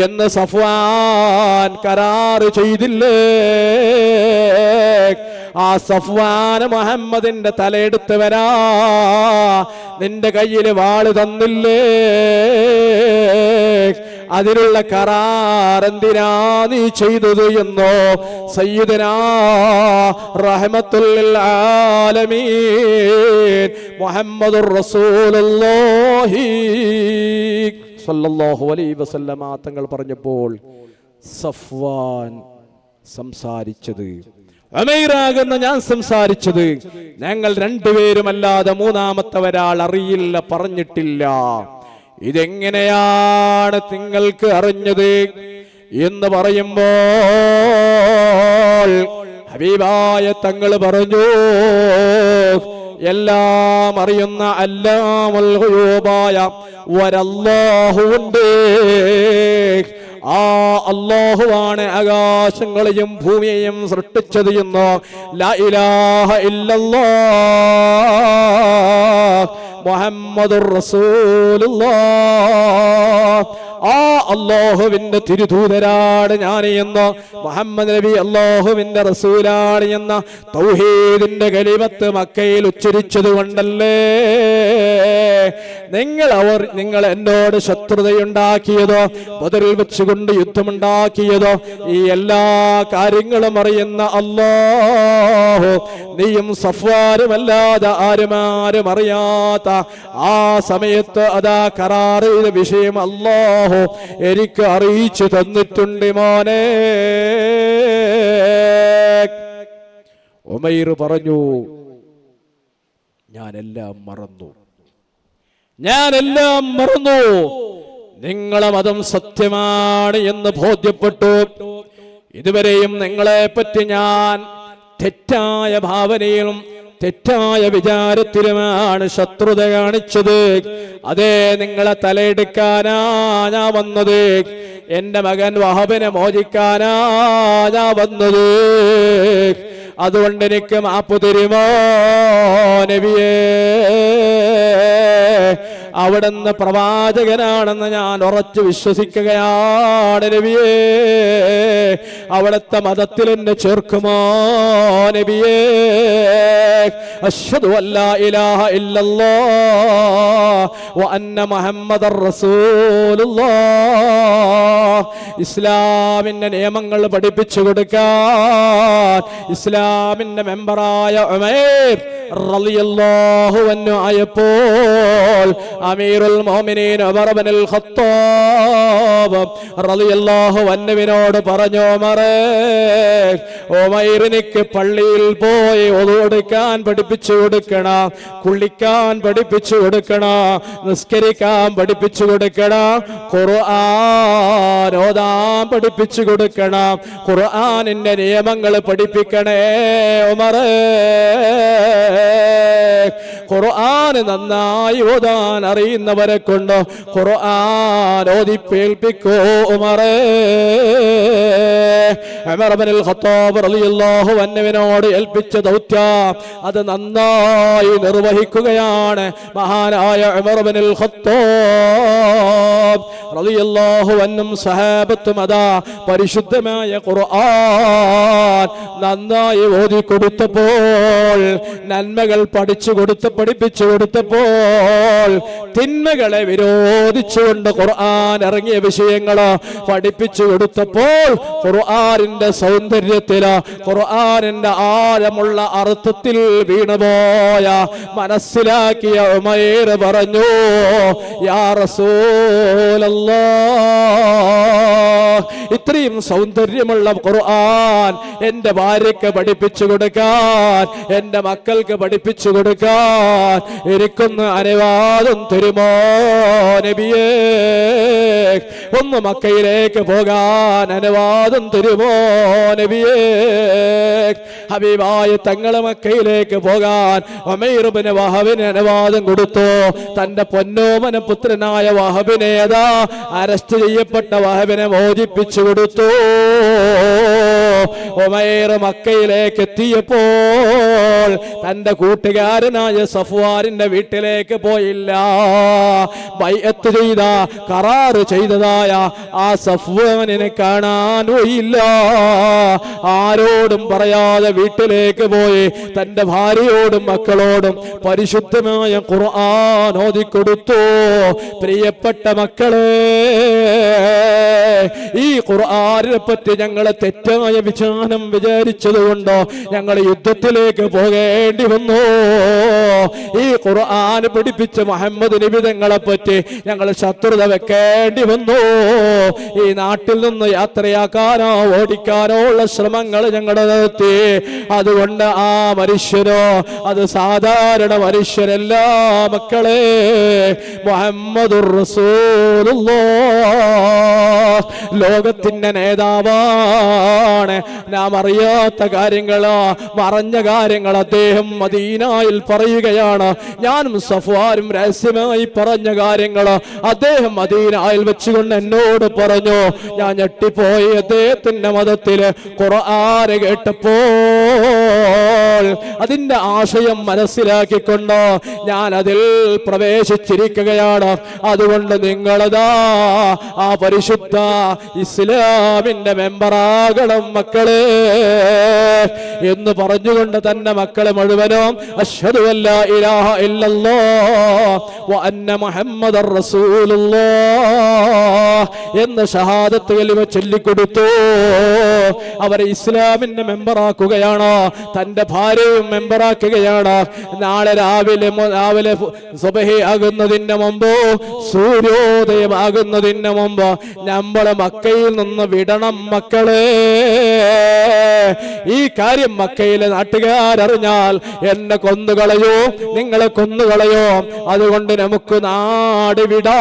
എന്ന് സഫ്വാൻ കരാറ് ചെയ്തില്ലേ? ആ സഫ്വാൻ മുഹമ്മദിന്റെ തലയെടുത്ത് വരാ നിന്റെ കയ്യിൽ വാള് തന്നില്ലേ? അതിനുള്ള കരാർ എന്തിനാ നീ ചെയ്തത് എന്നോ സയ്യിദനാ റഹ്മത്തുൽ ലിൽ ആലമീൻ മുഹമ്മദുർ റസൂലുള്ളാഹി സ്വല്ലല്ലാഹു അലൈഹി വസല്ലമ തങ്ങൾ പറഞ്ഞപ്പോൾ സഫ്വാൻ സംസാരിച്ചത്, ഉമൈറാകുന്ന ഞാൻ സംസാരിച്ചത്, ഞങ്ങൾ രണ്ടുപേരുമല്ലാതെ മൂന്നാമത്തെ ഒരാൾ അറിയില്ല, പറഞ്ഞിട്ടില്ല. ഇതെങ്ങനെയാണ് നിങ്ങൾക്ക് അറിഞ്ഞത് എന്ന് പറയുമ്പോൾ ഹബീബായ തങ്ങൾ പറഞ്ഞു, എല്ലാം അറിയുന്ന അല്ലാമുൽ ഗുയൂബായ ഒരല്ലാഹുവുണ്ട്. ആ അല്ലാഹുവാണ് ആകാശങ്ങളെയും ഭൂമിയെയും സൃഷ്ടിച്ചത് എന്ന് ലാ ഇലാഹ ഇല്ലല്ലാഹ് മുഹമ്മദുർ റസൂലുള്ളാഹ്. ആ അല്ലാഹുവിന്റെ തിരുദൂതരാണ് ഞാൻ എന്ന്, മുഹമ്മദ് നബി അല്ലാഹുവിന്റെ റസൂലാണ് എന്ന തൗഹീദിന്റെ കലിമത്ത് മക്കയിൽ ഉച്ചരിച്ചത് കൊണ്ടല്ലേ നിങ്ങൾ എന്നോട് ശത്രുതയുണ്ടാക്കിയതോ ബദറിൽ വെച്ചുകൊണ്ട് യുദ്ധമുണ്ടാക്കിയതോ ഈ എല്ലാ കാര്യങ്ങളും അറിയുന്ന അല്ലാഹു നീയും സഫ്വാനുമല്ലാതെ ആരും അറിയാത്ത ആ സമയത്ത് അതാ കരാർ ചെയ്ത വിഷയം അല്ലാഹു എനിക്ക് അറിയിച്ചു തന്നിട്ടുണ്ട് മോനെ. ഉമൈർ പറഞ്ഞു, ഞാനെല്ലാം മറന്നു. നിങ്ങളെ മതം സത്യമാണ് എന്ന് ബോധ്യപ്പെട്ടു. ഇതുവരെയും നിങ്ങളെ പറ്റി ഞാൻ തെറ്റായ ഭാവനയിലും തെറ്റായ വിചാരത്തിലുമാണ് ശത്രുത കാണിച്ചത്. അതേ, നിങ്ങളെ തലയെടുക്കാനാ ഞാൻ വന്നത്. എന്റെ മകൻ വഹബിനെ മോചിക്കാനാ ഞാൻ വന്നത്. അതുകൊണ്ട് എനിക്ക് മാപ്പ് തരുമോ നബിയേ? അവിടുന്ന് പ്രവാചകനാണെന്ന് ഞാൻ ഉറച്ചു വിശ്വസിക്കുകയാണ് നബിയേ. അവിടുത്തെ മതത്തിൽ എന്നെ ചേർക്കുമോ നബിയേ? അശ്ഹദു അല്ലാ ഇലാഹ ഇല്ലല്ലാഹ് വ അന്ന മുഹമ്മദർ റസൂലുള്ളാഹ്. ഇസ്ലാമിന്റെ നിയമങ്ങൾ പഠിപ്പിച്ചു കൊടുക്കാൻ ഇസ്ലാമിന്റെ മെമ്പറായ ഉമൈർ റളിയല്ലാഹു അൻഹു ആയപ്പോൾ അമീറുൽ മുഅ്മിനീൻ ഉമർ ഇബ്നുൽ ഖത്താബ് റളിയല്ലാഹു അൻഹുവിനോട് പറഞ്ഞു, ഉമൈറിനിക്ക് പള്ളിയിൽ പോയി wudu എടുക്കാൻ പഠിപ്പിച്ചു കൊടുക്കണം, കുളിക്കാൻ പഠിപ്പിച്ചു കൊടുക്കണം, നിസ്കരിക്കാൻ പഠിപ്പിച്ചു കൊടുക്കണം, ഖുർആൻ ഓതാൻ പഠിപ്പിച്ചു കൊടുക്കണം, ഖുർആനിന്റെ നിയമങ്ങൾ പഠിപ്പിക്കണേ ഉമറേ. ഖുർആൻ നന്നായി ഓതാൻ അറിയുന്നവരെ കൊണ്ട് ഖുർആൻ ഓതിപ്പേൽപ്പിക്കൂ ഉമറേ. ഉമർ ഇബ്നുൽ ഖത്താബ് റളിയല്ലാഹു അൻഹുവിനോട് ഏൽപ്പിച്ച ദൗത്യം അത് നന്നായി നിർവഹിക്കുകയാണ് മഹാനായ ഉമർ ഇബ്നുൽ ഖത്താബ് റളിയല്ലാഹു അൻഹും സഹാബത്തും അതാ പരിശുദ്ധമായ ഖുർആൻ നന്നായി ഓതി കൊടുത്തപ്പോൾ, നന്മകൾ പഠിപ്പിച്ചു കൊടുത്തപ്പോൾ, തിന്മകളെ വിരോധിച്ചുകൊണ്ട് ഖുർആൻ ഇറങ്ങിയ വിഷയങ്ങള് പഠിപ്പിച്ചു കൊടുത്തപ്പോൾ, ഖുർആനിന്റെ സൗന്ദര്യത്തില് ഖുർആനിന്റെ ആഴമുള്ള അർത്ഥത്തിൽ വീണുപോയ മനസ്സിലാക്കിയ ഉമൈർ പറഞ്ഞു, യാ റസൂലല്ലാഹ്, ഇത്രയും സൗന്ദര്യമുള്ള ഖുർആൻ എന്റെ ഭാര്യയ്ക്ക് പഠിപ്പിച്ചു കൊടുക്കാൻ, എന്റെ മക്കൾക്ക് പഠിപ്പിച്ചു കൊടുക്കാൻ എനിക്കൊന്ന് അനുവാദം തരുമോ നബിയേ? ഒന്ന് മക്കയിലേക്ക് പോകാൻ അനുവാദം തരുമോ നബിയേ? ഹബീബായ തങ്ങളെ മക്കയിലേക്ക് പോകാൻ ഉമൈർ ഇബ്നു വഹബിന് അനുവാദം കൊടുത്തു. തന്റെ പൊന്നോമന പുത്രനായ വഹബിനെ അതാ അറസ്റ്റ് ചെയ്യപ്പെട്ട വഹബിനെ മോചിപ്പിച്ചു കൊടുത്തു. ഉമൈർ മക്കയിലേക്ക് എത്തിയപ്പോൾ തന്റെ കൂട്ടുകാരനായ സഫ്വാനിന്റെ വീട്ടിലേക്ക് പോയില്ല. ബൈഅത്ത് ചെയ്ത, കറാറ് ചെയ്തതായ ആ സഫ്വാനിനെ കാണാൻ പോയില്ല. ആരോടും പറയാതെ വീട്ടിലേക്ക് പോയി തന്റെ ഭാര്യയോടും മക്കളോടും പരിശുദ്ധമായ ഖുർആൻ ഓതിക്കൊടുത്തു. പ്രിയപ്പെട്ട മക്കളെ, ഈ ഖുർആനിനെ പറ്റി ഞങ്ങൾ തെറ്റായ വിചാരം വിചാരിച്ചതുകൊണ്ടോ ഞങ്ങൾ യുദ്ധത്തിലേക്ക് പോകേണ്ടി വന്നു. ഈ ഖുർആൻ പഠിപ്പിച്ച മുഹമ്മദ് നബി തങ്ങളെ പറ്റി ഞങ്ങൾ ശത്രുത വെക്കേണ്ടി വന്നു. ഈ നാട്ടിൽ നിന്ന് യാത്രയാക്കാനോ ഓടിക്കാനോ ഉള്ള ശ്രമങ്ങൾ ഞങ്ങൾ നടത്തി. അതുകൊണ്ട് ആ മനുഷ്യനോ അത് സാധാരണ മനുഷ്യരല്ല മക്കളെ, മുഹമ്മദുർ റസൂലുള്ളാഹ് ലോകത്തിന്റെ നേതാവാണ്. നാം അറിയാത്ത കാര്യങ്ങളോ മറഞ്ഞ കാര്യങ്ങൾ അദ്ദേഹം മദീനയിൽ പറയുകയാണ്. ഞാനും സഫ്വാനും രഹസ്യമായി പറഞ്ഞ കാര്യങ്ങളോ അദ്ദേഹം മദീനയിൽ വെച്ചുകൊണ്ട് എന്നോട് പറഞ്ഞു. ഞാൻ ഞെട്ടിപ്പോയി. അദ്ദേഹത്തിന്റെ മതത്തില് ഖുർആൻ കേട്ടപ്പോൾ അതിന്റെ ആശയം മനസ്സിലാക്കിക്കൊണ്ട് ഞാൻ അതിൽ പ്രവേശിച്ചിരിക്കുകയാണ്. അതുകൊണ്ട് നിങ്ങളതാ ആ പരിശുദ്ധ ഇസ്ലാമിന്റെ മെമ്പറാകണം മക്കളെ എന്ന് പറഞ്ഞുകൊണ്ട് തന്നെ മക്കളെ മുഴുവനും അശ്ഹദു അല്ലാ ഇലാഹ ഇല്ലല്ലാഹ് വ അന്ന മുഹമ്മദർ റസൂലുള്ളാഹ് എന്ന ഷഹാദത്ത് കലിമ ചൊല്ലിക്കൊടുത്തു. അവരെ ഇസ്ലാമിന്റെ മെമ്പറാക്കുകയാണ്. തന്റെ ഭാര്യയും മെമ്പറാക്കുകയാണ്. നാളെ രാവിലെ സുബഹി ആകുന്നതിന് മുമ്പ്, സൂര്യോദയമാകുന്നതിന് മുമ്പ് നമ്മളെ മക്കയിൽ നിന്ന് വിടണം മക്കളെ. ഈ കാര്യം മക്കയിലെ നാട്ടുകാരറിഞ്ഞാൽ എന്നെ കൊന്നുകളയോ, നിങ്ങളെ കൊന്നുകളയോ. അതുകൊണ്ട് നമുക്ക് നാട് വിടാം.